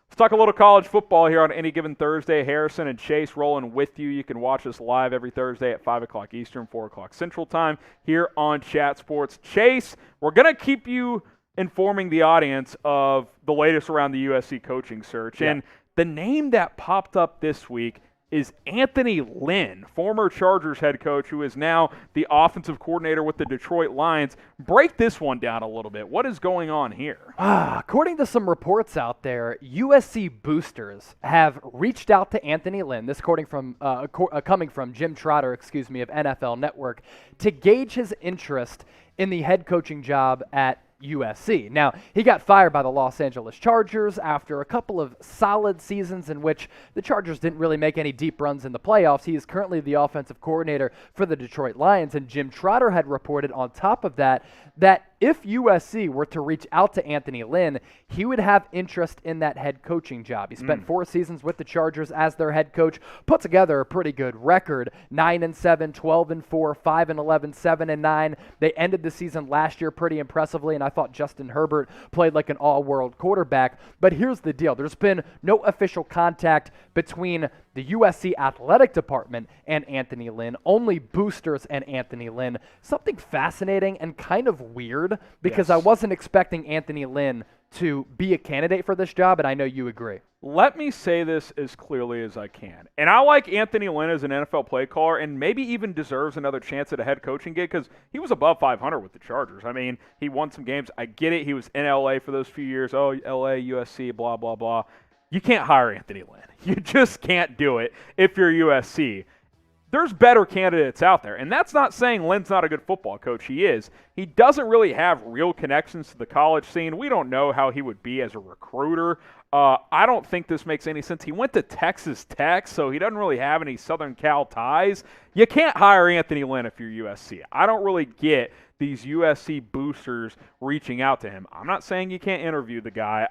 Speaker 1: Let's talk a little college football here on any given Thursday. Harrison and Chase rolling with you. You can watch us live every Thursday at 5 o'clock Eastern, 4 o'clock Central Time here on Chat Sports. Chase, we're going to keep you informing the audience of the latest around the USC coaching search. And the name that popped up this week is Anthony Lynn, former Chargers head coach who is now the offensive coordinator with the Detroit Lions. Break this one down a little bit. What is going on here?
Speaker 2: According to some reports out there, USC boosters have reached out to Anthony Lynn, this coming from Jim Trotter, of NFL Network, to gauge his interest in the head coaching job at USC. Now, he got fired by the Los Angeles Chargers after a couple of solid seasons in which the Chargers didn't really make any deep runs in the playoffs. He is currently the offensive coordinator for the Detroit Lions, and Jim Trotter had reported on top of that if USC were to reach out to Anthony Lynn, he would have interest in that head coaching job. He spent 4 seasons with the Chargers as their head coach, put together a pretty good record, 9-7, 12-4, 5-11, 7-9. They ended the season last year pretty impressively, and I thought Justin Herbert played like an all-world quarterback. But here's the deal. There's been no official contact between the USC athletic department and Anthony Lynn, only boosters and Anthony Lynn. Something fascinating and kind of weird because I wasn't expecting Anthony Lynn to be a candidate for this job, and I know you agree.
Speaker 1: Let me say this as clearly as I can. And I like Anthony Lynn as an NFL play caller and maybe even deserves another chance at a head coaching gig because he was above 500 with the Chargers. I mean, he won some games. I get it. He was in L.A. for those few years. Oh, L.A., USC, blah, blah, blah. You can't hire Anthony Lynn. You just can't do it if you're USC. There's better candidates out there. And that's not saying Lynn's not a good football coach. He is. He doesn't really have real connections to the college scene. We don't know how he would be as a recruiter. I don't think this makes any sense. He went to Texas Tech, so he doesn't really have any Southern Cal ties. You can't hire Anthony Lynn if you're USC. I don't really get these USC boosters reaching out to him. I'm not saying you can't interview the guy.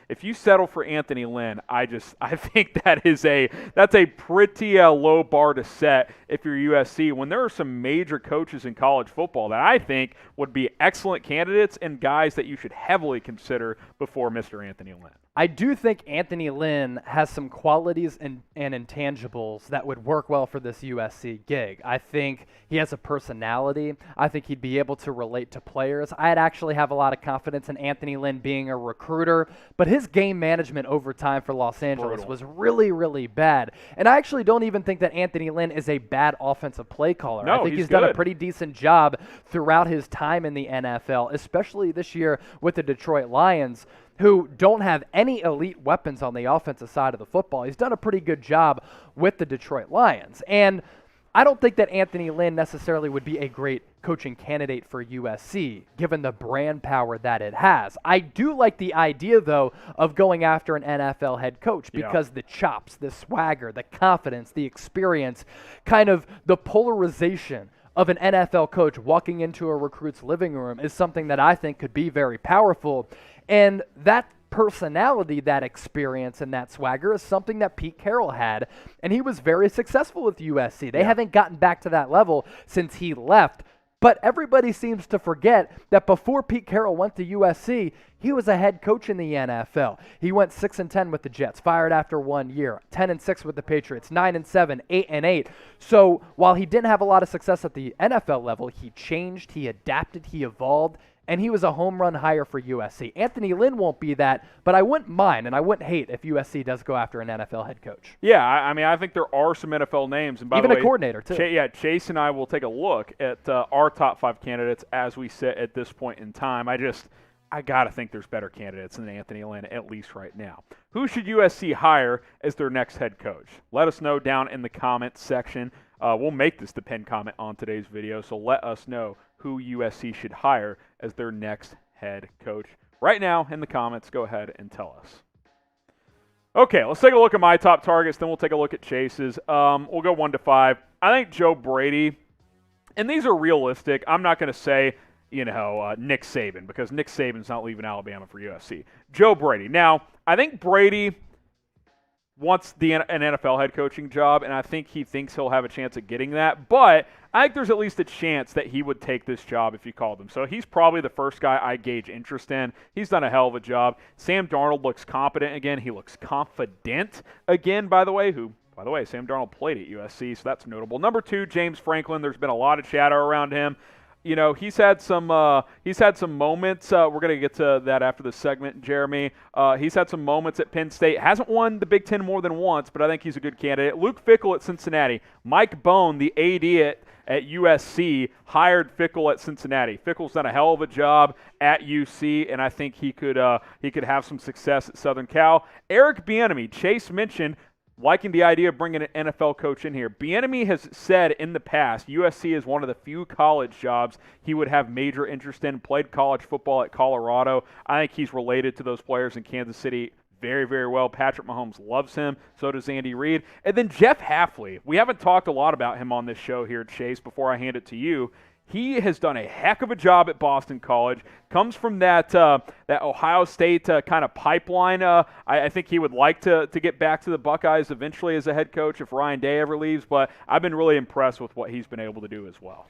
Speaker 1: If you settle for Anthony Lynn, I think that's a pretty low bar to set if you're USC when there are some major coaches in college football that I think would be excellent candidates and guys that you should heavily consider before Mr. Anthony Lynn.
Speaker 2: I do think Anthony Lynn has some qualities and intangibles that would work well for this USC gig. I think he has a personality. I think he'd be able to relate to players. I'd actually have a lot of confidence in Anthony Lynn being a recruiter, but his game management over time for Los Angeles was really, really bad. And I actually don't even think that Anthony Lynn is a bad offensive play caller.
Speaker 1: No,
Speaker 2: I think he's
Speaker 1: good.
Speaker 2: done a pretty decent job throughout his time in the NFL, especially this year with the Detroit Lions, who don't have any elite weapons on the offensive side of the football. He's done a pretty good job with the Detroit Lions. And I don't think that Anthony Lynn necessarily would be a great coaching candidate for USC, given the brand power that it has. I do like the idea, though, of going after an NFL head coach because the chops, the swagger, the confidence, the experience, kind of the polarization of an NFL coach walking into a recruit's living room is something that I think could be very powerful. And that personality, that experience, and that swagger is something that Pete Carroll had, and he was very successful with USC. They haven't gotten back to that level since he left, but everybody seems to forget that before Pete Carroll went to USC, he was a head coach in the NFL. He went 6-10 with the Jets, fired after 1 year, 10-6 with the Patriots, 9-7, 8-8. So while he didn't have a lot of success at the NFL level, he changed, he adapted, he evolved, and he was a home run hire for USC. Anthony Lynn won't be that, but I wouldn't mind and I wouldn't hate if USC does go after an NFL head coach.
Speaker 1: Yeah, I mean, I think there are some NFL names. And by
Speaker 2: Even
Speaker 1: the way,
Speaker 2: a coordinator, too.
Speaker 1: Chase and I will take a look at our top 5 candidates as we sit at this point in time. I got to think there's better candidates than Anthony Lynn, at least right now. Who should USC hire as their next head coach? Let us know down in the comments section. We'll make this the pinned comment on today's video, so let us know who USC should hire as their next head coach. Right now, in the comments, go ahead and tell us. Okay, let's take a look at my top targets, then we'll take a look at Chase's. We'll go 1 to 5. I think Joe Brady, and these are realistic. I'm not going to say, Nick Saban, because Nick Saban's not leaving Alabama for USC. Joe Brady. Now, I think Brady wants an NFL head coaching job, and I think he thinks he'll have a chance at getting that. But I think there's at least a chance that he would take this job if you called him. So he's probably the first guy I gauge interest in. He's done a hell of a job. Sam Darnold looks competent again. He looks confident again, by the way, Sam Darnold played at USC, so that's notable. Number 2, James Franklin. There's been a lot of chatter around him. He's had some moments. We're going to get to that after the segment, Jeremy. He's had some moments at Penn State. Hasn't won the Big Ten more than once, but I think he's a good candidate. Luke Fickell at Cincinnati. Mike Bone, the AD at USC, hired Fickell at Cincinnati. Fickell's done a hell of a job at UC, and I think he could have some success at Southern Cal. Eric Bieniemy, Chase mentioned, liking the idea of bringing an NFL coach in here. Bieniemy has said in the past USC is one of the few college jobs he would have major interest in. Played college football at Colorado. I think he's related to those players in Kansas City very, very well. Patrick Mahomes loves him. So does Andy Reid. And then Jeff Hafley. We haven't talked a lot about him on this show here, Chase, before I hand it to you. He has done a heck of a job at Boston College. Comes from that Ohio State kind of pipeline. I think he would like to get back to the Buckeyes eventually as a head coach if Ryan Day ever leaves. But I've been really impressed with what he's been able to do as well.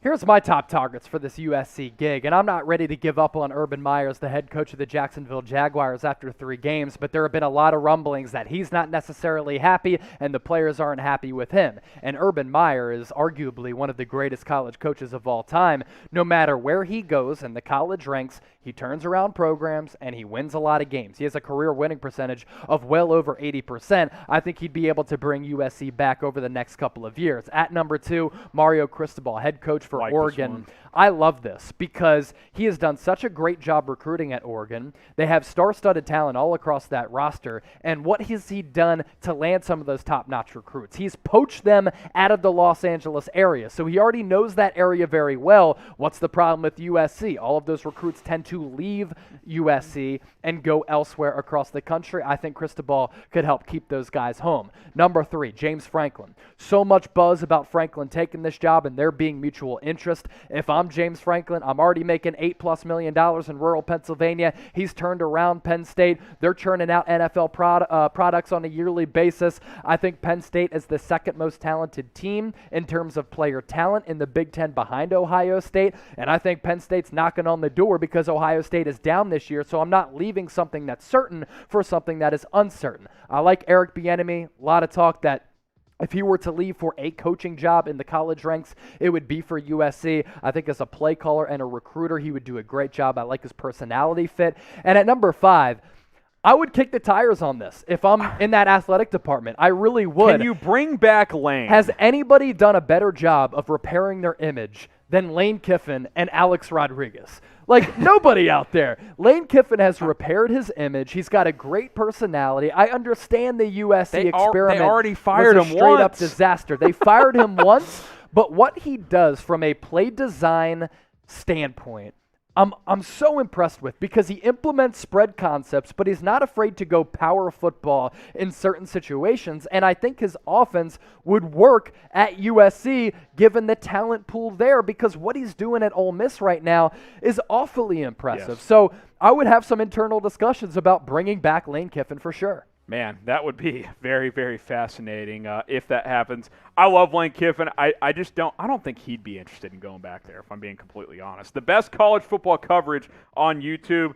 Speaker 2: Here's my top targets for this USC gig, and I'm not ready to give up on Urban Meyer as the head coach of the Jacksonville Jaguars after 3 games, but there have been a lot of rumblings that he's not necessarily happy and the players aren't happy with him. And Urban Meyer is arguably one of the greatest college coaches of all time. No matter where he goes in the college ranks, he turns around programs and he wins a lot of games. He has a career winning percentage of well over 80%. I think he'd be able to bring USC back over the next couple of years. At number 2, Mario Cristobal, head coach for Oregon. I love this because he has done such a great job recruiting at Oregon. They have star-studded talent all across that roster. And what has he done to land some of those top-notch recruits? He's poached them out of the Los Angeles area. So he already knows that area very well. What's the problem with USC? All of those recruits tend to leave USC and go elsewhere across the country. I think Cristobal could help keep those guys home. Number 3, James Franklin. So much buzz about Franklin taking this job and there being mutual interest. If I'm James Franklin, I'm already making $8+ million in rural Pennsylvania. He's turned around Penn State. They're churning out NFL products on a yearly basis. I think Penn State is the second most talented team in terms of player talent in the Big Ten behind Ohio State. And I think Penn State's knocking on the door because Ohio State is down this year. So I'm not leaving something that's certain for something that is uncertain. I like Eric Bieniemy. A lot of talk that if he were to leave for a coaching job in the college ranks, it would be for USC. I think as a play caller and a recruiter, he would do a great job. I like his personality fit. And at number 5, I would kick the tires on this if I'm in that athletic department. I really would.
Speaker 1: Can you bring back Lane?
Speaker 2: Has anybody done a better job of repairing their image than Lane Kiffin and Alex Rodriguez? Like, nobody out there. Lane Kiffin has repaired his image. He's got a great personality. I understand the USC experiment
Speaker 1: they already fired
Speaker 2: was a
Speaker 1: him
Speaker 2: straight-up
Speaker 1: once.
Speaker 2: disaster. They fired him once, but what he does from a play design standpoint, I'm so impressed with because he implements spread concepts, but he's not afraid to go power football in certain situations. And I think his offense would work at USC given the talent pool there because what he's doing at Ole Miss right now is awfully impressive.
Speaker 1: Yes.
Speaker 2: So I would have some internal discussions about bringing back Lane Kiffin for sure.
Speaker 1: Man, that would be very, very fascinating if that happens. I love Lane Kiffin. I don't think he'd be interested in going back there, if I'm being completely honest. The best college football coverage on YouTube,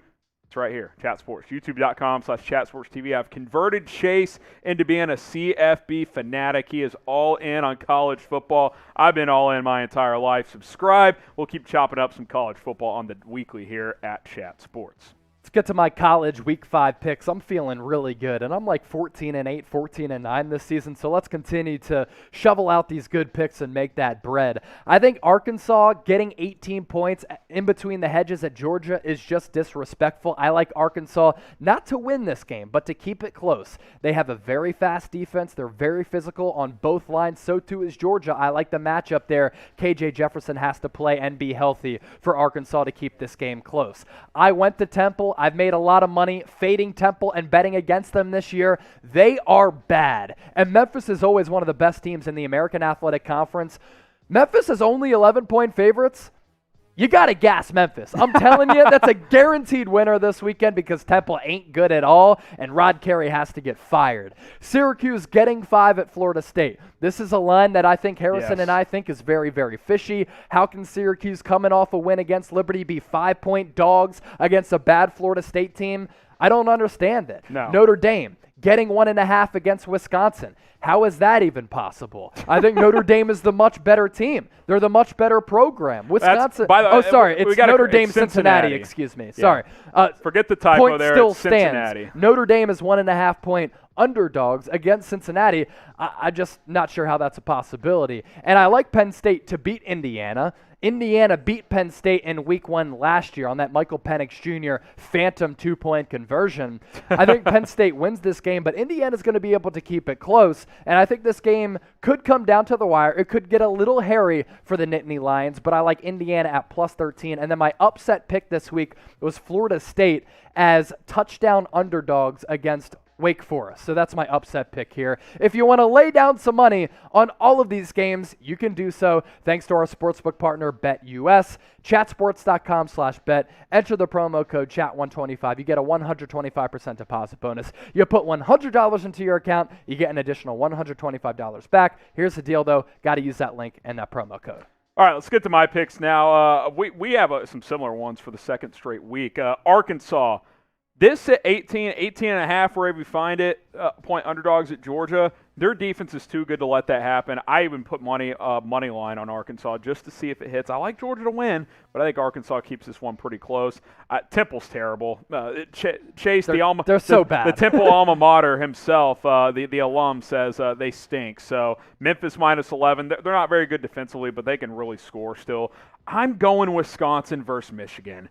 Speaker 1: It's right here, Chat Sports. YouTube.com/ChatSportsTV. I've converted Chase into being a CFB fanatic. He is all in on college football. I've been all in my entire life. Subscribe. We'll keep chopping up some college football on the weekly here at Chat Sports.
Speaker 2: Let's get to my college Week 5 picks. I'm feeling really good, and I'm like 14-8, 14-9 this season, so let's continue to shovel out these good picks and make that bread. I think Arkansas getting 18 points in between the hedges at Georgia is just disrespectful. I like Arkansas not to win this game, but to keep it close. They have a very fast defense. They're very physical on both lines. So too is Georgia. I like the matchup there. KJ Jefferson has to play and be healthy for Arkansas to keep this game close. I went to Temple. I've made a lot of money fading Temple and betting against them this year. They are bad. And Memphis is always one of the best teams in the American Athletic Conference. Memphis is only 11-point favorites. You got to gas Memphis. I'm telling you, that's a guaranteed winner this weekend because Temple ain't good at all, and Rod Carey has to get fired. Syracuse getting 5 at Florida State. This is a line that I think Harrison and I think is very, very fishy. How can Syracuse coming off a win against Liberty be 5-point dogs against a bad Florida State team? I don't understand it.
Speaker 1: No.
Speaker 2: Notre Dame getting 1.5 against Wisconsin. How is that even possible? I think Notre Dame is the much better team. They're the much better program. Wisconsin. It's Notre Dame, Cincinnati. Excuse me.
Speaker 1: Yeah.
Speaker 2: Sorry.
Speaker 1: Forget the typo
Speaker 2: point
Speaker 1: there.
Speaker 2: Still
Speaker 1: it's Cincinnati.
Speaker 2: stands. Notre Dame is 1.5-point underdogs against Cincinnati. I'm just not sure how that's a possibility. And I like Penn State to beat Indiana. Indiana beat Penn State in Week 1 last year on that Michael Penix Jr. phantom 2-point conversion. I think Penn State wins this game, but Indiana's going to be able to keep it close. And I think this game could come down to the wire. It could get a little hairy for the Nittany Lions, but I like Indiana at +13. And then my upset pick this week was Florida State as touchdown underdogs against Wake Forest. So that's my upset pick here. If you want to lay down some money on all of these games, you can do so thanks to our sportsbook partner, BetUS. Chatsports.com/bet. Enter the promo code CHAT125. You get a 125% deposit bonus. You put $100 into your account, you get an additional $125 back. Here's the deal, though. Got to use that link and that promo code.
Speaker 1: All right, let's get to my picks now. We have some similar ones for the second straight week. Arkansas. This at 18.5, wherever you find it, point underdogs at Georgia. Their defense is too good to let that happen. I even put money line on Arkansas just to see if it hits. I like Georgia to win, but I think Arkansas keeps this one pretty close. Temple's terrible. Chase,
Speaker 2: they're so bad.
Speaker 1: The Temple alma mater himself, the alum, says they stink. So Memphis -11. They're not very good defensively, but they can really score still. I'm going Wisconsin versus Michigan.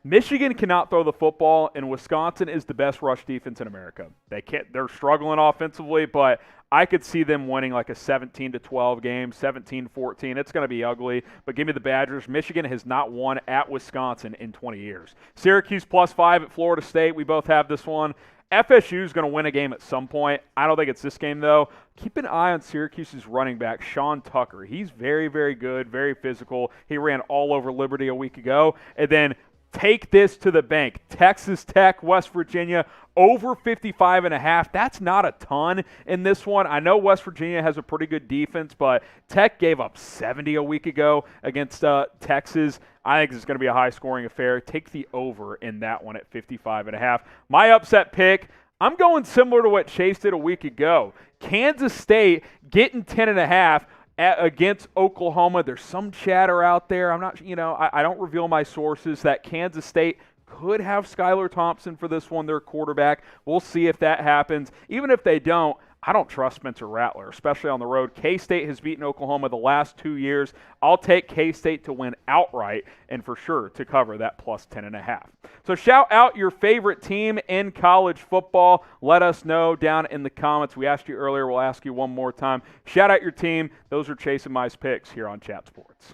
Speaker 1: Michigan cannot throw the football, and Wisconsin is the best rush defense in America. They're struggling offensively, but I could see them winning like a 17-12 game, 17-14. It's going to be ugly, but give me the Badgers. Michigan has not won at Wisconsin in 20 years. Syracuse +5 at Florida State. We both have this one. FSU is going to win a game at some point. I don't think it's this game, though. Keep an eye on Syracuse's running back, Sean Tucker. He's very, very good, very physical. He ran all over Liberty a week ago. And then take this to the bank. Texas Tech, West Virginia, over 55.5. That's not a ton in this one. I know West Virginia has a pretty good defense, but Tech gave up 70 a week ago against Texas. I think it's going to be a high-scoring affair. Take the over in that one at 55.5. My upset pick, I'm going similar to what Chase did a week ago. Kansas State getting 10.5. Against Oklahoma. There's some chatter out there. I'm not, I don't reveal my sources that Kansas State could have Skylar Thompson for this one, their quarterback. We'll see if that happens. Even if they don't, I don't trust Spencer Rattler, especially on the road. K-State has beaten Oklahoma the last 2 years. I'll take K-State to win outright and for sure to cover that +10.5. So shout out your favorite team in college football. Let us know down in the comments. We asked you earlier. We'll ask you one more time. Shout out your team. Those are Chase and Mi's picks here on Chat Sports.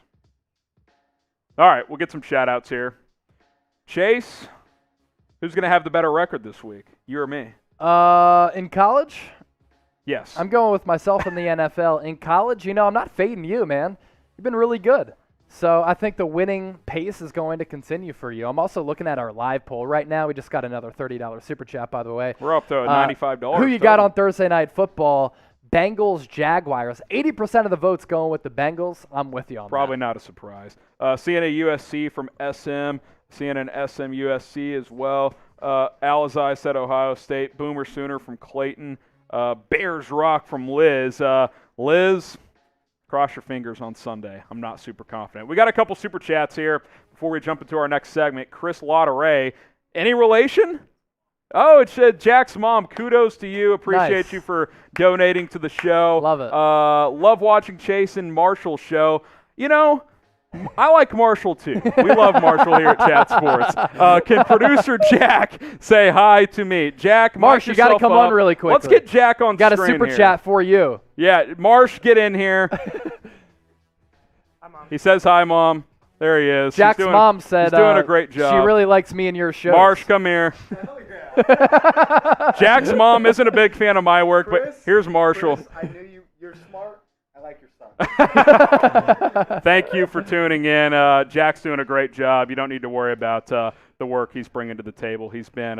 Speaker 1: All right, we'll get some shout outs here. Chase, who's going to have the better record this week? You or me?
Speaker 2: In college?
Speaker 1: Yes.
Speaker 2: I'm going with myself in the NFL. In college, I'm not fading you, man. You've been really good. So I think the winning pace is going to continue for you. I'm also looking at our live poll right now. We just got another $30 super chat, by the way.
Speaker 1: We're up to $95.
Speaker 2: Who you got on Thursday Night Football? Bengals, Jaguars. 80% of the votes going with the Bengals. I'm with you on that.
Speaker 1: Probably not a surprise. CNN USC from SM. CNN SM USC as well. Alizai said Ohio State. Boomer Sooner from Clayton. Bears Rock from Liz. Liz, cross your fingers on Sunday. I'm not super confident. We got a couple super chats here before we jump into our next segment. Chris Lauderay. Any relation? Oh, it's Jack's mom. Kudos to you. Appreciate
Speaker 2: Nice.
Speaker 1: you for donating to the show.
Speaker 2: Love it.
Speaker 1: Love watching Chase and Marshall's show. You know, I like Marshall too. We love Marshall here at Chat Sports. Can producer Jack say hi to me? Jack,
Speaker 2: Marsh, you got to come on really quickly.
Speaker 1: Let's get Jack on
Speaker 2: Got a
Speaker 1: screen
Speaker 2: super
Speaker 1: here.
Speaker 2: chat for you.
Speaker 1: Yeah, Marsh, get in here.
Speaker 6: Hi, Mom.
Speaker 1: He says hi, Mom. There he is.
Speaker 2: Jack's mom said
Speaker 1: he's doing a great job.
Speaker 2: She really likes me and your show.
Speaker 1: Marsh, come here. Jack's mom isn't a big fan of my work, but here's Marshall.
Speaker 3: I knew you're smart. I like your son.
Speaker 1: Thank you for tuning in. Jack's doing a great job. You don't need to worry about the work he's bringing to the table. He's been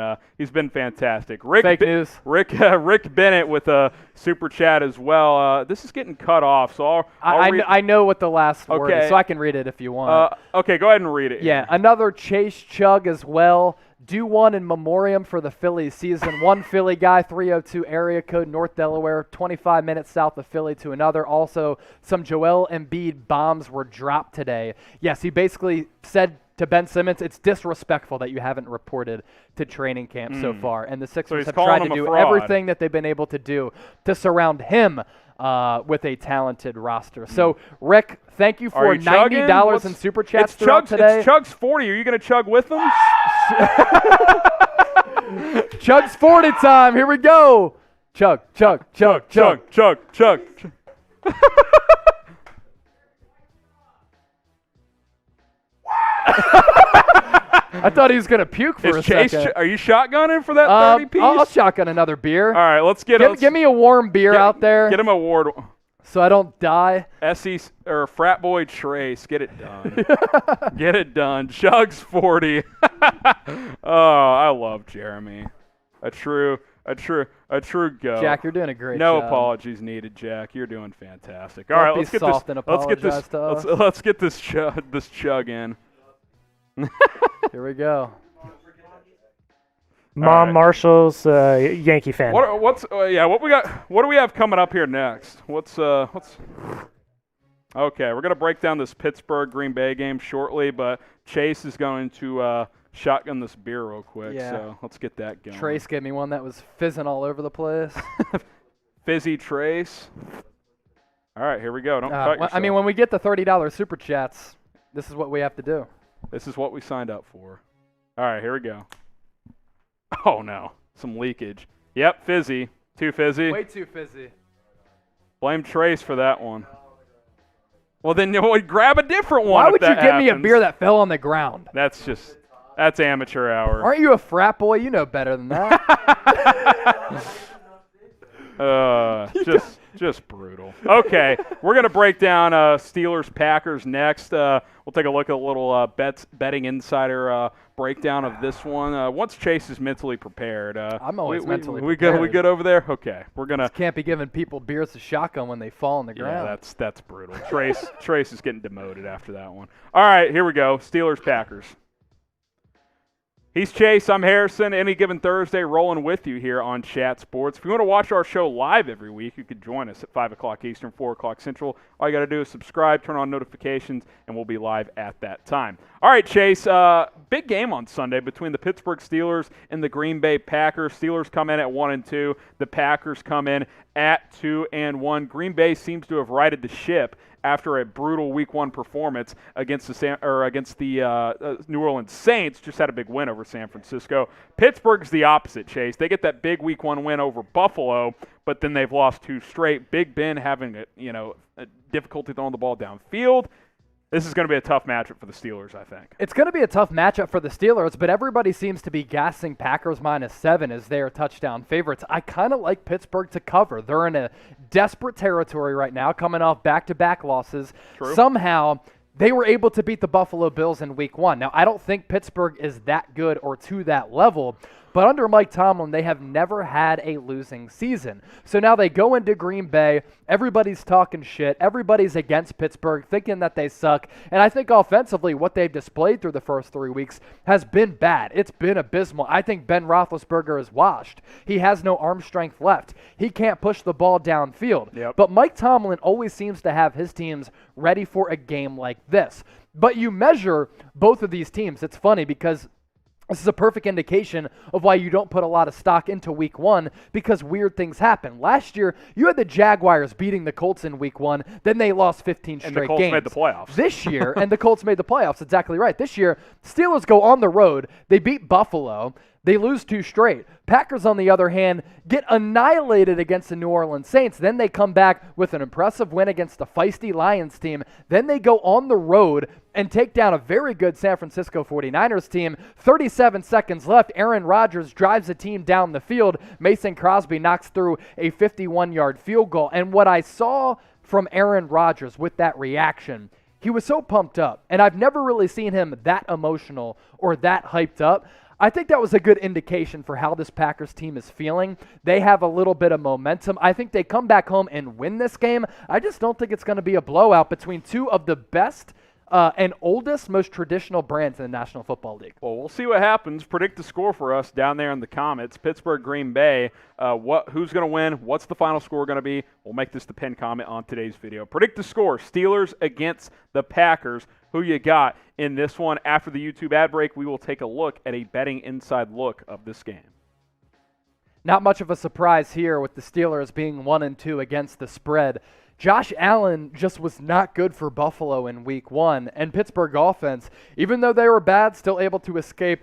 Speaker 1: fantastic.
Speaker 2: Fake news.
Speaker 1: Rick Bennett with a super chat as well. This is getting cut off, so
Speaker 2: I know what the last word
Speaker 1: Okay.
Speaker 2: is, so I can read it if you want.
Speaker 1: Okay, go ahead and read it.
Speaker 2: Yeah, another Chase Chug as well. Do one in memoriam for the Phillies season. One Philly guy, 302 area code, North Delaware, 25 minutes south of Philly to another. Also, some Joel Embiid bombs were dropped today. Yes, he basically said to Ben Simmons, it's disrespectful that you haven't reported to training camp so far. And the Sixers
Speaker 1: he's
Speaker 2: have
Speaker 1: calling
Speaker 2: tried to
Speaker 1: him a
Speaker 2: do
Speaker 1: fraud.
Speaker 2: everything that they've been able to do to surround him with a talented roster. So, Rick, thank you
Speaker 1: Are
Speaker 2: for
Speaker 1: you chugging?
Speaker 2: $90 in super chats
Speaker 1: It's
Speaker 2: throughout today.
Speaker 1: It's Chug's 40. Are you going to chug with them?
Speaker 2: Chug's 40 time. Here we go. Chug, chug, chug, chug.
Speaker 1: chug.
Speaker 2: I thought he was going to puke for a
Speaker 1: Is Chase?
Speaker 2: second.
Speaker 1: Are you shotgunning for that 30 piece?
Speaker 2: I'll shotgun another beer.
Speaker 1: All right, let's get
Speaker 2: Give me a warm beer out there
Speaker 1: Get him a award.
Speaker 2: so I don't die.
Speaker 1: SE or frat boy Trace, get it done. Get it done. Chug's 40. Oh, I love Jeremy. A true go.
Speaker 2: Jack, you're doing a great
Speaker 1: No
Speaker 2: job.
Speaker 1: apologies needed, Jack. You're doing fantastic.
Speaker 2: Don't
Speaker 1: All right,
Speaker 2: be
Speaker 1: let's get
Speaker 2: soft
Speaker 1: this.
Speaker 2: and
Speaker 1: Let's get this.
Speaker 2: apologize to us.
Speaker 1: Let's get this chug in.
Speaker 2: Here we go.
Speaker 6: Mom
Speaker 1: right.
Speaker 6: Marshall's Yankee fan.
Speaker 1: What we got? What do we have coming up here next? What's Okay, we're gonna break down this Pittsburgh Green Bay game shortly, but Chase is going to shotgun this beer real quick.
Speaker 2: Yeah.
Speaker 1: So let's get that going.
Speaker 2: Trace gave me one that was fizzing all over the place.
Speaker 1: Fizzy Trace. All right, here we go. Don't cut yourself.
Speaker 2: I mean, when we get the $30 super chats, this is what we have to do.
Speaker 1: This is what we signed up for. All right, here we go. Oh no, some leakage. Yep, fizzy. Too fizzy.
Speaker 2: Way too fizzy.
Speaker 1: Blame Trace for that one. Well, then grab a different one.
Speaker 2: Why
Speaker 1: if
Speaker 2: would you
Speaker 1: that
Speaker 2: give me a
Speaker 1: happens.
Speaker 2: beer that fell on the ground?
Speaker 1: That's amateur hour.
Speaker 2: Aren't you a frat boy? You know better than that.
Speaker 1: Just brutal. Okay, we're gonna break down Steelers Packers next. We'll take a look at a little betting insider breakdown of this one. Once Chase is mentally prepared.
Speaker 2: I'm always mentally
Speaker 1: we
Speaker 2: prepared.
Speaker 1: We good over there? Okay, we're gonna.
Speaker 2: Can't be giving people beers to shotgun when they fall on the
Speaker 1: Yeah,
Speaker 2: ground.
Speaker 1: that's brutal. Trace is getting demoted after that one. All right, here we go. Steelers Packers. He's Chase. I'm Harrison. Any given Thursday, rolling with you here on Chat Sports. If you want to watch our show live every week, you can join us at 5 o'clock Eastern, 4 o'clock Central. All you got to do is subscribe, turn on notifications, and we'll be live at that time. All right, Chase. Big game on Sunday between the Pittsburgh Steelers and the Green Bay Packers. Steelers come in at 1-2. The Packers come in at 2-1. Green Bay seems to have righted the ship after a brutal Week 1 performance against the New Orleans Saints. Just had a big win over San Francisco. Pittsburgh's the opposite, Chase. They get that big Week 1 win over Buffalo, but then they've lost 2 straight. Big Ben having a difficulty throwing the ball downfield. This is going to be a tough matchup for the Steelers, I think.
Speaker 2: It's going to be a tough matchup for the Steelers, but everybody seems to be gassing Packers -7 as their touchdown favorites. I kind of like Pittsburgh to cover. They're in a desperate territory right now, coming off back-to-back losses.
Speaker 1: True.
Speaker 2: Somehow, they were able to beat the Buffalo Bills in Week 1. Now, I don't think Pittsburgh is that good or to that level, But under Mike Tomlin, they have never had a losing season. So now they go into Green Bay. Everybody's talking shit. Everybody's against Pittsburgh, thinking that they suck. And I think offensively, what they've displayed through the first 3 weeks has been bad. It's been abysmal. I think Ben Roethlisberger is washed. He has no arm strength left. He can't push the ball downfield.
Speaker 1: Yep.
Speaker 2: But Mike Tomlin always seems to have his teams ready for a game like this. But you measure both of these teams. It's funny because this is a perfect indication of why you don't put a lot of stock into week 1, because weird things happen. Last year, you had the Jaguars beating the Colts in week 1, then they lost 15 straight games.
Speaker 1: And the Colts made the playoffs.
Speaker 2: This year, and the Colts made the playoffs, exactly right. This year, Steelers go on the road. They beat Buffalo. They lose 2 straight. Packers, on the other hand, get annihilated against the New Orleans Saints. Then they come back with an impressive win against the feisty Lions team. Then they go on the road and take down a very good San Francisco 49ers team. 37 seconds left. Aaron Rodgers drives the team down the field. Mason Crosby knocks through a 51-yard field goal. And what I saw from Aaron Rodgers with that reaction, he was so pumped up. And I've never really seen him that emotional or that hyped up. I think that was a good indication for how this Packers team is feeling. They have a little bit of momentum. I think they come back home and win this game. I just don't think it's going to be a blowout between two of the best and oldest, most traditional brands in the National Football League.
Speaker 1: Well, we'll see what happens. Predict the score for us down there in the comments. Pittsburgh, Green Bay. Who's going to win? What's the final score going to be? We'll make this the pinned comment on today's video. Predict the score. Steelers against the Packers. Who you got in this one? After the YouTube ad break, we will take a look at a betting inside look of this game.
Speaker 2: Not much of a surprise here with the Steelers being 1-2 against the spread. Josh Allen just was not good for Buffalo in week 1, and Pittsburgh offense, even though they were bad, still able to escape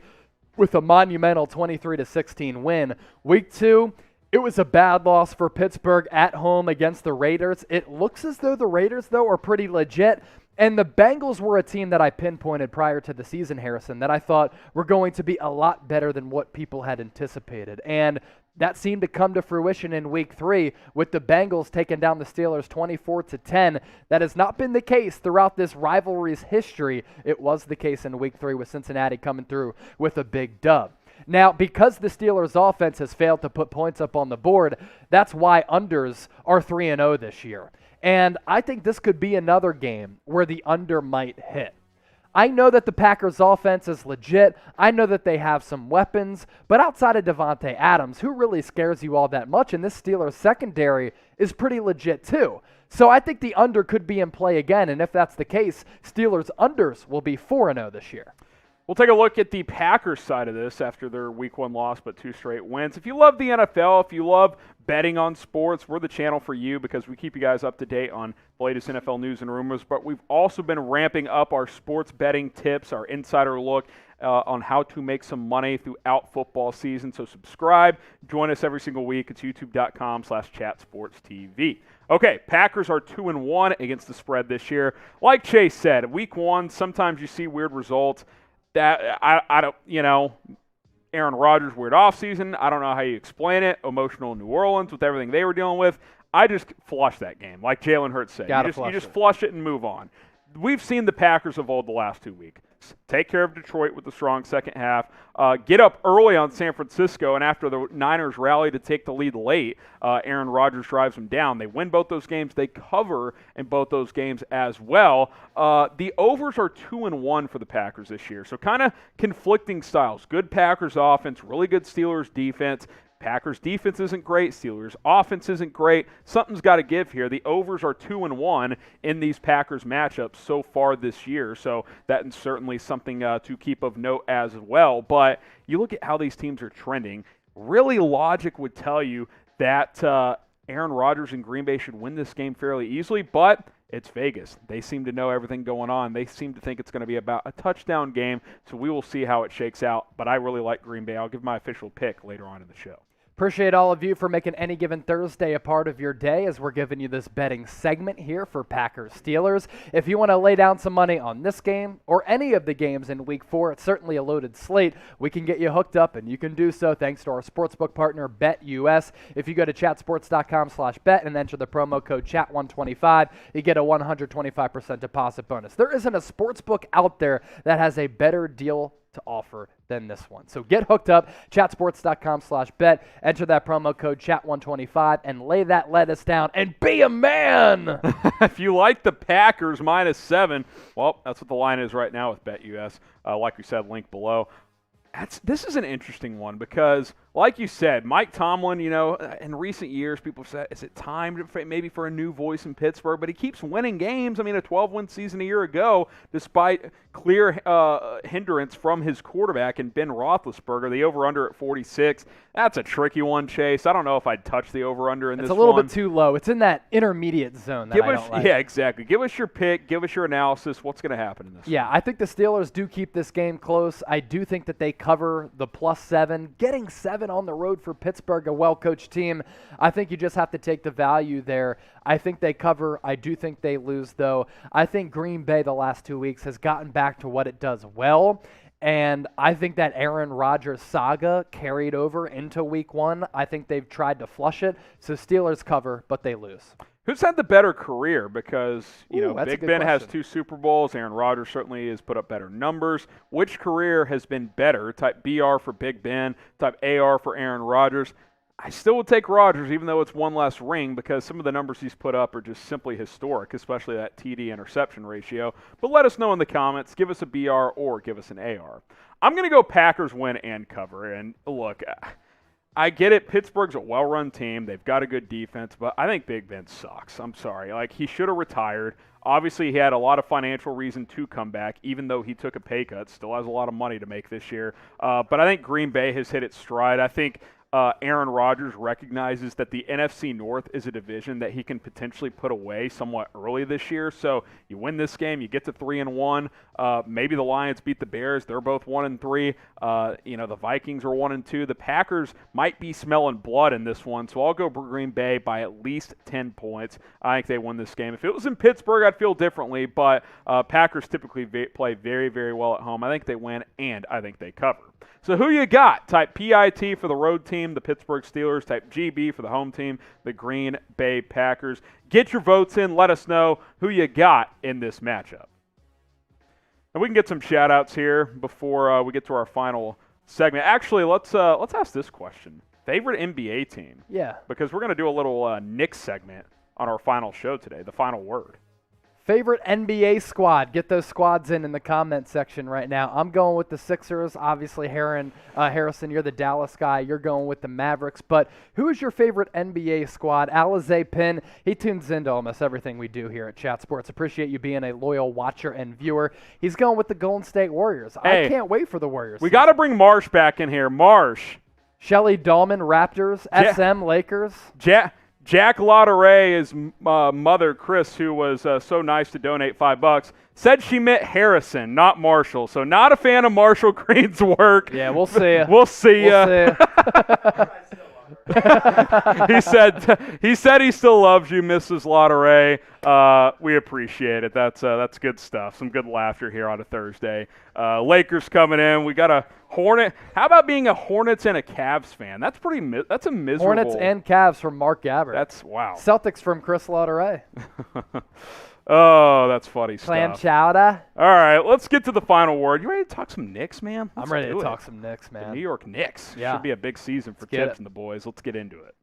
Speaker 2: with a monumental 23-16 win. Week 2, it was a bad loss for Pittsburgh at home against the Raiders. It looks as though the Raiders, though, are pretty legit. And the Bengals were a team that I pinpointed prior to the season, Harrison, that I thought were going to be a lot better than what people had anticipated. And that seemed to come to fruition in week 3 with the Bengals taking down the Steelers 24-10. That has not been the case throughout this rivalry's history. It was the case in week 3 with Cincinnati coming through with a big dub. Now, because the Steelers' offense has failed to put points up on the board, that's why unders are 3-0 this year. And I think this could be another game where the under might hit. I know that the Packers' offense is legit. I know that they have some weapons. But outside of Devontae Adams, who really scares you all that much? And this Steelers secondary is pretty legit too. So I think the under could be in play again. And if that's the case, Steelers' unders will be 4-0 this year.
Speaker 1: We'll take a look at the Packers side of this after their week 1 loss, but 2 straight wins. If you love the NFL, if you love betting on sports, we're the channel for you because we keep you guys up to date on the latest NFL news and rumors. But we've also been ramping up our sports betting tips, our insider look on how to make some money throughout football season. So subscribe. Join us every single week. It's youtube.com/chatsportstv. Okay, Packers are 2-1 against the spread this year. Like Chase said, week 1, sometimes you see weird results. That I don't, Aaron Rodgers' weird offseason. I don't know how you explain it. Emotional New Orleans with everything they were dealing with. I just flush that game, like Jalen Hurts said. You just flush it and move on. We've seen the Packers of old the last 2 weeks. Take care of Detroit with a strong second half. Get up early on San Francisco, and after the Niners rally to take the lead late, Aaron Rodgers drives them down. They win both those games. They cover in both those games as well. The overs are 2-1 for the Packers this year, so kind of conflicting styles. Good Packers offense, really good Steelers defense. Packers defense isn't great. Steelers offense isn't great. Something's got to give here. The overs are 2-1 in these Packers matchups so far this year. So that is certainly something to keep of note as well. But you look at how these teams are trending. Really, logic would tell you that Aaron Rodgers and Green Bay should win this game fairly easily. But it's Vegas. They seem to know everything going on. They seem to think it's going to be about a touchdown game. So we will see how it shakes out. But I really like Green Bay. I'll give my official pick later on in the show.
Speaker 2: Appreciate all of you for making any given Thursday a part of your day as we're giving you this betting segment here for Packers Steelers. If you want to lay down some money on this game or any of the games in Week 4, it's certainly a loaded slate. We can get you hooked up, and you can do so thanks to our sportsbook partner, BetUS. If you go to chatsports.com/bet and enter the promo code CHAT125, you get a 125% deposit bonus. There isn't a sportsbook out there that has a better deal to offer than this one. So get hooked up, chatsports.com/bet, enter that promo code chat125 and lay that lettuce down and be a man.
Speaker 1: If you like the Packers -7, well, that's what the line is right now with BetUS. Like we said, link below. This is an interesting one because, like you said, Mike Tomlin, in recent years, people have said, is it time maybe for a new voice in Pittsburgh? But he keeps winning games. I mean, a 12-win season a year ago, despite clear hindrance from his quarterback and Ben Roethlisberger. The over-under at 46. That's a tricky one, Chase. I don't know if I'd touch the over-under in this one.
Speaker 2: It's a little bit too low. It's in that intermediate zone that I don't like.
Speaker 1: Yeah, exactly. Give us your pick. Give us your analysis. What's going to happen in this one?
Speaker 2: Yeah, I think the Steelers do keep this game close. I do think that they cover the +7. Getting 7 on the road for Pittsburgh, a well-coached team, I think you just have to take the value there. I think they cover. I do think they lose, though. I think Green Bay the last 2 weeks has gotten back to what it does well. And I think that Aaron Rodgers saga carried over into week 1. I think they've tried to flush it. So Steelers cover, but they lose.
Speaker 1: Who's had the better career? Because,
Speaker 2: that's a
Speaker 1: Big
Speaker 2: good
Speaker 1: Ben has
Speaker 2: question.
Speaker 1: 2 Super Bowls. Aaron Rodgers certainly has put up better numbers. Which career has been better? Type BR for Big Ben, type AR for Aaron Rodgers. I still would take Rodgers, even though it's one less ring, because some of the numbers he's put up are just simply historic, especially that TD interception ratio. But let us know in the comments. Give us a BR or give us an AR. I'm going to go Packers win and cover. And look, I get it. Pittsburgh's a well-run team. They've got a good defense, but I think Big Ben sucks. I'm sorry. He should have retired. Obviously, he had a lot of financial reason to come back, even though he took a pay cut. Still has a lot of money to make this year. But I think Green Bay has hit its stride. I think Aaron Rodgers recognizes that the NFC North is a division that he can potentially put away somewhat early this year. So you win this game, you get to 3-1. Maybe the Lions beat the Bears; they're both 1-3. The Vikings are 1-2. The Packers might be smelling blood in this one, so I'll go Green Bay by at least 10 points. I think they win this game. If it was in Pittsburgh, I'd feel differently, but Packers typically play very, very well at home. I think they win, and I think they cover. So who you got? Type PIT for the road team, the Pittsburgh Steelers. Type GB for the home team, the Green Bay Packers. Get your votes in. Let us know who you got in this matchup. And we can get some shout-outs here before we get to our final segment. Actually, let's ask this question. Favorite NBA team?
Speaker 2: Yeah.
Speaker 1: Because we're going to do a little Nick segment on our final show today, the final word.
Speaker 2: Favorite NBA squad? Get those squads in the comment section right now. I'm going with the Sixers. Obviously, Harrison, you're the Dallas guy. You're going with the Mavericks. But who is your favorite NBA squad? Alizé Pin, he tunes into almost everything we do here at Chat Sports. Appreciate you being a loyal watcher and viewer. He's going with the Golden State Warriors.
Speaker 1: Hey,
Speaker 2: I can't wait for the Warriors.
Speaker 1: We got to bring Marsh back in here. Marsh.
Speaker 2: Shelly Dahlman, Raptors. SM, Lakers.
Speaker 1: Jack Laudere's mother, Chris, who was so nice to donate $5, said she meant Harrison, not Marshall. So not a fan of Marshall Green's work.
Speaker 2: Yeah, we'll see ya.
Speaker 1: We'll see ya. He said he still loves you, Mrs. Lauderay. We appreciate it. That's good stuff. Some good laughter here on a Thursday. Lakers coming in. We got a Hornet. How about being a Hornets and a Cavs fan? That's that's a miserable.
Speaker 2: Hornets and Cavs from Mark Gabbert.
Speaker 1: That's wow.
Speaker 2: Celtics from Chris Lauderay.
Speaker 1: Oh, that's funny
Speaker 2: Clam
Speaker 1: stuff.
Speaker 2: chowder.
Speaker 1: All right, let's get to the final word. You ready to talk some Knicks, man?
Speaker 2: I'm ready to talk some Knicks, man.
Speaker 1: The New York Knicks.
Speaker 2: Yeah.
Speaker 1: Should be a big season for
Speaker 2: Let's get
Speaker 1: Tips
Speaker 2: it.
Speaker 1: and the boys. Let's get into it.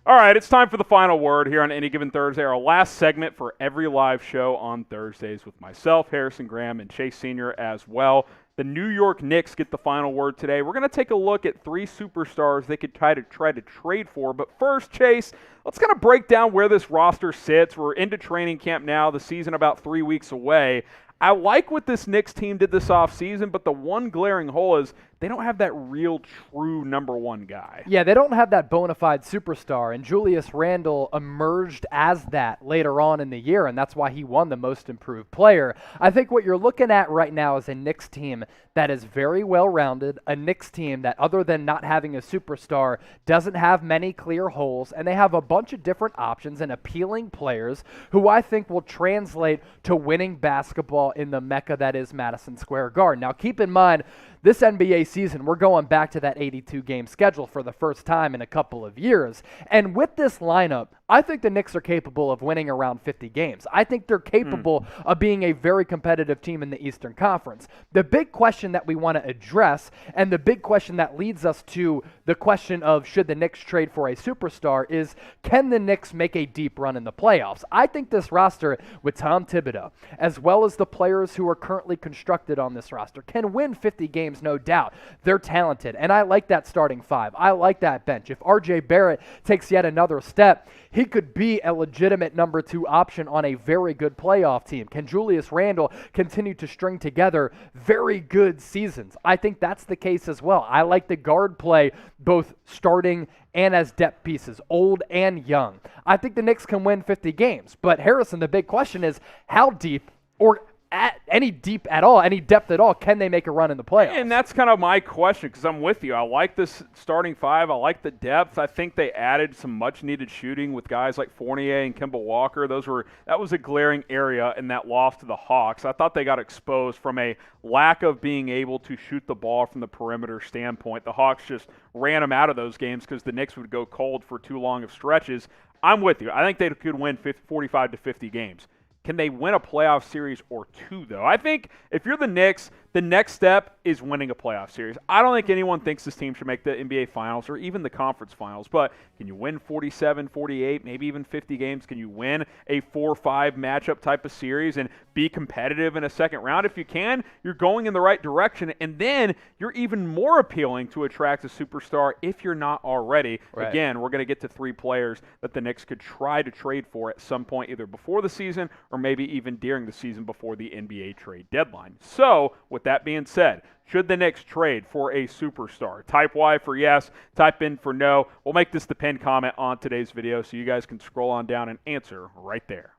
Speaker 1: All right, it's time for the final word here on Any Given Thursday, our last segment for every live show on Thursdays with myself, Harrison Graham, and Chase Sr. as well. The New York Knicks get the final word today. We're going to take a look at 3 superstars they could try to trade for. But first, Chase, let's kind of break down where this roster sits. We're into training camp now, the season about 3 weeks away. I like what this Knicks team did this offseason, but the one glaring hole is they don't have that real, true number one guy.
Speaker 2: Yeah, they don't have that bona fide superstar, and Julius Randle emerged as that later on in the year, and that's why he won the most improved player. I think what you're looking at right now is a Knicks team that is very well-rounded, a Knicks team that, other than not having a superstar, doesn't have many clear holes, and they have a bunch of different options and appealing players who I think will translate to winning basketball in the mecca that is Madison Square Garden. Now, keep in mind, this NBA season, we're going back to that 82-game schedule for the first time in a couple of years. And with this lineup, I think the Knicks are capable of winning around 50 games. I think they're capable of being a very competitive team in the Eastern Conference. The big question that we want to address, and the big question that leads us to the question of should the Knicks trade for a superstar, is can the Knicks make a deep run in the playoffs? I think this roster with Tom Thibodeau, as well as the players who are currently constructed on this roster, can win 50 games, no doubt. They're talented, and I like that starting five. I like that bench. If R.J. Barrett takes yet another step, he could be a legitimate number 2 option on a very good playoff team. Can Julius Randle continue to string together very good seasons? I think that's the case as well. I like the guard play, both starting and as depth pieces, old and young. I think the Knicks can win 50 games. But Harrison, the big question is how deep, or at any deep at all, any depth at all, can they make a run in the playoffs?
Speaker 1: And that's kind of my question, because I'm with you. I like this starting five. I like the depth. I think they added some much-needed shooting with guys like Fournier and Kemba Walker. That was a glaring area in that loss to the Hawks. I thought they got exposed from a lack of being able to shoot the ball from the perimeter standpoint. The Hawks just ran them out of those games because the Knicks would go cold for too long of stretches. I'm with you. I think they could win 45 to 50 games. Can they win a playoff series or two, though? I think if you're the Knicks, the next step is winning a playoff series. I don't think anyone thinks this team should make the NBA Finals or even the conference finals, but can you win 47, 48, maybe even 50 games? Can you win a 4-5 matchup type of series and be competitive in a second round? If you can, you're going in the right direction, and then you're even more appealing to attract a superstar if you're not already.
Speaker 2: Right.
Speaker 1: Again, we're going to get to 3 players that the Knicks could try to trade for at some point, either before the season or maybe even during the season before the NBA trade deadline. So, with that being said, should the Knicks trade for a superstar? Type Y for yes, type in for no. We'll make this the pinned comment on today's video so you guys can scroll on down and answer right there.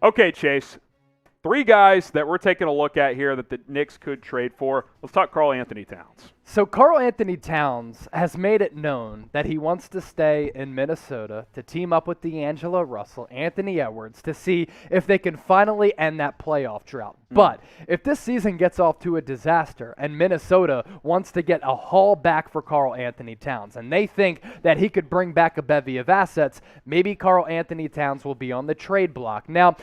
Speaker 1: Okay, Chase. 3 guys that we're taking a look at here that the Knicks could trade for. Let's talk Karl Anthony Towns.
Speaker 2: So Karl Anthony Towns has made it known that he wants to stay in Minnesota to team up with D'Angelo Russell, Anthony Edwards, to see if they can finally end that playoff drought. But if this season gets off to a disaster and Minnesota wants to get a haul back for Karl Anthony Towns and they think that he could bring back a bevy of assets, maybe Karl Anthony Towns will be on the trade block. Now,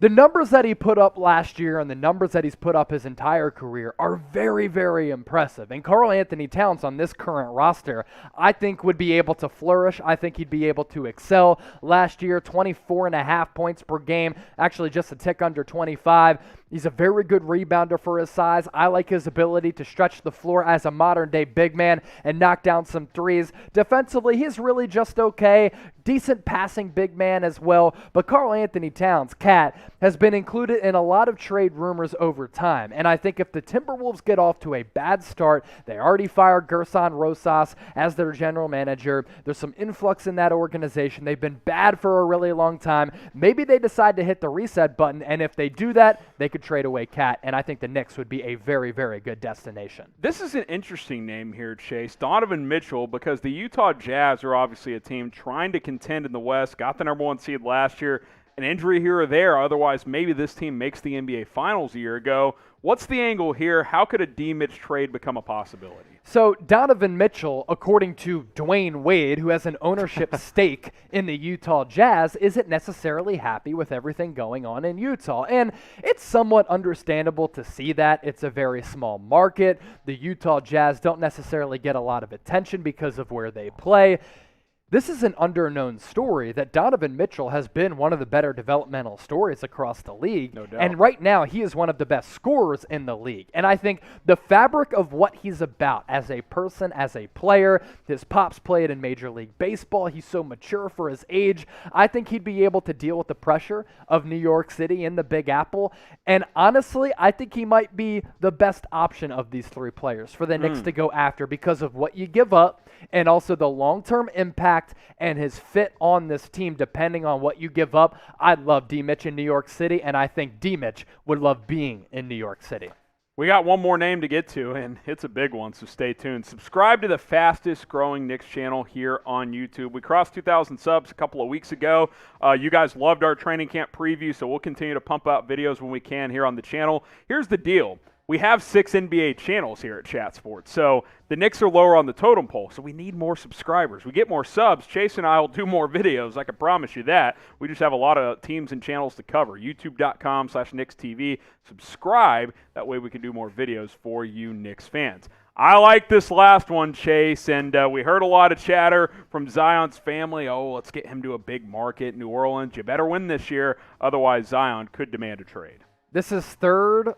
Speaker 2: the numbers that he put up last year and the numbers that he's put up his entire career are very, very impressive. And Karl Anthony Towns on this current roster, I think would be able to flourish. I think he'd be able to excel. Last year, 24.5 points per game, actually just a tick under 25. He's a very good rebounder for his size. I like his ability to stretch the floor as a modern-day big man and knock down some threes. Defensively, he's really just okay. Decent passing big man as well. But Karl Anthony Towns, Cat, has been included in a lot of trade rumors over time. And I think if the Timberwolves get off to a bad start, they already fired Gerson Rosas as their general manager. There's some influx in that organization. They've been bad for a really long time. Maybe they decide to hit the reset button, and if they do that, they could trade away Cat, and I think the Knicks would be a very, very good destination.
Speaker 1: This is an interesting name here, Chase. Donovan Mitchell, because the Utah Jazz are obviously a team trying to contend in the West, got the number 1 seed last year. An injury here or there, otherwise maybe this team makes the NBA Finals a year ago. What's the angle here? How could a D-Mitch trade become a possibility?
Speaker 2: So Donovan Mitchell, according to Dwayne Wade, who has an ownership stake in the Utah Jazz, isn't necessarily happy with everything going on in Utah. And it's somewhat understandable to see that. It's a very small market. The Utah Jazz don't necessarily get a lot of attention because of where they play. This is an underknown story that Donovan Mitchell has been one of the better developmental stories across the league.
Speaker 1: No doubt.
Speaker 2: And right now, he is one of the best scorers in the league. And I think the fabric of what he's about as a person, as a player, his pops played in Major League Baseball. He's so mature for his age. I think he'd be able to deal with the pressure of New York City and the Big Apple. And honestly, I think he might be the best option of these 3 players for the Knicks to go after because of what you give up and also the long-term impact and his fit on this team depending on what you give up. I'd love D-Mitch in New York City, and I think D-Mitch would love being in New York City.
Speaker 1: We got one more name to get to, and it's a big one, so stay tuned. Subscribe to the fastest-growing Knicks channel here on YouTube. We crossed 2,000 subs a couple of weeks ago. You guys loved our training camp preview, so we'll continue to pump out videos when we can here on the channel. Here's the deal. we have 6 NBA channels here at Chat Sports. So the Knicks are lower on the totem pole, so we need more subscribers. We get more subs. Chase and I will do more videos. I can promise you that. We just have a lot of teams and channels to cover. YouTube.com/KnicksTV. Subscribe. That way we can do more videos for you Knicks fans. I like this last one, Chase, and we heard a lot of chatter from Zion's family. Oh, let's get him to a big market, New Orleans. You better win this year, otherwise Zion could demand a trade.
Speaker 2: This is the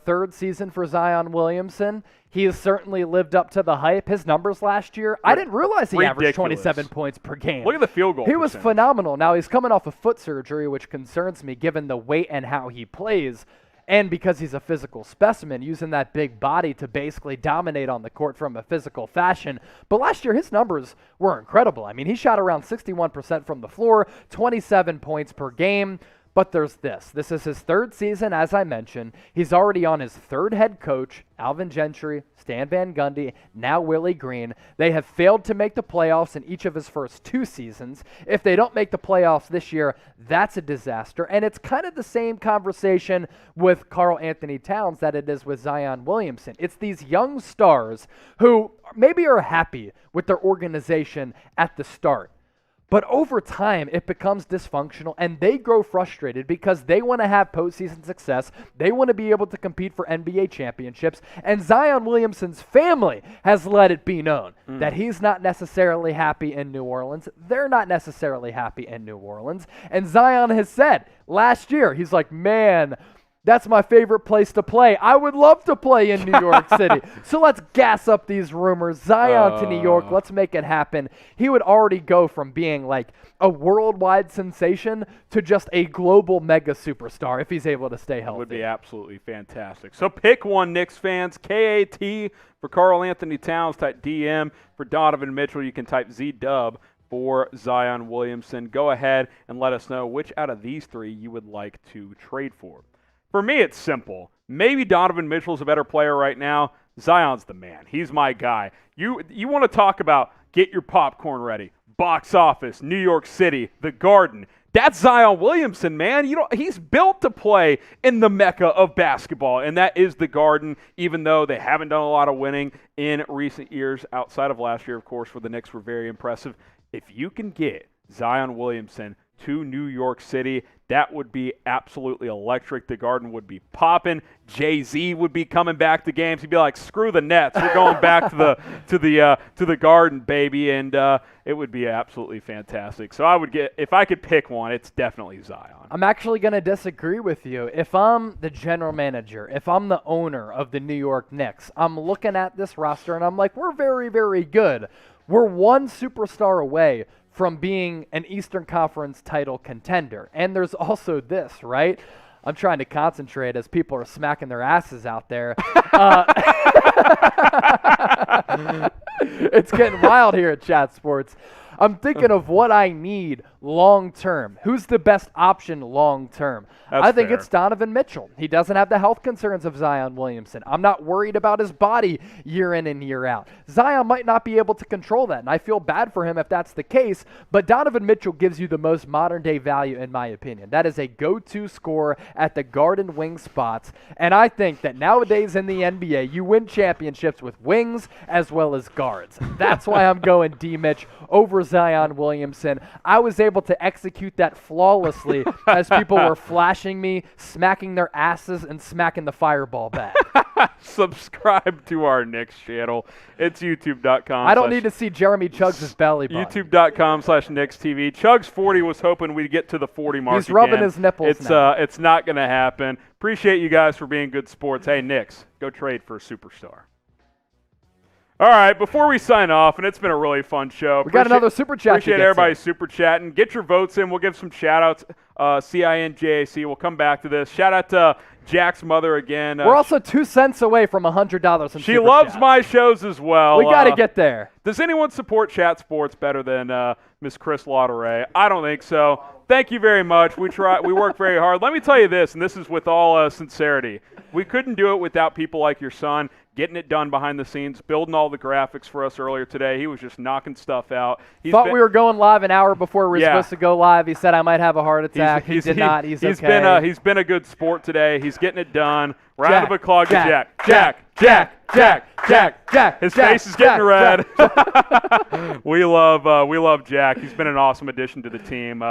Speaker 2: third season for Zion Williamson. He has certainly lived up to the hype. His numbers last year, I didn't realize he averaged 27 points per game.
Speaker 1: Look at the field goal
Speaker 2: He was
Speaker 1: percentage.
Speaker 2: phenomenal. Now, he's coming off a foot surgery, which concerns me given the weight and how he plays. And because he's a physical specimen, using that big body to basically dominate on the court from a physical fashion. But last year, his numbers were incredible. I mean, he shot around 61% from the floor, 27 points per game. But there's this. This is his third season, as I mentioned. He's already on his third head coach, Alvin Gentry, Stan Van Gundy, now Willie Green. They have failed to make the playoffs in each of his first 2 seasons. If they don't make the playoffs this year, that's a disaster. And it's kind of the same conversation with Karl Anthony Towns that it is with Zion Williamson. It's these young stars who maybe are happy with their organization at the start. But over time, it becomes dysfunctional, and they grow frustrated because they want to have postseason success. They want to be able to compete for NBA championships. And Zion Williamson's family has let it be known that he's not necessarily happy in New Orleans. They're not necessarily happy in New Orleans. And Zion has said last year, he's like, man, that's my favorite place to play. I would love to play in New York City. So let's gas up these rumors. Zion to New York. Let's make it happen. He would already go from being like a worldwide sensation to just a global mega superstar if he's able to stay healthy.
Speaker 1: It would be absolutely fantastic. So pick one, Knicks fans. KAT for Karl Anthony Towns. Type DM for Donovan Mitchell. You can type ZDub for Zion Williamson. Go ahead and let us know which out of these 3 you would like to trade for. For me, it's simple. Maybe Donovan Mitchell's a better player right now. Zion's the man. He's my guy. You want to talk about get your popcorn ready, box office, New York City, the Garden. That's Zion Williamson, man. He's built to play in the mecca of basketball, and that is the Garden, even though they haven't done a lot of winning in recent years outside of last year, of course, where the Knicks were very impressive. If you can get Zion Williamson to New York City, that would be absolutely electric. The Garden would be popping. Jay-Z would be coming back to games. He'd be like, "Screw the Nets. We're going back to the Garden, baby," and it would be absolutely fantastic. So if I could pick one, it's definitely Zion.
Speaker 2: I'm actually going to disagree with you. If I'm the general manager, if I'm the owner of the New York Knicks, I'm looking at this roster and I'm like, we're very, very good. We're one superstar away from being an Eastern Conference title contender. And there's also this, right? I'm trying to concentrate as people are smacking their asses out there. It's getting wild here at Chat Sports. I'm thinking of what I need long term. Who's the best option long term? I think it's Donovan Mitchell. He doesn't have the health concerns of Zion Williamson. I'm not worried about his body year in and year out. Zion might not be able to control that, and I feel bad for him if that's the case, but Donovan Mitchell gives you the most modern day value in my opinion. That is a go-to scorer at the guard and wing spots, and I think that nowadays in the NBA, you win championships with wings as well as guards. That's why I'm going D-Mitch over Zion Williamson. I was able to execute that flawlessly as people were flashing me, smacking their asses, and smacking the fireball back.
Speaker 1: Subscribe to our Knicks channel. It's youtube.com.
Speaker 2: I don't need to see Jeremy Chuggs' belly button.
Speaker 1: youtube.com/KnicksTV. Chuggs40 was hoping we'd get to the 40 mark.
Speaker 2: He's rubbing his nipples now.
Speaker 1: It's not going to happen. Appreciate you guys for being good sports. Hey, Knicks, go trade for a superstar. All right, before we sign off, and it's been a really fun show.
Speaker 2: We got another super chat.
Speaker 1: Appreciate everybody super chatting. Get your votes in. We'll give some shout outs. CINJAC. We'll come back to this. Shout out to Jack's mother again.
Speaker 2: We're also 2 cents away from $100 in
Speaker 1: She
Speaker 2: super
Speaker 1: loves
Speaker 2: chat.
Speaker 1: my shows as well.
Speaker 2: We got to get there.
Speaker 1: Does anyone support Chat Sports better than Miss Chris Lauderay? I don't think so. Thank you very much. We work very hard. Let me tell you this, and this is with all sincerity. We couldn't do it without people like your son getting it done behind the scenes, building all the graphics for us earlier today. He was just knocking stuff out.
Speaker 2: Thought we were going live an hour before we were supposed to go live. He said I might have a heart attack. He did not. He's okay.
Speaker 1: He's been a good sport today. He's getting it done. Round of applause to
Speaker 2: Jack.
Speaker 1: His face is getting red. We love Jack. He's been an awesome addition to the team.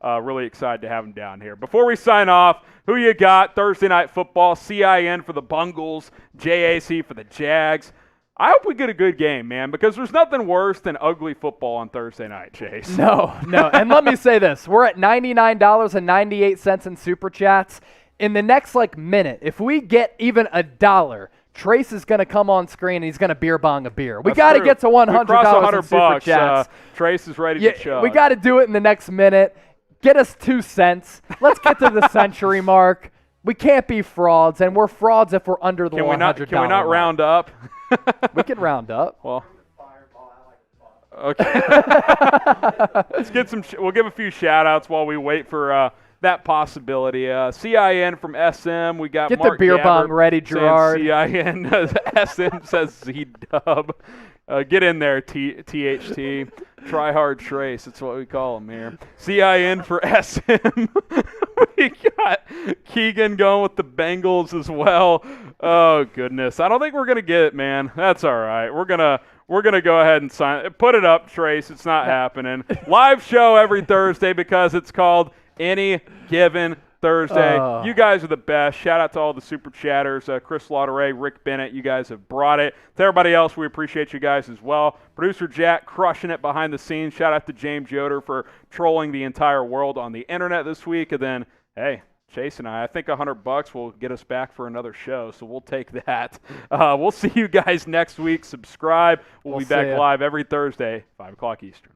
Speaker 1: Really excited to have him down here. Before we sign off, who you got? Thursday Night Football, CIN for the Bungles, JAC for the Jags. I hope we get a good game, man, because there's nothing worse than ugly football on Thursday night, Chase.
Speaker 2: No. And let me say this. We're at $99.98 in Super Chats. In the next, minute, if we get even $1, Trace is going to come on screen and he's going to beer bong a beer. We got to get to $100 in Super Chats.
Speaker 1: Trace is ready to chug.
Speaker 2: We got to do it in the next minute. Get us 2 cents. Let's get to the century mark. We can't be frauds, and we're frauds if we're under the $100.
Speaker 1: Can we not round up?
Speaker 2: We can round up.
Speaker 1: Well, okay. Let's get some. We'll give a few shout-outs while we wait for that possibility. CIN from SM. We got
Speaker 2: Get
Speaker 1: Mark
Speaker 2: the beer
Speaker 1: Gabbard
Speaker 2: bong ready, Gerard.
Speaker 1: CIN. SM says Z-Dub. Get in there, THT. Try hard Trace. That's what we call him here. CIN for SM. We got Keegan going with the Bengals as well. Oh, goodness. I don't think we're going to get it, man. That's all right. We're gonna go ahead and put it up, Trace. It's not happening. Live show every Thursday because it's called Any Given Thursday. You guys are the best. Shout out to all the super chatters, Chris Lauderay, Rick Bennett. You guys have brought it. To everybody else, we appreciate you guys as well. Producer Jack crushing it behind the scenes. Shout out to James Yoder for trolling the entire world on the internet this week. And then, hey, Chase and I think $100 will get us back for another show, so we'll take that. We'll see you guys next week. Subscribe. We'll be back live every Thursday, 5 o'clock Eastern.